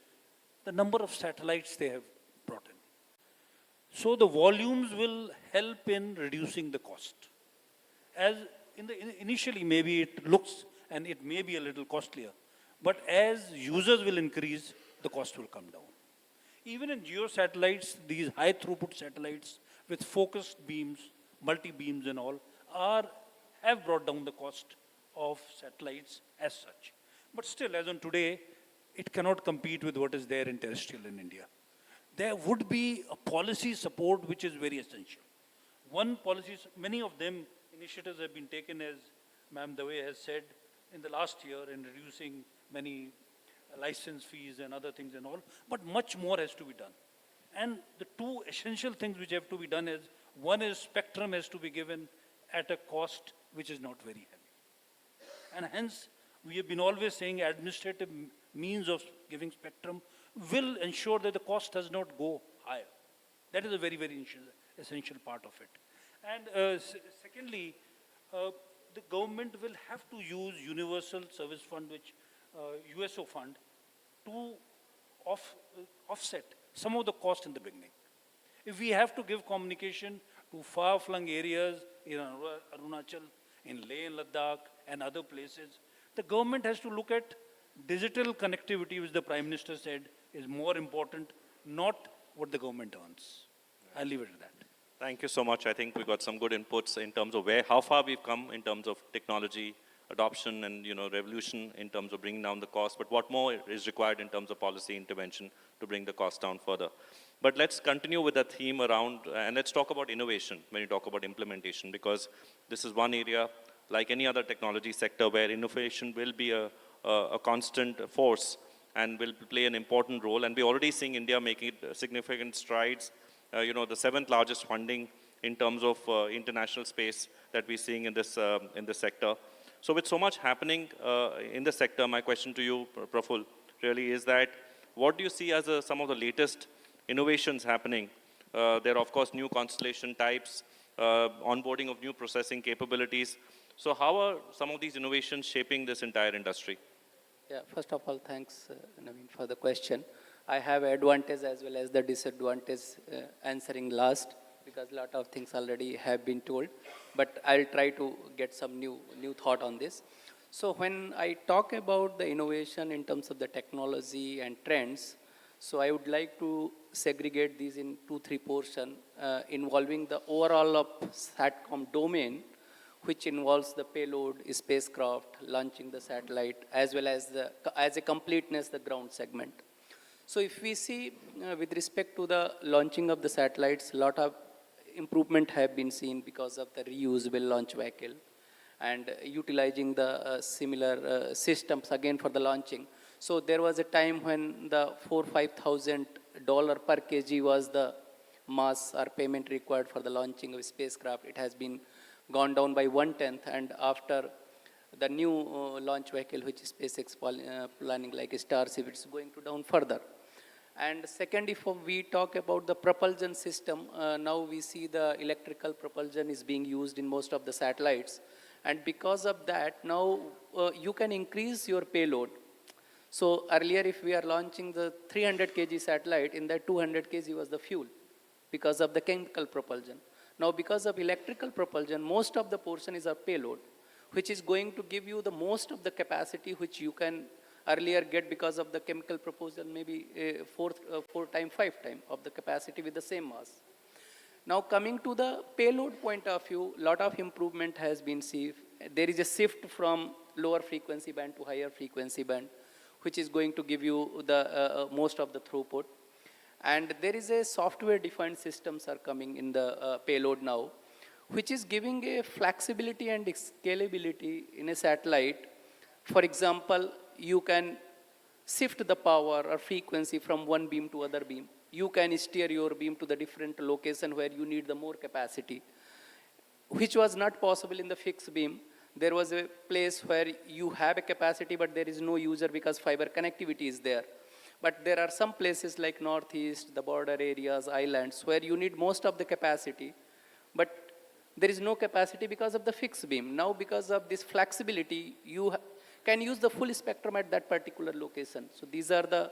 R: the number of satellites they have brought in. So the volumes will help in reducing the cost. As initially maybe it looks and it may be a little costlier, but as users will increase, the cost will come down. Even in geo satellites, these high throughput satellites with focused beams, multi-beams and all, have brought down the cost of satellites as such. But still, as on today, it cannot compete with what is there in terrestrial in India. There would be a policy support which is very essential. One policy, many of them, initiatives have been taken, as Ma'am Dave has said, in the last year in reducing many license fees and other things and all, but much more has to be done. And the two essential things which have to be done is, one is spectrum has to be given at a cost which is not very heavy. And hence, we have been always saying administrative means of giving spectrum will ensure that the cost does not go higher. That is a very, very essential part of it. And secondly, the government will have to use Universal Service Fund, which USO fund, to offset some of the cost in the beginning. If we have to give communication to far-flung areas in Arunachal, in Leh and Ladakh and other places, the government has to look at digital connectivity, which the Prime Minister said is more important, not what the government earns. I'll leave it at that.
M: Thank you so much. I think we got some good inputs in terms of how far we've come in terms of technology adoption and revolution in terms of bringing down the cost, but what more is required in terms of policy intervention to bring the cost down further. But let's continue with the theme around, and let's talk about innovation when you talk about implementation, because this is one area, like any other technology sector, where innovation will be a constant force and will play an important role. And we're already seeing India making significant strides. The seventh largest funding in terms of international space that we're seeing in this sector. So with so much happening in the sector, my question to you, Praful, really is that what do you see as some of the latest innovations happening? There are, of course, new constellation types, onboarding of new processing capabilities. So how are some of these innovations shaping this entire industry?
S: Yeah, first of all, thanks, Naveen, for the question. I have advantage as well as the disadvantage answering last, because a lot of things already have been told, but I'll try to get some new thought on this. So when I talk about the innovation in terms of the technology and trends, so I would like to segregate these in 2-3 portions involving the overall of SATCOM domain, which involves the payload, spacecraft, launching the satellite, as well as as a completeness, the ground segment. So if we see with respect to the launching of the satellites, a lot of improvement have been seen because of the reusable launch vehicle and utilizing the similar systems again for the launching. So there was a time when the $4,000-5,000 per kg was the mass or payment required for the launching of spacecraft. It has been gone down by 1/10, and after the new launch vehicle, which is SpaceX planning like Starship, it's going to down further. And second, if we talk about the propulsion system, now we see the electrical propulsion is being used in most of the satellites. And because of that, now you can increase your payload. So earlier, if we are launching the 300 kg satellite, in that 200 kg was the fuel because of the chemical propulsion. Now, because of electrical propulsion, most of the portion is a payload, which is going to give you the most of the capacity which you can earlier get because of the chemical proposal, maybe four time, 5 time of the capacity with the same mass. Now coming to the payload point of view, lot of improvement has been seen. There is a shift from lower frequency band to higher frequency band, which is going to give you the most of the throughput. And there is a software-defined systems are coming in the payload now, which is giving a flexibility and scalability in a satellite. For example, you can shift the power or frequency from one beam to other beam. You can steer your beam to the different location where you need the more capacity, which was not possible in the fixed beam. There was a place where you have a capacity, but there is no user because fiber connectivity is there. But there are some places like Northeast, the border areas, islands, where you need most of the capacity, but there is no capacity because of the fixed beam. Now, because of this flexibility, you can use the full spectrum at that particular location. So these are the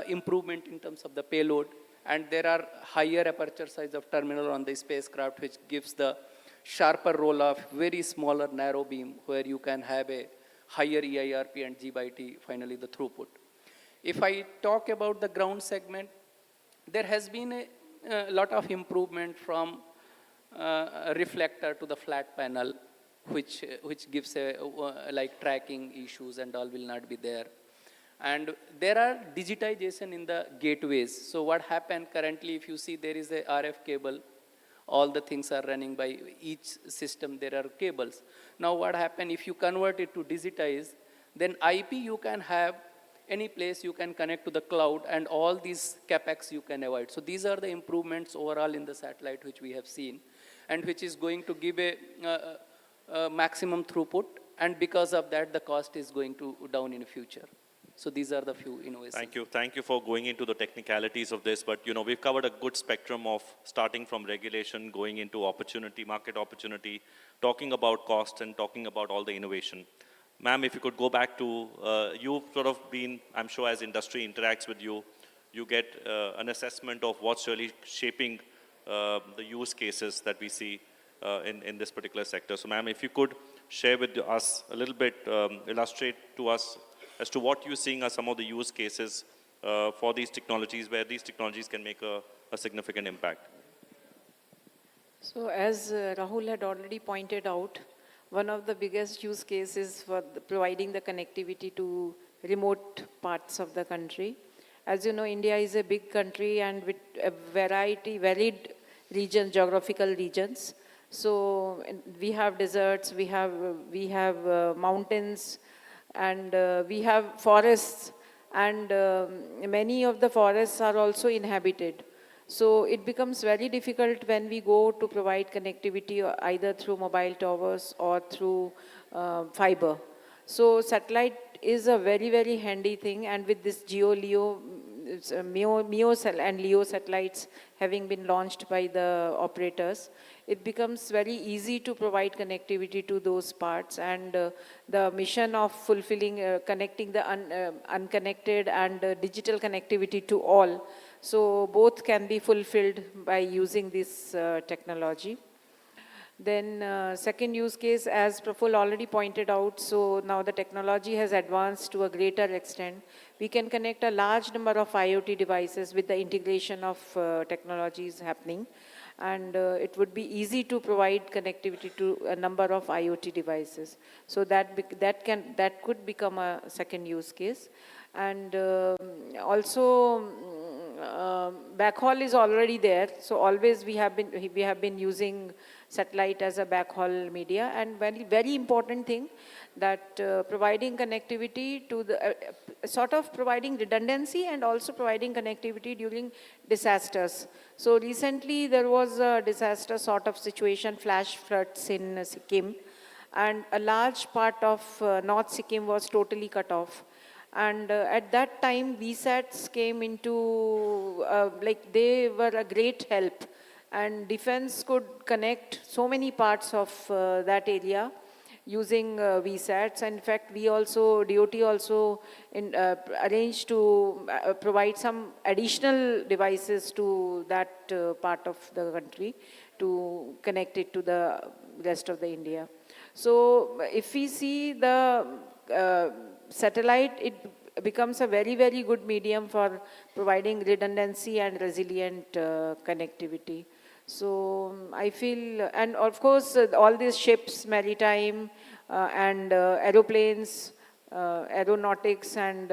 S: improvement in terms of the payload. And there are higher aperture size of terminal on the spacecraft, which gives the sharper roll of very smaller narrow beam, where you can have a higher EIRP and G/T, finally the throughput. If I talk about the ground segment, there has been a lot of improvement from a reflector to the flat panel, which gives like tracking issues and all will not be there. And there are digitization in the gateways. So what happened currently, if you see there is a RF cable, all the things are running by each system, there are cables. Now what happened, if you convert it to digitize, then IP you can have any place you can connect to the cloud, and all these capex you can avoid. So these are the improvements overall in the satellite which we have seen, and which is going to give a maximum throughput, and because of that the cost is going to down in the future. So these are the few innovations.
M: Thank you for going into the technicalities of this, but we've covered a good spectrum of starting from regulation, going into opportunity, market opportunity, talking about cost and talking about all the innovation. Ma'am, if you could go back to, you've sort of been, I'm sure as industry interacts with you, you get an assessment of what's really shaping the use cases that we see in this particular sector. So ma'am, if you could share with us a little bit, illustrate to us as to what you're seeing are some of the use cases for these technologies, where these technologies can make a significant impact.
N: So as Rahul had already pointed out, one of the biggest use cases for providing the connectivity to remote parts of the country. As you know, India is a big country and with a varied regions, geographical regions. So we have deserts, we have mountains, and we have forests, and many of the forests are also inhabited. So it becomes very difficult when we go to provide connectivity either through mobile towers or through fiber. So satellite is a very, very handy thing, and with this MEO and LEO satellites having been launched by the operators, it becomes very easy to provide connectivity to those parts, and the mission of fulfilling, connecting the unconnected and digital connectivity to all. So both can be fulfilled by using this technology. Then second use case, as Praful already pointed out, so now the technology has advanced to a greater extent. We can connect a large number of IoT devices with the integration of technologies happening. And it would be easy to provide connectivity to a number of IoT devices. So that could become a second use case. And also backhaul is already there. So always we have been using satellite as a backhaul media. And very important thing, that providing connectivity to the sort of providing redundancy and also providing connectivity during disasters. So recently there was a disaster sort of situation, flash floods in Sikkim, and a large part of North Sikkim was totally cut off. And at that time, VSATs came into, they were a great help. And defense could connect so many parts of that area using VSATs. In fact, DOT also arranged to provide some additional devices to that part of the country to connect it to the rest of the India. So if we see the satellite, it becomes a very, very good medium for providing redundancy and resilient connectivity. So I feel, and of course, all these ships, maritime and aeroplanes, aeronautics and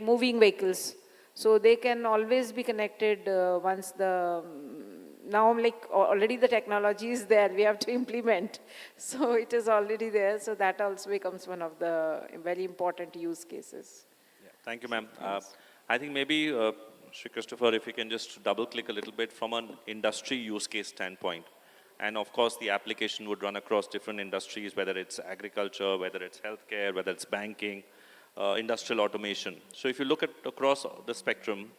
N: moving vehicles. So they can always be connected once the, now like already the technology is there, we have to implement. So it is already there, so that also becomes one of the very important use cases.
M: Yeah. Thank you, ma'am. I think maybe, Sri Christopher, if you can just double click a little bit from an industry use case standpoint. And of course, the application would run across different industries, whether it's agriculture, whether it's healthcare, whether it's banking, industrial automation. So if you look at across the spectrum,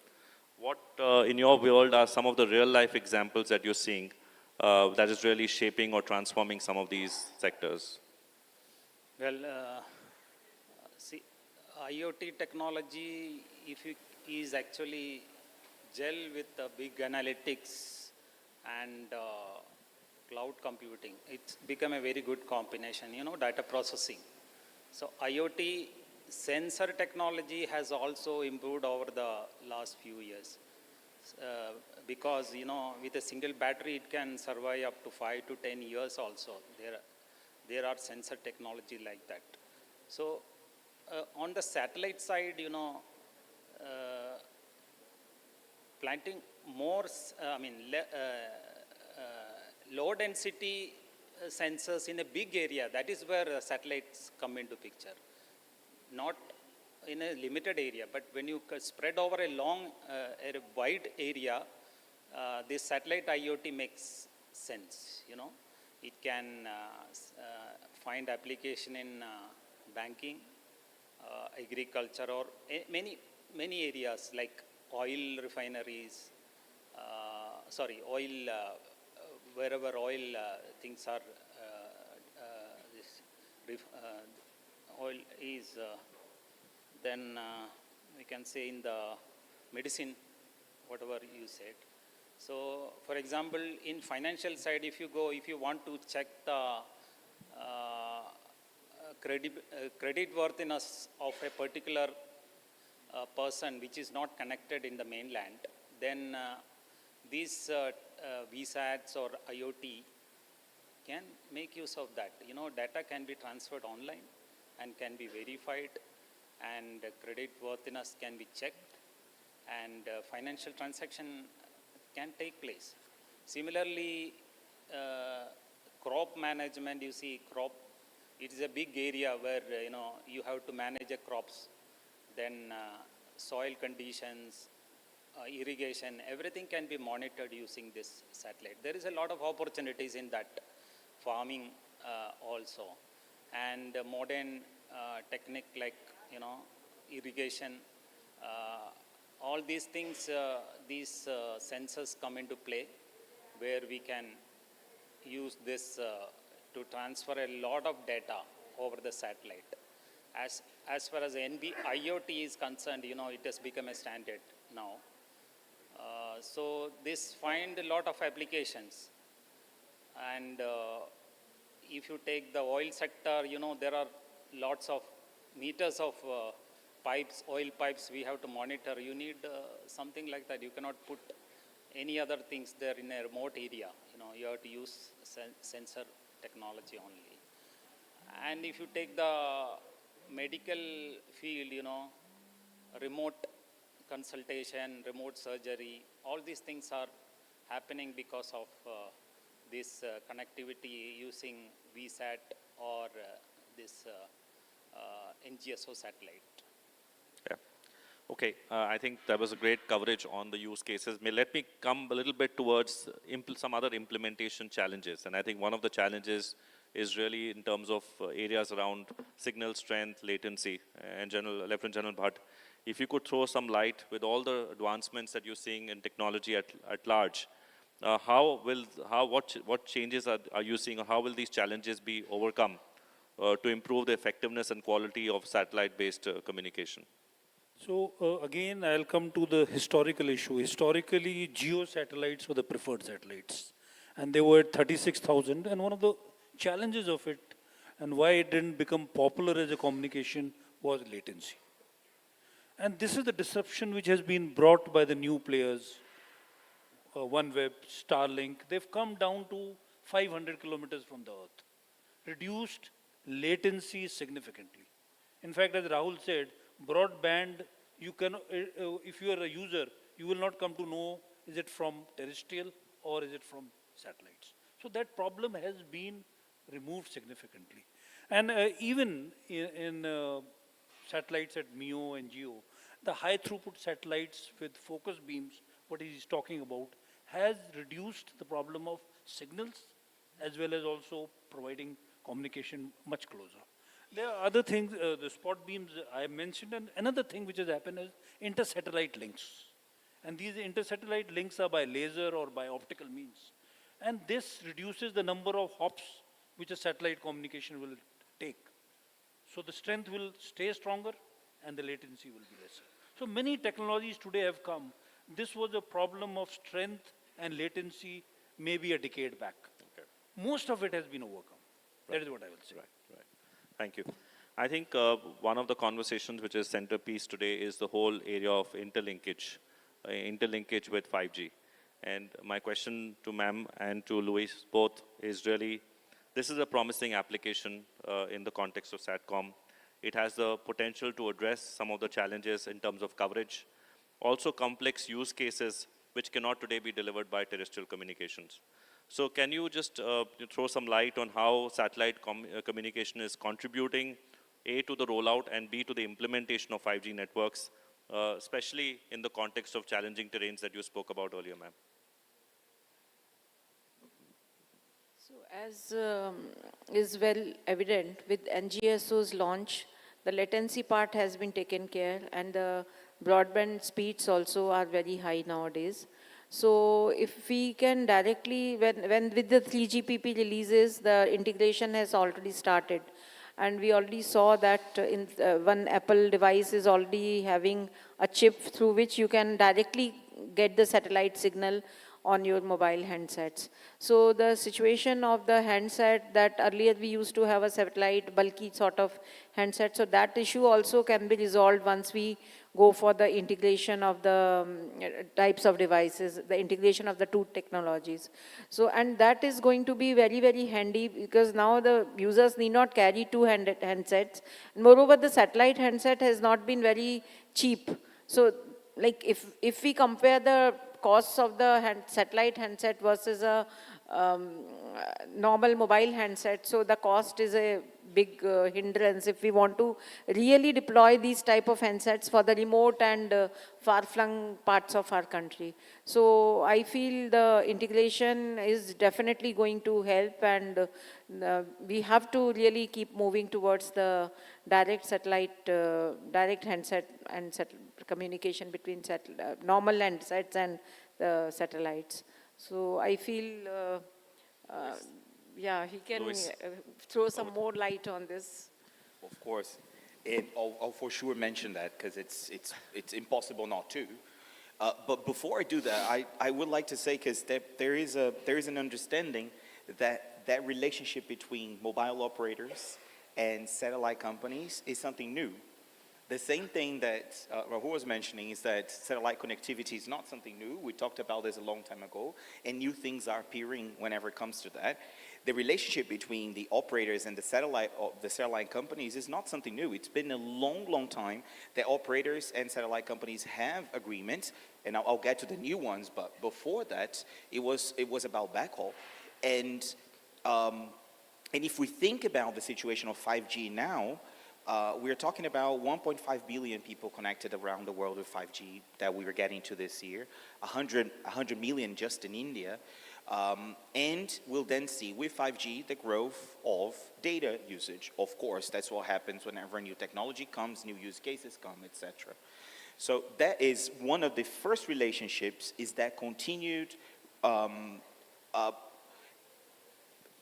M: what in your world are some of the real life examples that you're seeing that is really shaping or transforming some of these sectors?
Q: Well, see, IoT technology, if it is actually gel with the big analytics and cloud computing, it's become a very good combination, data processing. So IoT sensor technology has also improved over the last few years. Because, with a single battery, it can survive up to 5 to 10 years also. There are sensor technology like that. So on the satellite side, planting more, low density sensors in a big area, that is where satellites come into picture. Not in a limited area, but when you spread over a long, a wide area, this satellite IoT makes sense, It can find application in banking, agriculture, or many areas like oil refineries, wherever oil things are, oil is, then we can say in the medicine, whatever you said. So, for example, in financial side, if you want to check the credit worthiness of a particular person which is not connected in the mainland, then these VSATs or IoT can make use of that. Data can be transferred online and can be verified, and credit worthiness can be checked, and financial transaction can take place. Similarly, crop management, you see crop, it is a big area where, you have to manage the crops, then soil conditions, irrigation, everything can be monitored using this satellite. There is a lot of opportunities in that farming also. And modern technique like, irrigation, all these things, these sensors come into play, where we can use this to transfer a lot of data over the satellite. As far as IoT is concerned, it has become a standard now. So this find a lot of applications. And if you take the oil sector, there are lots of meters of pipes, oil pipes we have to monitor. You need something like that. You cannot put any other things there in a remote area. You have to use sensor technology only. And if you take the medical field, remote consultation, remote surgery, all these things are happening because of this connectivity using VSAT or this NGSO satellite.
M: Yeah. Okay, I think that was a great coverage on the use cases. Let me come a little bit towards some other implementation challenges. And I think one of the challenges is really in terms of areas around signal strength, latency, and Lieutenant General Bhatt, if you could throw some light with all the advancements that you're seeing in technology at large, what changes are you seeing, or how will these challenges be overcome to improve the effectiveness and quality of satellite-based communication?
R: So again, I'll come to the historical issue. Historically, geo satellites were the preferred satellites, and they were at 36,000. And one of the challenges of it, and why it didn't become popular as a communication was latency. And this is the disruption which has been brought by the new players, OneWeb, Starlink. They've come down to 500 kilometers from the earth, reduced latency significantly. In fact, as Rahul said, broadband, you can, if you are a user, you will not come to know is it from terrestrial or is it from satellites. So that problem has been removed significantly. And even in satellites at MEO and GEO, the high throughput satellites with focus beams, what he is talking about, has reduced the problem of signals as well as also providing communication much closer. There are other things, the spot beams I mentioned, and another thing which has happened is inter-satellite links. And these inter-satellite links are by laser or by optical means. And this reduces the number of hops which a satellite communication will take. So the strength will stay stronger and the latency will be lesser. So many technologies today have come. This was a problem of strength and latency maybe a decade back.
M: Okay.
R: Most of it has been overcome.
M: Right.
R: That is what I will say.
M: Right. Thank you. I think one of the conversations which is centerpiece today is the whole area of interlinkage with 5G. And my question to ma'am and to Luis both is really, this is a promising application in the context of SATCOM. It has the potential to address some of the challenges in terms of coverage, also complex use cases which cannot today be delivered by terrestrial communications. So can you just throw some light on how satellite communication is contributing, A, to the rollout, and B, to the implementation of 5G networks, especially in the context of challenging terrains that you spoke about earlier, ma'am?
N: So as is well evident, with NGSO's launch, the latency part has been taken care, and the broadband speeds also are very high nowadays. So if we can directly, when with the 3GPP releases, the integration has already started. And we already saw that in one Apple device is already having a chip through which you can directly get the satellite signal on your mobile handsets. So the situation of the handset that earlier we used to have a satellite bulky sort of handset, so that issue also can be resolved once we go for the integration of the types of devices, the integration of the two technologies. So, and that is going to be very, very handy because now the users need not carry two handsets. Moreover, the satellite handset has not been very cheap. So, like if we compare the costs of the satellite handset versus a normal mobile handset, so the cost is a big hindrance if we want to really deploy these type of handsets for the remote and far-flung parts of our country. So I feel the integration is definitely going to help, and we have to really keep moving towards the direct satellite, direct handset and communication between normal handsets and the satellites. So I feel yeah, he can throw some more light on this.
O: Of course. And I'll for sure mention that because it's impossible not to. But before I do that, I would like to say, because there is an understanding that relationship between mobile operators and satellite companies is something new. The same thing that Rahul was mentioning is that satellite connectivity is not something new. We talked about this a long time ago, and new things are appearing whenever it comes to that. The relationship between the operators and the satellite companies is not something new. It's been a long, long time that operators and satellite companies have agreements, and I'll get to the new ones, but before that, it was about backhaul. And if we think about the situation of 5G now, we're talking about 1.5 billion people connected around the world with 5G that we are getting to this year, 100 million just in India. And we'll then see with 5G the growth of data usage. Of course, that's what happens whenever new technology comes, new use cases come, etc. So that is one of the first relationships, is that continued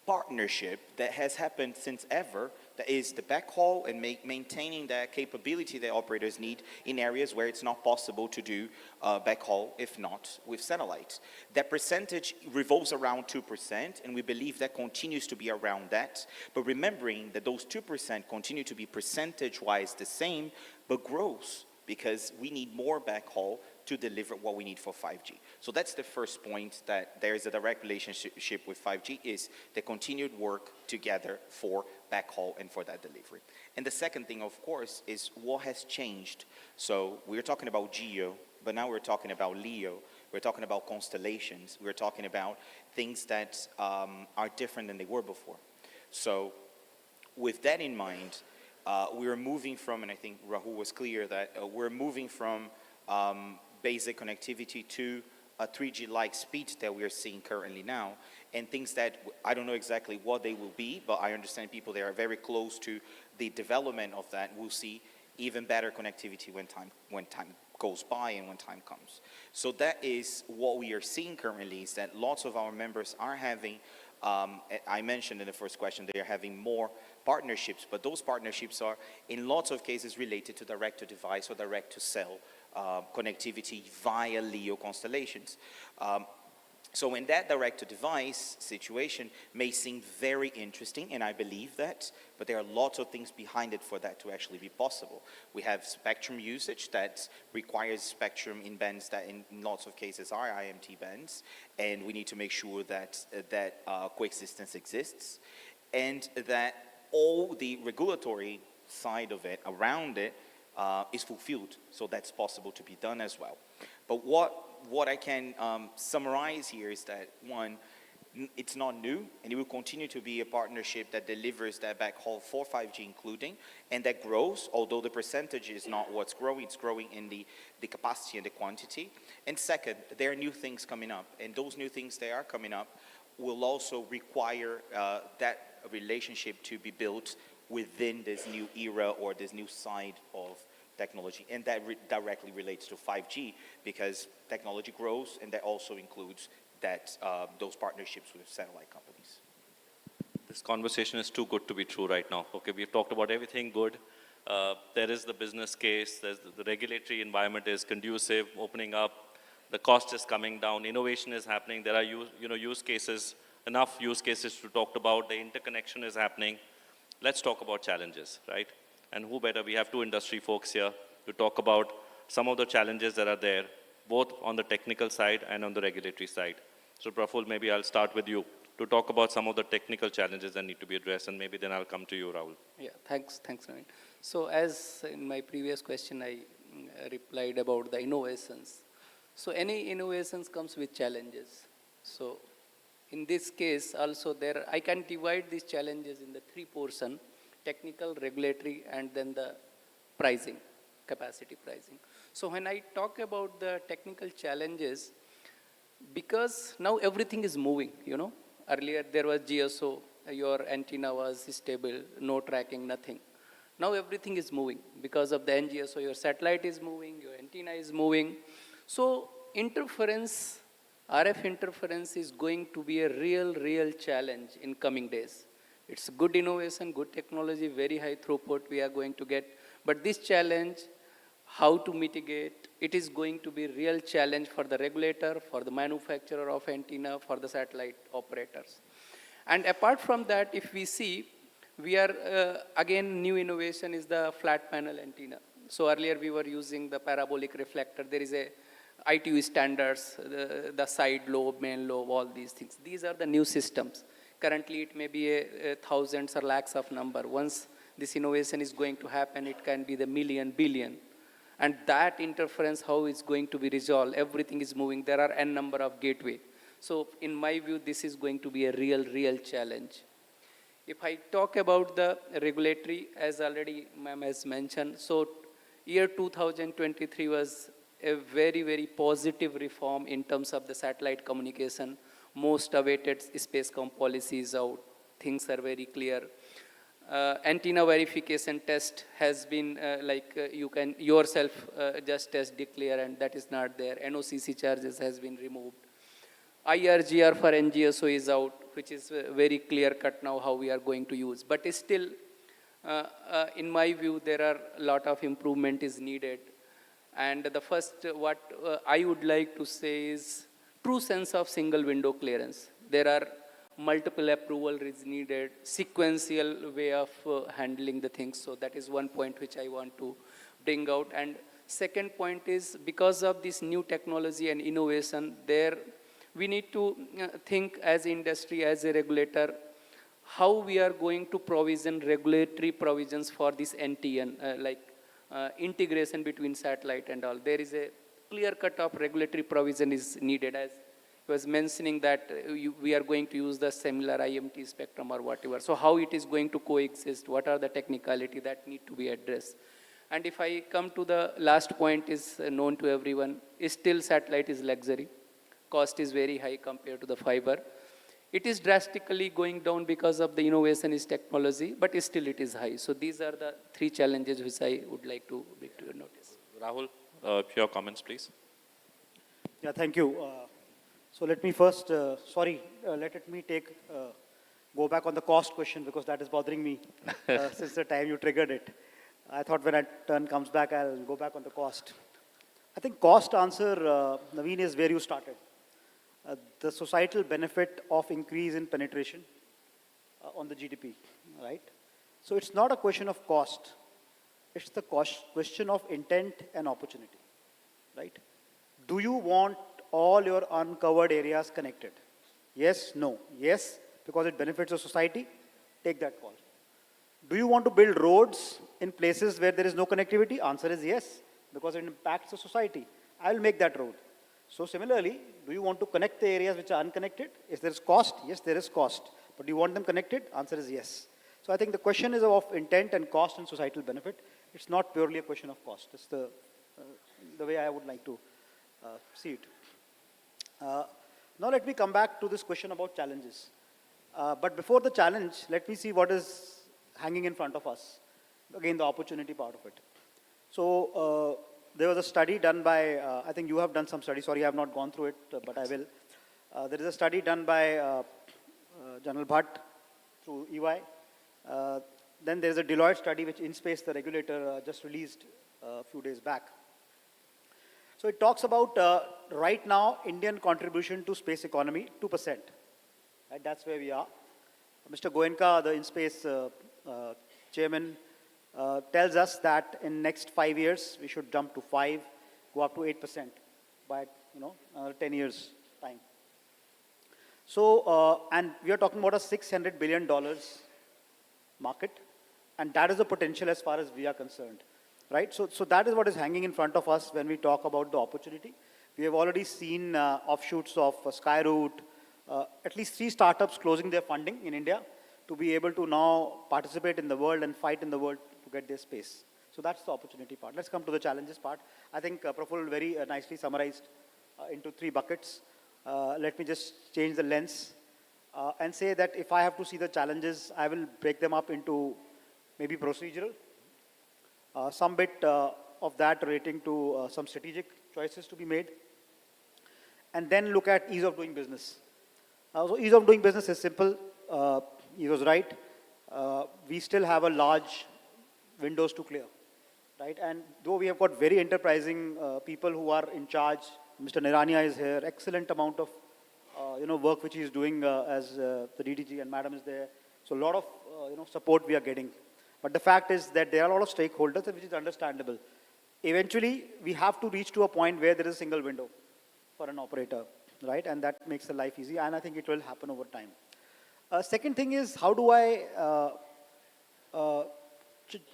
O: partnership that has happened since ever That is the backhaul and maintaining that capability that operators need in areas where it's not possible to do backhaul, if not with satellites. That percentage revolves around 2%, and we believe that continues to be around that. But remembering that those 2% continue to be percentage-wise the same, but grows, because we need more backhaul to deliver what we need for 5G. So that's the first point, that there is a direct relationship with 5G, is the continued work together for backhaul and for that delivery. And the second thing, of course, is what has changed. So we're talking about GEO, but now we're talking about LEO. We're talking about constellations. We're talking about things that are different than they were before. So with that in mind, we're moving from, and I think Rahul was clear that we're moving from basic connectivity to a 3G-like speed that we are seeing currently now, and things that I don't know exactly what they will be, but I understand people that are very close to the development of that will see even better connectivity when time goes by and when time comes. So that is what we are seeing currently, is that lots of our members are having, I mentioned in the first question, they are having more partnerships, but those partnerships are in lots of cases related to direct-to-device or direct-to-cell connectivity via LEO constellations. So in that direct-to-device situation may seem very interesting, and I believe that, but there are lots of things behind it for that to actually be possible. We have spectrum usage that requires spectrum in bands that in lots of cases are IMT bands, and we need to make sure that coexistence exists, and that all the regulatory side of it, around it, is fulfilled, so that's possible to be done as well. But what I can summarize here is that, one, it's not new, and it will continue to be a partnership that delivers that backhaul for 5G including, and that grows, although the percentage is not what's growing, it's growing in the capacity and the quantity. And second, there are new things coming up, and those new things that are coming up will also require that relationship to be built within this new era or this new side of technology, and that directly relates to 5G, because technology grows, and that also includes that those partnerships with satellite companies.
M: This conversation is too good to be true right now. Okay, we've talked about everything good. There is the business case, there's the regulatory environment is conducive, opening up, the cost is coming down, innovation is happening, there are use cases, enough use cases to talk about, the interconnection is happening. Let's talk about challenges, right? And who better, we have two industry folks here to talk about some of the challenges that are there, both on the technical side and on the regulatory side. So Praful, maybe I'll start with you to talk about some of the technical challenges that need to be addressed, and maybe then I'll come to you, Rahul.
S: Yeah, thanks, Naveen. So as in my previous question, I replied about the innovations. So any innovations comes with challenges. So in this case also I can divide these challenges in the three portions: technical, regulatory, and then the pricing, capacity pricing. So when I talk about the technical challenges, because now everything is moving, earlier there was GSO, your antenna was stable, no tracking, nothing. Now everything is moving because of the NGSO, your satellite is moving, your antenna is moving. So interference, RF interference is going to be a real challenge in coming days. It's good innovation, good technology, very high throughput we are going to get. But this challenge, how to mitigate, it is going to be a real challenge for the regulator, for the manufacturer of antenna, for the satellite operators. And apart from that, if we see, we are, again, new innovation is the flat panel antenna. So earlier we were using the parabolic reflector. There is a ITU standards, the side lobe, main lobe, all these things. These are the new systems. Currently, it may be a thousands or lakhs of number. Once this innovation is going to happen, it can be the million, billion. And that interference, how it's going to be resolved, everything is moving. There are n number of gateway. So in my view, this is going to be a real challenge. If I talk about the regulatory, as already ma'am has mentioned, so year 2023 was a very positive reform in terms of the satellite communication. Most awaited Spacecom policy is out. Things are very clear. Antenna verification test has been you can yourself just test, declare, and that is not there. NOCC charges has been removed. IRGR for NGSO is out, which is very clear cut now how we are going to use. But still, in my view, there are a lot of improvement is needed. And the first, what I would like to say is true sense of single window clearance. There are multiple approval is needed, sequential way of handling the things. So that is one point which I want to bring out. And second point is because of this new technology and innovation, there we need to think as industry, as a regulator, how we are going to provision regulatory provisions for this NTN, integration between satellite and all. There is a clear cut of regulatory provision is needed, as I was mentioning that we are going to use the similar IMT spectrum or whatever. So how it is going to coexist, what are the technicality that need to be addressed. And if I come to the last point is known to everyone, is still satellite is luxury. Cost is very high compared to the fiber. It is drastically going down because of the innovation is technology, but still it is high. So these are the three challenges which I would like to bring to your notice.
M: Rahul, your comments, please.
P: Yeah, thank you. So let me first, let me go back on the cost question because that is bothering me since the time you triggered it. I thought when my turn comes back, I'll go back on the cost. I think cost answer, Naveen, is where you started. The societal benefit of increase in penetration on the GDP, right? So it's not a question of cost. It's the question of intent and opportunity, right? Do you want all your uncovered areas connected? Yes, no. Yes, because it benefits the society, take that call. Do you want to build roads in places where there is no connectivity? Answer is yes, because it impacts the society. I will make that road. So similarly, do you want to connect the areas which are unconnected? If there is cost, yes, there is cost. But do you want them connected? Answer is yes. So I think the question is of intent and cost and societal benefit. It's not purely a question of cost. It's the way I would like to see it. Now let me come back to this question about challenges. But before the challenge, let me see what is hanging in front of us. Again, the opportunity part of it. So there was a study done by, I think you have done some study. Sorry, I have not gone through it, but I will. There is a study done by General Bhatt through EY. Then there is a Deloitte study which InSpace, the regulator, just released a few days back. So it talks about right now Indian contribution to space economy, 2%. Right, that's where we are. Mr. Goenka, the InSpace chairman, tells us that in next 5 years we should jump to 5, go up to 8% by another 10 years time. So and we are talking about a $600 billion market, and that is the potential as far as we are concerned, right? So that is what is hanging in front of us when we talk about the opportunity. We have already seen offshoots of Skyroot, at least 3 startups closing their funding in India to be able to now participate in the world and fight in the world to get their space. So that's the opportunity part. Let's come to the challenges part. I think Praful very nicely summarized into 3 buckets. Let me just change the lens and say that if I have to see the challenges, I will break them up into maybe procedural, some bit of that relating to some strategic choices to be made, and then look at ease of doing business. So ease of doing business is simple. He was right. We still have a large windows to clear, right? And though we have got very enterprising people who are in charge, Mr. Nirania is here, excellent amount of work which he is doing as the DDG, and Madam is there. So a lot of support we are getting. But the fact is that there are a lot of stakeholders, which is understandable. Eventually, we have to reach to a point where there is a single window for an operator, right? And that makes the life easy, and I think it will happen over time. Second thing is, how do I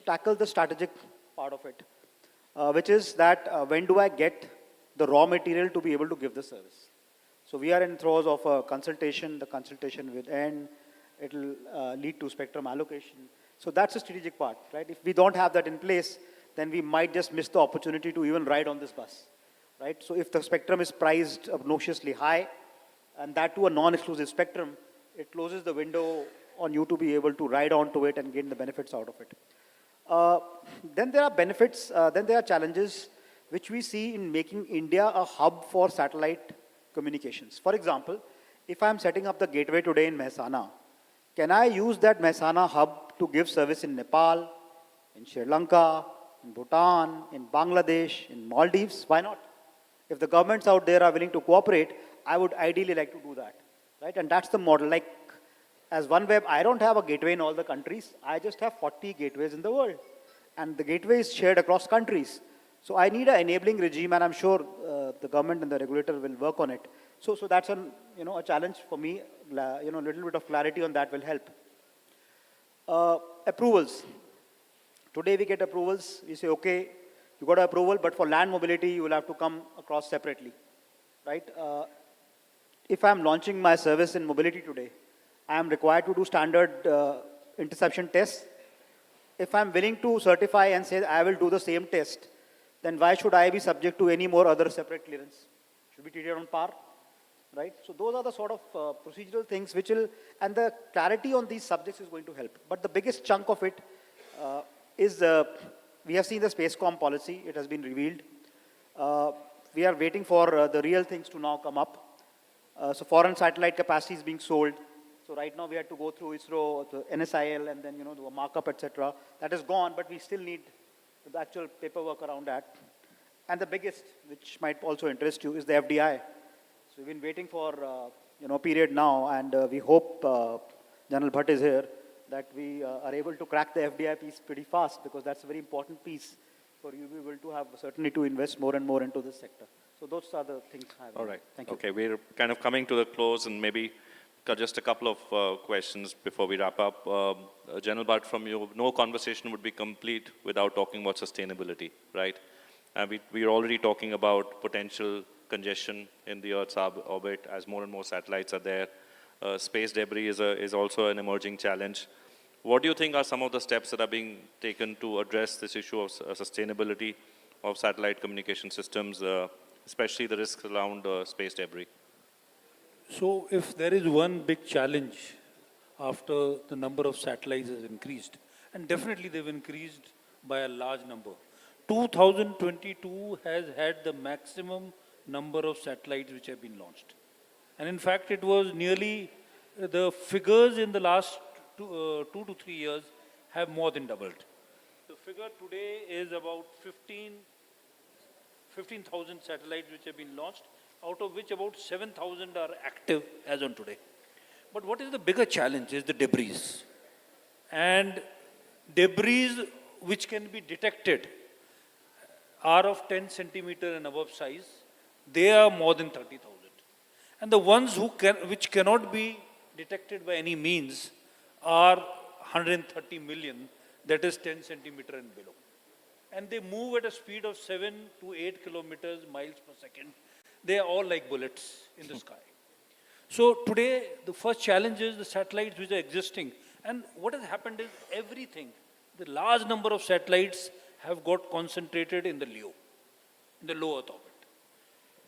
P: tackle the strategic part of it, which is that when do I get the raw material to be able to give the service? So we are in throes of a consultation. The consultation will end. It will lead to spectrum allocation. So that's the strategic part, right? If we don't have that in place, then we might just miss the opportunity to even ride on this bus, right? So if the spectrum is priced obnoxiously high, and that to a non-exclusive spectrum, it closes the window on you to be able to ride onto it and gain the benefits out of it. Then there are benefits, then there are challenges which we see in making India a hub for satellite communications. For example, if I'm setting up the gateway today in Mehsana, can I use that Mehsana hub to give service in Nepal, in Sri Lanka, in Bhutan, in Bangladesh, in Maldives, why not? If the governments out there are willing to cooperate, I would ideally like to do that, right? And that's the model. Like, as OneWeb, I don't have a gateway in all the countries. I just have 40 gateways in the world. And the gateway is shared across countries. So I need an enabling regime, and I'm sure the government and the regulator will work on it. So that's a challenge for me. A little bit of clarity on that will help. Approvals. Today we get approvals. We say, okay, you got an approval, but for land mobility, you will have to come across separately, right? If I'm launching my service in mobility today, I am required to do standard interception tests. If I'm willing to certify and say I will do the same test, then why should I be subject to any more other separate clearance? Should be treated on par, right? So those are the sort of procedural things which will, and the clarity on these subjects is going to help. But the biggest chunk of it is, we have seen the Spacecom policy, it has been revealed. We are waiting for the real things to now come up. So foreign satellite capacity is being sold. So right now we had to go through ISRO, the NSIL, and then do a markup, etc. That is gone, but we still need the actual paperwork around that. And the biggest, which might also interest you, is the FDI. So we've been waiting for a period now, and we hope General Bhatt is here, that we are able to crack the FDI piece pretty fast, because that's a very important piece for you to be able to have certainly to invest more and more into this sector. So those are the things I have.
M: All right.
P: Thank you.
M: Okay, we're kind of coming to the close, and maybe just a couple of questions before we wrap up. General Bhatt, from you, no conversation would be complete without talking about sustainability, right? And we are already talking about potential congestion in the Earth's orbit as more and more satellites are there. Space debris is also an emerging challenge. What do you think are some of the steps that are being taken to address this issue of sustainability of satellite communication systems, especially the risks around space debris?
R: So if there is one big challenge after the number of satellites has increased, and definitely they've increased by a large number. 2022 has had the maximum number of satellites which have been launched. And in fact, it was nearly, the figures in the last 2 to 3 years have more than doubled. The figure today is about 15,000 satellites which have been launched, out of which about 7,000 are active as on today. But what is the bigger challenge is the debris. And debris which can be detected are of 10 centimeter and above size. They are more than 30,000. And the ones which cannot be detected by any means are 130 million, that is 10 centimeter and below. And they move at a speed of 7 to 8 miles per second. They are all like bullets in the sky. So today, the first challenge is the satellites which are existing. And what has happened is everything, the large number of satellites have got concentrated in the LEO, in the low Earth orbit.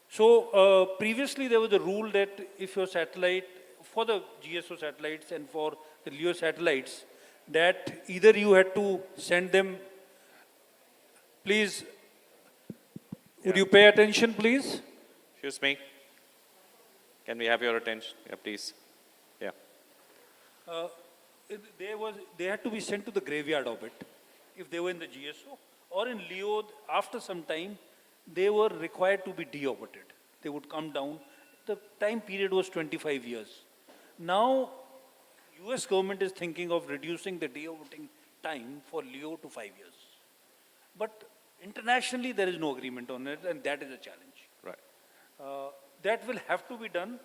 R: So previously there was a rule that if your satellite, for the GSO satellites and for the LEO satellites, that either you had to send them, please, would you pay attention, please?
M: Excuse me. Can we have your attention? Yeah, please. Yeah.
R: They had to be sent to the graveyard orbit if they were in the GSO, or in LEO, after some time, they were required to be deorbited. They would come down. The time period was 25 years. Now, US government is thinking of reducing the deorbiting time for LEO to 5 years. But internationally, there is no agreement on it, and that is a challenge.
M: Right.
R: That will have to be done.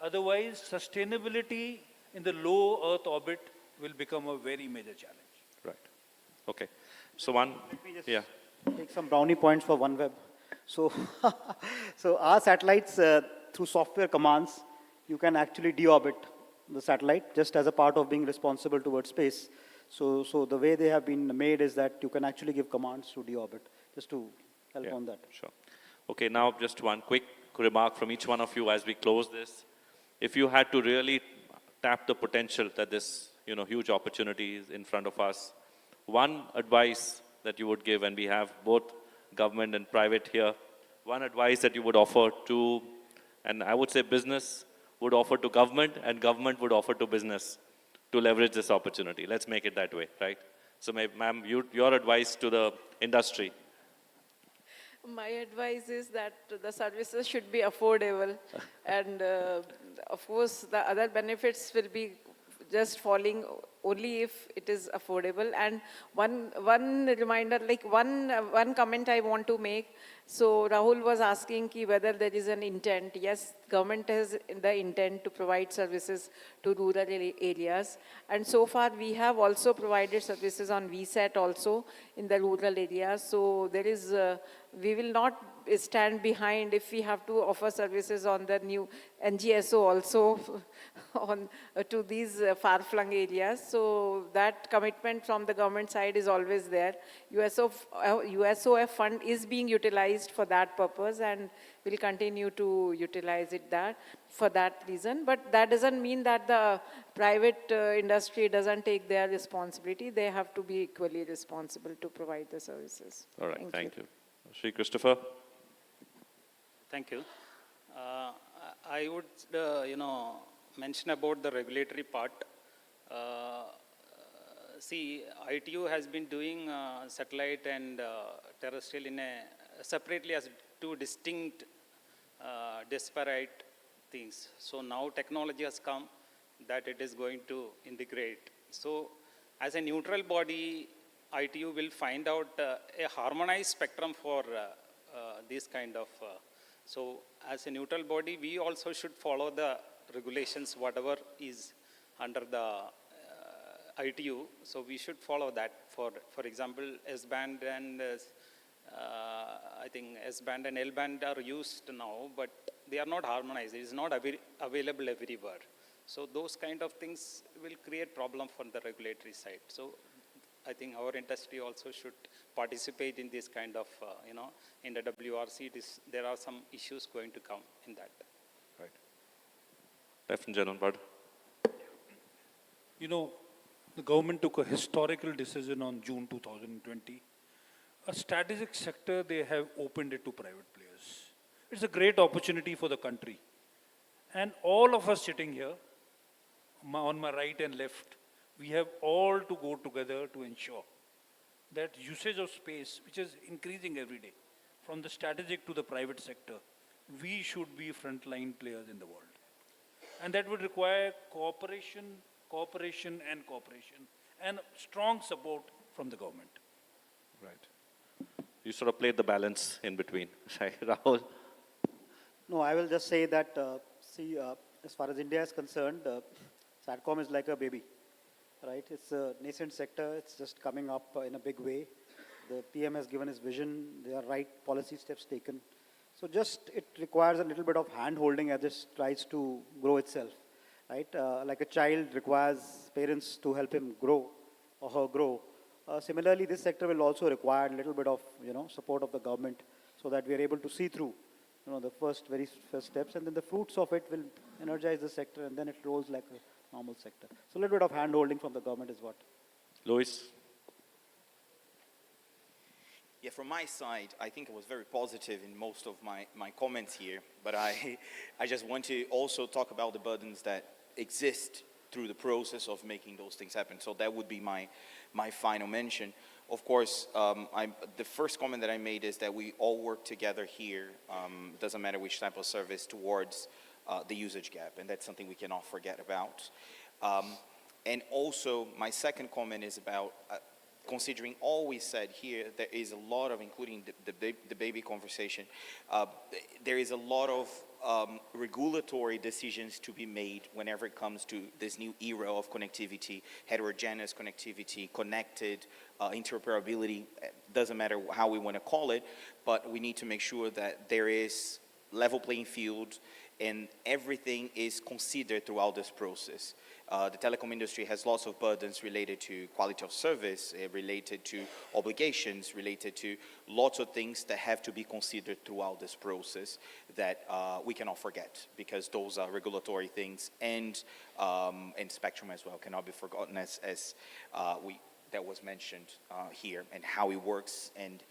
R: Otherwise, sustainability in the low Earth orbit will become a very major challenge.
M: Right. Okay. So one,
P: Let me just
M: yeah.
P: take some brownie points for OneWeb. So, so our satellites, through software commands, you can actually deorbit the satellite just as a part of being responsible towards space. So the way they have been made is that you can actually give commands to deorbit, just to help on that.
M: Sure. Okay, now just one quick remark from each one of you as we close this. If you had to really tap the potential that this, huge opportunity is in front of us, one advice that you would give, and we have both government and private here, one advice that you would offer to, and I would say business would offer to government, and government would offer to business, to leverage this opportunity. Let's make it that way, right? So, ma'am, your advice to the industry.
N: My advice is that the services should be affordable and of course the other benefits will be just falling only if it is affordable. And one reminder, like one comment I want to make. So Rahul was asking whether there is an intent. Yes, government has the intent to provide services to rural areas. And so far we have also provided services on VSAT also in the rural areas. So there is, we will not stand behind if we have to offer services on the new NGSO also on to these far-flung areas. So that commitment from the government side is always there. USOF fund is being utilized for that purpose and will continue to utilize it for that reason. But that doesn't mean that the private industry doesn't take their responsibility. They have to be equally responsible to provide the services.
M: All right, thank you. Shri Christopher.
Q: Thank you. I would, mention about the regulatory part. See, ITU has been doing satellite and terrestrial in separately as two distinct, disparate things. So now technology has come that it is going to integrate. So as a neutral body, ITU will find out a harmonized spectrum for this kind of. So as a neutral body, we also should follow the regulations, whatever is under the ITU. So we should follow that. For example, S-band and I think S-band and L-band are used now, but they are not harmonized. It is not available everywhere. So those kind of things will create problem for the regulatory side. So I think our industry also should participate in this kind of, in the WRC, there are some issues going to come in that.
M: Right. Lieutenant General Bud.
R: The government took a historical decision on June 2020. A strategic sector, they have opened it to private players. It's a great opportunity for the country. And all of us sitting here, on my right and left, we have all to go together to ensure that usage of space, which is increasing every day, from the strategic to the private sector, we should be frontline players in the world. And that would require cooperation, and strong support from the government.
M: Right. You sort of played the balance in between. Rahul?
P: No, I will just say that, as far as India is concerned, SATCOM is like a baby. Right, it's a nascent sector, it's just coming up in a big way. The PM has given his vision, there are right policy steps taken. So it requires a little bit of hand-holding as it tries to grow itself, right? Like a child requires parents to help him grow or her grow. Similarly, this sector will also require a little bit of, support of the government so that we are able to see through, the very first steps, and then the fruits of it will energize the sector, and then it rolls like a normal sector. So a little bit of hand-holding from the government is what.
M: Louis?
O: Yeah, from my side, I think I was very positive in most of my comments here, but I just want to also talk about the burdens that exist through the process of making those things happen. So that would be my final mention. Of course, the first comment that I made is that we all work together here, doesn't matter which type of service, towards the usage gap, and that's something we cannot forget about. And also, my second comment is about considering all we said here, there is a lot of, including the baby conversation, there is a lot of regulatory decisions to be made whenever it comes to this new era of connectivity, heterogeneous connectivity, connected, interoperability, doesn't matter how we want to call it, but we need to make sure that there is level playing field and everything is considered throughout this process. The telecom industry has lots of burdens related to quality of service, related to obligations, related to lots of things that have to be considered throughout this process that we cannot forget, because those are regulatory things, and spectrum as well cannot be forgotten, as that was mentioned here, and how it works, and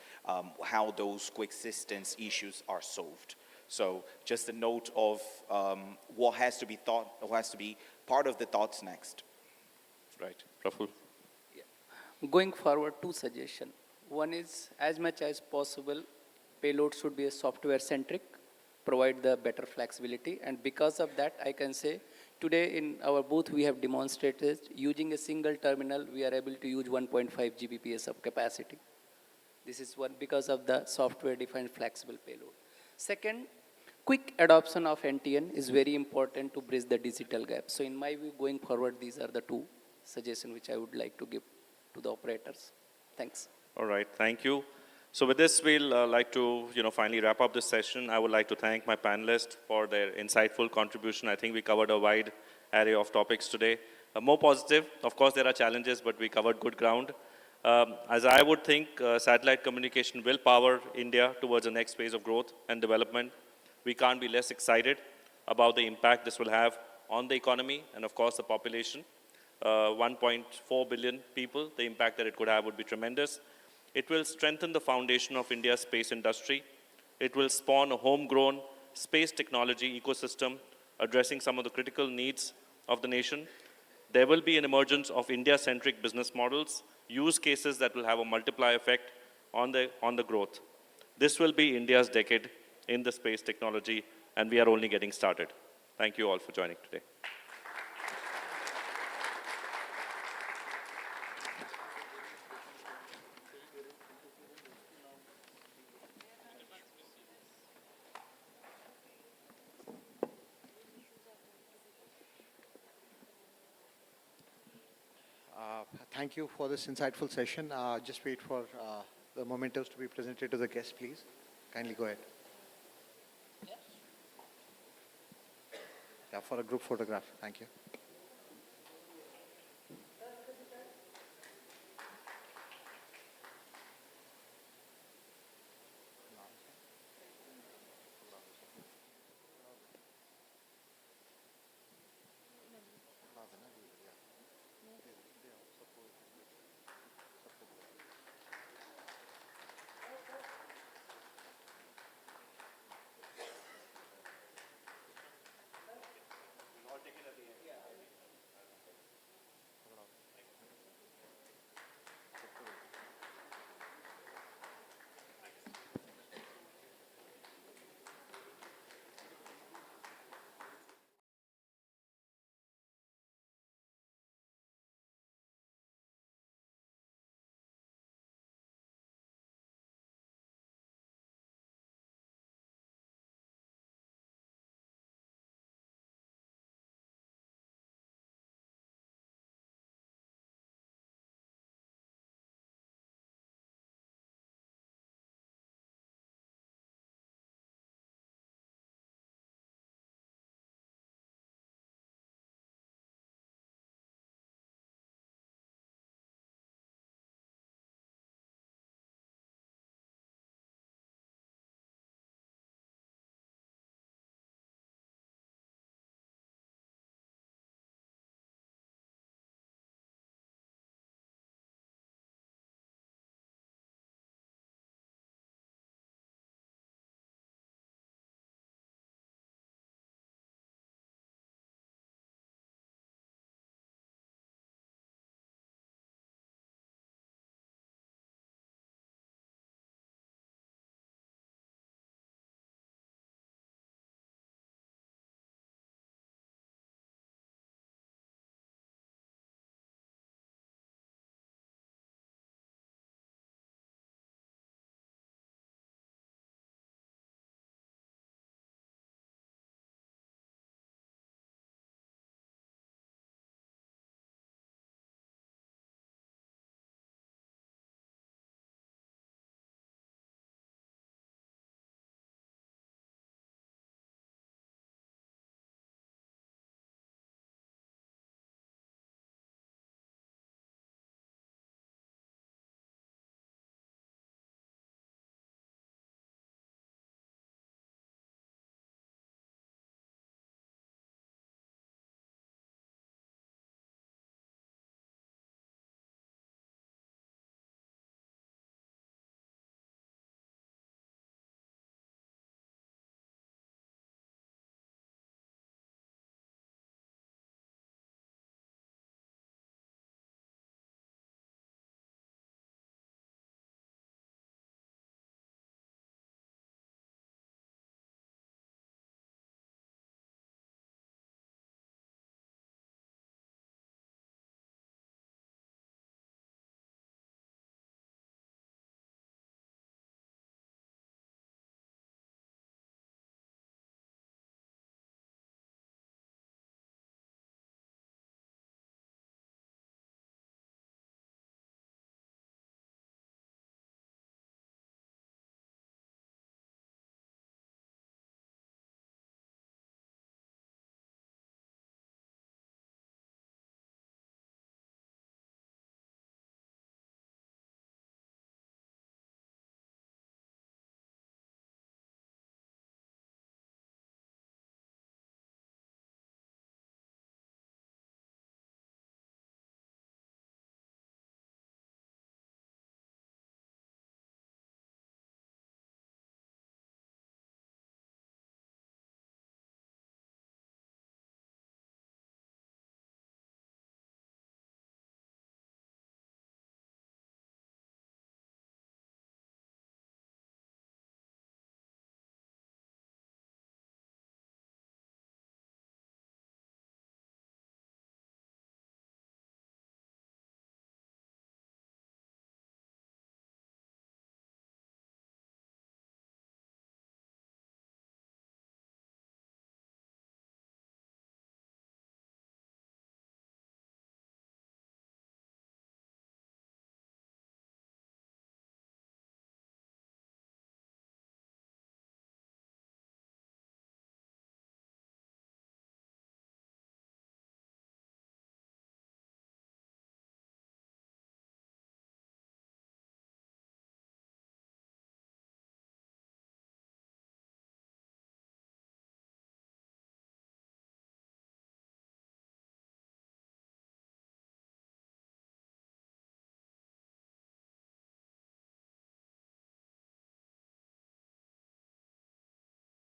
O: how those coexistence issues are solved. So just a note of what has to be thought, what has to be part of the thoughts next.
M: Right. Praful?
S: Going forward, two suggestions. One is, as much as possible, payload should be a software-centric, provide the better flexibility. And because of that, I can say, today in our booth, we have demonstrated using a single terminal, we are able to use 1.5 Gbps of capacity. This is one because of the software-defined flexible payload. Second, quick adoption of NTN is very important to bridge the digital gap. So in my view, going forward, these are the two suggestions which I would like to give to the operators. Thanks.
M: All right, thank you. So with this, we'll like to finally wrap up this session. I would like to thank my panelists for their insightful contribution. I think we covered a wide array of topics today. More positive, of course there are challenges, but we covered good ground. As I would think, satellite communication will power India towards the next phase of growth and development. We can't be less excited about the impact this will have on the economy and of course the population. 1.4 billion people, the impact that it could have would be tremendous. It will strengthen the foundation of India's space industry. It will spawn a homegrown space technology ecosystem addressing some of the critical needs of the nation. There will be an emergence of India-centric business models, use cases that will have a multiplier effect on the growth. This will be India's decade in the space technology, and we are only getting started. Thank you all for joining today.
L: Thank you for this insightful session. Just wait for the mementos to be presented to the guests, please. Kindly go ahead. Yeah, for a group photograph. Thank you.